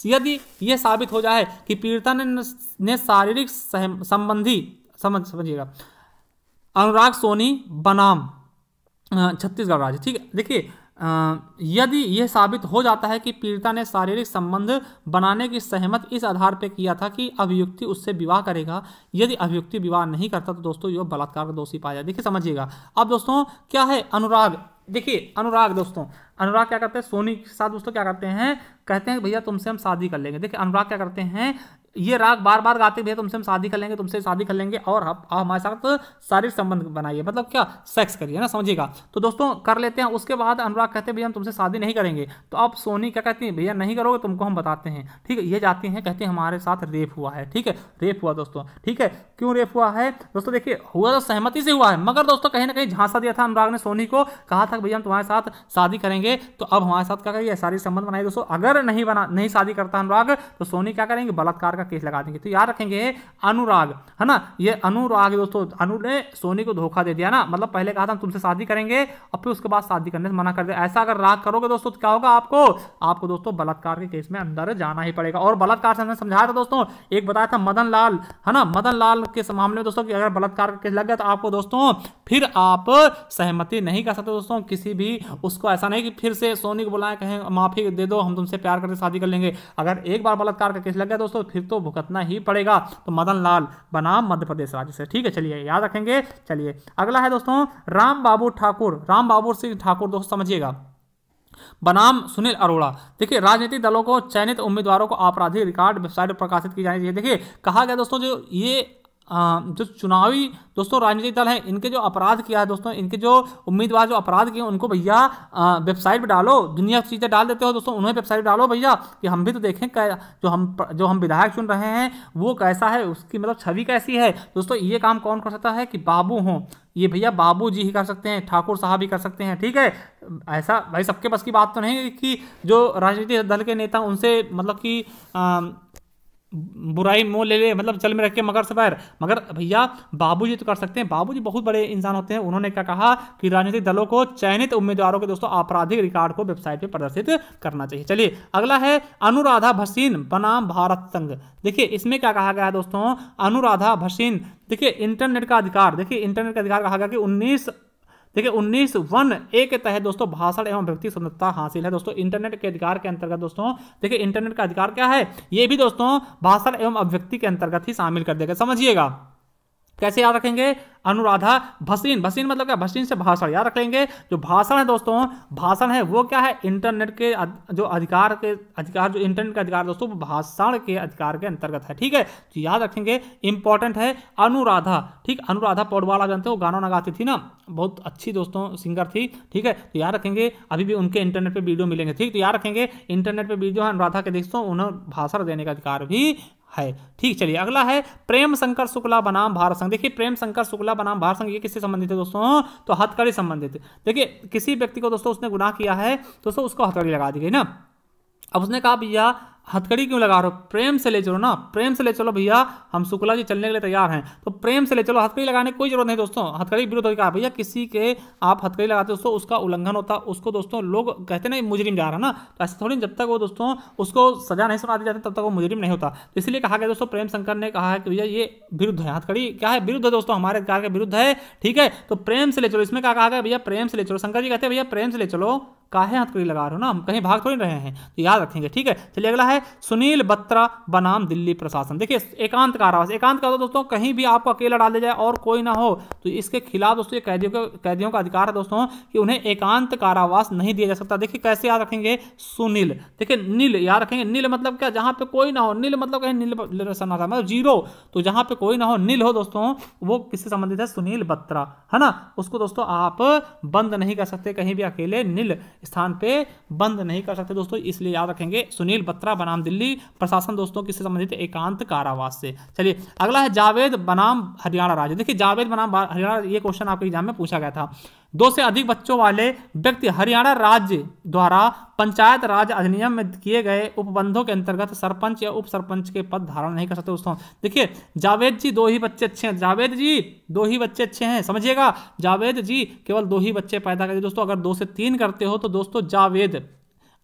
[SPEAKER 1] यदि यह साबित हो जाए कि पीड़िता ने शारीरिक संबंधी समझिएगा अनुराग सोनी बनाम छत्तीसगढ़ राज्य, ठीक है। देखिए यदि यह साबित हो जाता है कि पीड़िता ने शारीरिक संबंध बनाने की सहमत इस आधार पर किया था कि अभियुक्ति उससे विवाह करेगा, यदि अभियुक्ति विवाह नहीं करता तो दोस्तों यह बलात्कार का दोषी पाया जाए। देखिए समझिएगा अब दोस्तों क्या है अनुराग। देखिए अनुराग दोस्तों, अनुराग क्या करते हैं? सोनी के साथ दोस्तों क्या करते हैं? कहते हैं भैया तुमसे हम शादी कर लेंगे। देखिए अनुराग क्या करते हैं? ये राग बार बार गाते भैया तुमसे हम शादी कर लेंगे, तुमसे शादी कर लेंगे और आप हमारे साथ शारीरिक संबंध बनाइए, मतलब क्या? सेक्स करिए ना, समझिएगा। तो दोस्तों कर लेते हैं। उसके बाद अनुराग कहते हैं भैया हम तुमसे शादी नहीं करेंगे। तो अब सोनी क्या कहती है? भैया नहीं करोगे तुमको हम बताते हैं, ठीक है। ये जाती हैं, कहते हैं हमारे साथ रेप हुआ है, ठीक है, रेप हुआ दोस्तों, ठीक है। क्यों रेप हुआ है दोस्तों? देखिए हुआ तो सहमति से हुआ है, मगर दोस्तों कहीं ना कहीं झांसा दिया था अनुराग ने सोनी को, कहा था भैया हम तुम्हारे साथ शादी करेंगे, तो अब हमारे साथ क्या करिए? शारीरिक संबंध बनाइए दोस्तों। अगर नहीं शादी करता अनुराग तो सोनी क्या करेंगे? बलात्कार का केस लगा देंगे। तो याद रखेंगे अनुराग, है ना, ये अनुराग दोस्तों, अनु ने सोनी को धोखा दे दिया ना, मतलब पहले कहा था हम तुमसे शादी करेंगे और फिर उसके बाद शादी करने से मना कर दिया। ऐसा अगर राग करोगे दोस्तों तो क्या होगा? आपको दोस्तों बलात्कार के केस में अंदर जाना ही पड़ेगा। और बलात्कार से हमने समझाया था दोस्तों, एक बताया था मदन लाल, है ना, मदन लाल के मामले में दोस्तों कि अगर बलात्कार का केस लग गया तो आपको दोस्तों फिर आप सहमति नहीं कर सकते दोस्तों किसी भी। उसको ऐसा नहीं कि फिर से सोनी को बुलाएं, कहें माफी दे दो हम तुमसे प्यार करके शादी कर लेंगे। अगर एक बार बलात्कार का केस लग गया दोस्तों फिर तो भुगतना ही पड़ेगा। तो मदन लाल बनाम मध्य प्रदेश राज्य से, ठीक है, चलिए याद रखेंगे। चलिए अगला है दोस्तों राम बाबू ठाकुर, राम बाबू सिंह ठाकुर दोस्तों समझिएगा, बनाम सुनील अरोड़ा। देखिए राजनीतिक दलों को चयनित उम्मीदवारों को आपराधिक रिकॉर्ड वेबसाइट पर प्रकाशित की जानी चाहिए। देखिए कहा गया दोस्तों जो चुनावी दोस्तों राजनीतिक दल हैं इनके जो अपराध किया है दोस्तों, इनके जो उम्मीदवार जो अपराध किए उनको भैया वेबसाइट पे डालो। दुनिया की चीज़ें डाल देते हो दोस्तों, उन्हें वेबसाइट डालो भैया कि हम भी तो देखें जो हम विधायक चुन रहे हैं वो कैसा है, उसकी मतलब छवि कैसी है दोस्तों। ये काम कौन कर सकता है? कि बाबू हों, ये भैया बाबू जी ही कर सकते हैं, ठाकुर साहब ही कर सकते हैं, ठीक है। ऐसा भाई सबके बस की बात तो नहीं है कि जो राजनीतिक दल के नेता उनसे मतलब कि बुराई मोह ले ले, मतलब जल में रख के मगर से पैर, मगर भैया बाबूजी तो कर सकते हैं। बाबूजी बहुत बड़े इंसान होते हैं। उन्होंने क्या कहा कि राजनीतिक दलों को चयनित उम्मीदवारों के दोस्तों आपराधिक रिकॉर्ड को वेबसाइट पे प्रदर्शित करना चाहिए। चलिए अगला है अनुराधा भसीन बनाम भारत संघ। देखिए इसमें क्या कहा गया है दोस्तों? अनुराधा भसीन, देखिए इंटरनेट का अधिकार, देखिए इंटरनेट का अधिकार कहा गया कि 19(1)(a) के तहत दोस्तों भाषण एवं व्यक्ति स्वतंत्रता हासिल है दोस्तों। इंटरनेट के अधिकार के अंतर्गत दोस्तों देखिए इंटरनेट का अधिकार क्या है? ये भी दोस्तों भाषण एवं अभिव्यक्ति के अंतर्गत ही शामिल कर देगा। समझिएगा कैसे याद रखेंगे? अनुराधा भसीन, भसीन मतलब क्या? भसीन से भाषण, याद रख लेंगे। जो भाषण है दोस्तों, भाषण है वो क्या है? इंटरनेट के जो अधिकार जो इंटरनेट का अधिकार दोस्तों भाषण के अधिकार के अंतर्गत है, ठीक है। तो याद रखेंगे, इंपॉर्टेंट है अनुराधा, ठीक। अनुराधा पौडवाल जानते हो, गाना ना गाती थी ना, बहुत अच्छी दोस्तों सिंगर थी, ठीक है। तो याद रखेंगे अभी भी उनके इंटरनेट पे वीडियो मिलेंगे, ठीक। तो याद रखेंगे इंटरनेट पे वीडियो है अनुराधा के दोस्तों, उन्हें भाषण देने का अधिकार भी है, ठीक। चलिए अगला है प्रेम शंकर शुक्ला बनाम भारत संघ। देखिए प्रेम शंकर शुक्ला बनाम भारत संघ ये किससे संबंधित है दोस्तों? तो हथकड़ी संबंधित। देखिए किसी व्यक्ति को दोस्तों उसने गुनाह किया है दोस्तों, उसको हथकड़ी लगा दी गई ना। अब उसने कहा भैया हथकड़ी क्यों लगा रहे हो? प्रेम से ले चलो ना, प्रेम से ले चलो भैया, हम शुक्ला जी चलने के लिए तैयार हैं, तो प्रेम से ले चलो, हथकड़ी लगाने की कोई जरूरत नहीं दोस्तों। हथकड़ी विरुद्ध अधिकार भैया, किसी के आप हथकड़ी लगाते हो दोस्तों उसका उल्लंघन होता है, उसको दोस्तों लोग कहते हैं ना मुजरिम जा रहा है ना, तो ऐसे थोड़ी, जब तक वो दोस्तों उसको सजा नहीं सुना दी जाती तब तक वो मुजरिम नहीं होता। तो इसलिए कहा गया दोस्तों, प्रेम शंकर ने कहा है कि भैया ये विरुद्ध है, हथकड़ी क्या है, विरुद्ध है दोस्तों, हमारे अधिकार के विरुद्ध है, ठीक है, तो प्रेम से ले चलो। इसमें क्या कहा गया भैया, प्रेम से ले चलो। शंकर जी कहते हैं भैया प्रेम से ले चलो, काहे हथकड़ी लगा रहे हो ना, हम कहीं भाग थोड़ी रहे हैं, तो याद रखेंगे, ठीक है। चलिए अगला है सुनील बत्रा बनाम दिल्ली प्रशासन। देखिए एकांत कारावास, एकांत का दोस्तों कहीं भी आपको अकेला डाल दिया जाए और कोई ना हो, तो इसके खिलाफ दोस्तों ये कैदियों का अधिकार है दोस्तों कि उन्हें एकांत कारावास नहीं दिया जा सकता। देखिए कैसे याद रखेंगे, सुनील, देखिए नील याद रखेंगे, नील मतलब क्या, जहां पे कोई ना हो, नील मतलब कहीं नील मतलब जीरो, तो जहां पे कोई ना हो नील हो दोस्तों, वो किससे संबंधित है, सुनील बत्रा, है ना, उसको दोस्तों आप बंद नहीं कर सकते कहीं भी, अकेले नील स्थान पे बंद नहीं कर सकते दोस्तों, इसलिए याद रखेंगे सुनील बत्रा बनाम दिल्ली प्रशासन दोस्तों किससे संबंधित है, एकांत कारावास से। चलिए अगला है जावेद बनाम हरियाणा राज्य। देखिए जावेद बनाम हरियाणा, ये क्वेश्चन आपके एग्जाम में पूछा गया था। 2 से अधिक बच्चों वाले व्यक्ति हरियाणा राज्य द्वारा पंचायत राज अधिनियम में किए गए उपबंधों के अंतर्गत सरपंच या उप सरपंच के पद धारण नहीं कर सकते दोस्तों। देखिए जावेद जी 2 ही बच्चे अच्छे हैं, जावेद जी 2 ही बच्चे अच्छे हैं, समझिएगा, जावेद जी केवल 2 ही बच्चे पैदा करें दोस्तों। अगर 2 से 3 करते हो तो दोस्तों जावेद,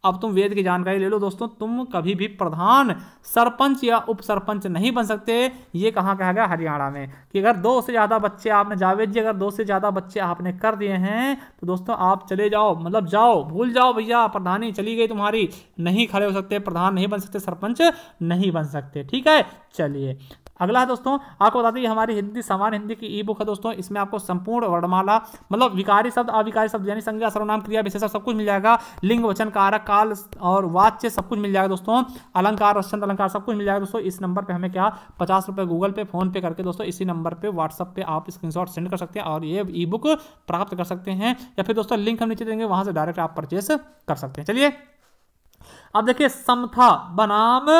[SPEAKER 1] अब तुम वेद की जानकारी ले लो दोस्तों, तुम कभी भी प्रधान, सरपंच या उप सरपंच नहीं बन सकते। ये कहाँ कहा गया, हरियाणा में, कि अगर 2 से ज्यादा बच्चे आपने, जावेद जी अगर 2 से ज्यादा बच्चे आपने कर दिए हैं तो दोस्तों आप चले जाओ, मतलब जाओ, भूल जाओ भैया, प्रधानी चली गई तुम्हारी, नहीं खड़े हो सकते, प्रधान नहीं बन सकते, सरपंच नहीं बन सकते, ठीक है। चलिए अगला है दोस्तों, आपको बता दें हमारी हिंदी सामान्य हिंदी की ई बुक है दोस्तों, इसमें आपको संपूर्ण वर्णमाला, मतलब विकारी शब्द अविकारी शब्द यानी संज्ञा सर्वनाम क्रिया विशेषण सब कुछ मिल जाएगा, लिंग वचन कारक काल और वाच्य सब कुछ मिल जाएगा दोस्तों, अलंकार रसचंद अलंकार सब कुछ मिल जाएगा दोस्तों। इस नंबर पे हमें क्या 50 रुपये गूगल पे फोन पे करके दोस्तों इसी नंबर पे व्हाट्सअप पे आप स्क्रीनशॉट सेंड कर सकते हैं और ये ई बुक प्राप्त कर सकते हैं, या फिर दोस्तों लिंक हम नीचे देंगे, वहां से डायरेक्ट आप परचेस कर सकते हैं। चलिए अब देखिए समथा बनाम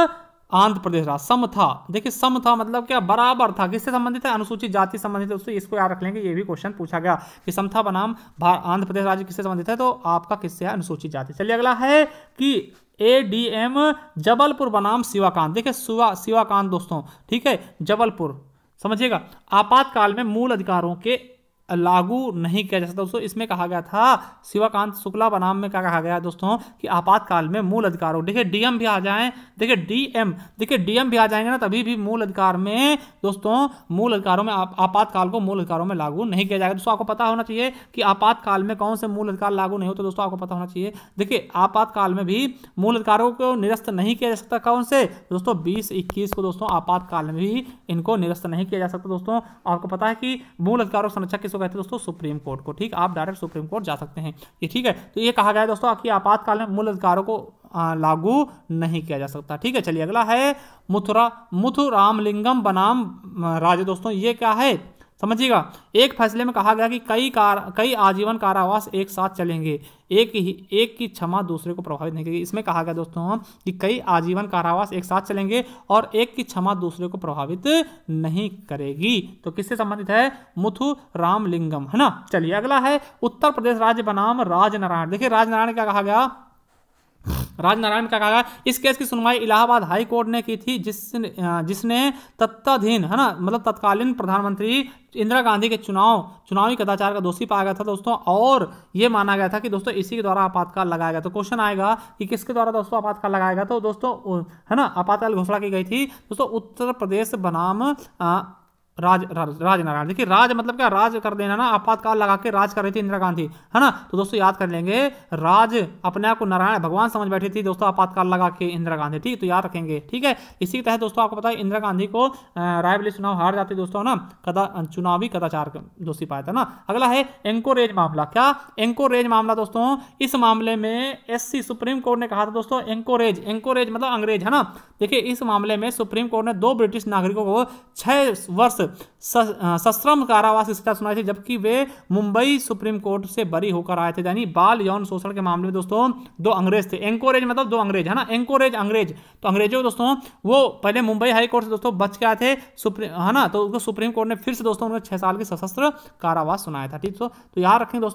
[SPEAKER 1] आंध्र प्रदेश राज्य। समथा, देखिए समथा मतलब क्या, बराबर था, किससे संबंधित है, अनुसूचित जाति संबंधित है दोस्तों, इसको याद रख लेंगे, ये भी क्वेश्चन पूछा गया कि समथा बनाम आंध्र प्रदेश राज्य किससे संबंधित है, तो आपका किससे है, अनुसूचित जाति। चलिए अगला है कि एडीएम जबलपुर बनाम शिवाकांत। देखिए शिवाकांत दोस्तों, ठीक है, जबलपुर, समझिएगा, आपातकाल में मूल अधिकारों के लागू नहीं किया जा सकता दोस्तों। इसमें कहा गया था शिवाकांत शुक्ला बनाम में क्या कहा गया दोस्तों कि आपातकाल में मूल अधिकारों, देखिए डीएम भी आ जाएं, देखिए डीएम भी आ जाएंगे ना, तभी भी मूल अधिकार में दोस्तों, मूल अधिकारों में आपातकाल को मूल अधिकारों में लागू नहीं किया जाएगा दोस्तों। आपको पता होना चाहिए कि आपातकाल में कौन से मूल अधिकार लागू नहीं होते दोस्तों, आपको पता होना चाहिए। देखिए आपातकाल में भी मूल अधिकारों को निरस्त नहीं किया जा सकता, कौन से दोस्तों, 20-21 को दोस्तों आपातकाल में भी इनको निरस्त नहीं किया जा सकता दोस्तों। आपको पता है कि मूल अधिकारों संरक्षक कहते हैं दोस्तों, सुप्रीम कोर्ट को, ठीक, आप डायरेक्ट सुप्रीम कोर्ट जा सकते हैं, ये ठीक है। तो ये कहा गया है दोस्तों कि आपातकाल में मूल अधिकारों को लागू नहीं किया जा सकता, ठीक है। चलिए अगला है मुथुरामलिंगम बनाम राज्य दोस्तों, ये क्या है समझिएगा। एक फैसले में कहा गया कि कई आजीवन कारावास एक साथ चलेंगे, एक की क्षमा दूसरे को प्रभावित नहीं करेगी। इसमें कहा गया दोस्तों कि कई आजीवन कारावास एक साथ चलेंगे और एक की क्षमा दूसरे को प्रभावित नहीं करेगी, तो किससे संबंधित है, मुथुरामलिंगम, है ना। चलिए अगला है उत्तर प्रदेश राज्य बनाम राजनारायण। देखिए राजनारायण क्या कहा गया, राजनारायण का कहा, इस केस की सुनवाई इलाहाबाद हाई कोर्ट ने की थी, जिसने तत्कालीन, है ना, मतलब तत्कालीन प्रधानमंत्री इंदिरा गांधी के चुनावी कदाचार का दोषी पाया गया था दोस्तों, और यह माना गया था कि दोस्तों इसी के द्वारा आपातकाल लगाया गया। तो क्वेश्चन आएगा कि किसके द्वारा दोस्तों आपातकाल लगाया गया, तो दोस्तों है ना, आपातकाल घोषणा की गई थी दोस्तों उत्तर प्रदेश बनाम राजनारायण। देखिए राज मतलब क्या, राज कर देना ना, आपातकाल लगा के राज कर रही थी इंदिरा गांधी, है ना, तो दोस्तों याद कर लेंगे, राज अपने आप को नारायण भगवान समझ बैठी थी दोस्तों आपातकाल लगा के इंदिरा गांधी, ठीक, तो याद रखेंगे, ठीक है। इसी के तहत दोस्तों आपको पता है इंदिरा गांधी को रायबरेली चुनाव हार जाती दोस्तों ना, चुनावी कदाचार दोषी पाया था ना। अगला है एंकोरेज मामला। क्या एंकोरेज मामला दोस्तों, इस मामले में एससी सुप्रीम कोर्ट ने कहा था दोस्तों, एंकोरेज मतलब अंग्रेज, है ना। देखिए इस मामले में सुप्रीम कोर्ट ने 2 ब्रिटिश नागरिकों को 6 वर्ष सश्रम कारावास की सजा सुनाई थी, जबकि वे मुंबई सुप्रीम कोर्ट से बरी होकर आए थे। यानी बाल यौन शोषण के मामले में दोस्तों 2 अंग्रेज थे, एंकोरेज मतलब 2 अंग्रेज, है ना, एंकोरेज अंग्रेज, तो अंग्रेजों दोस्तों वो पहले मुंबई हाई कोर्ट से दोस्तों बच के आए थे, है ना, तो उनको सुप्रीम कोर्ट ने फिर से दोस्तों उन्हें 6 साल की सशस्त्र कारावास सुनाया था, ठीक। तो याद रखें दोस्तों।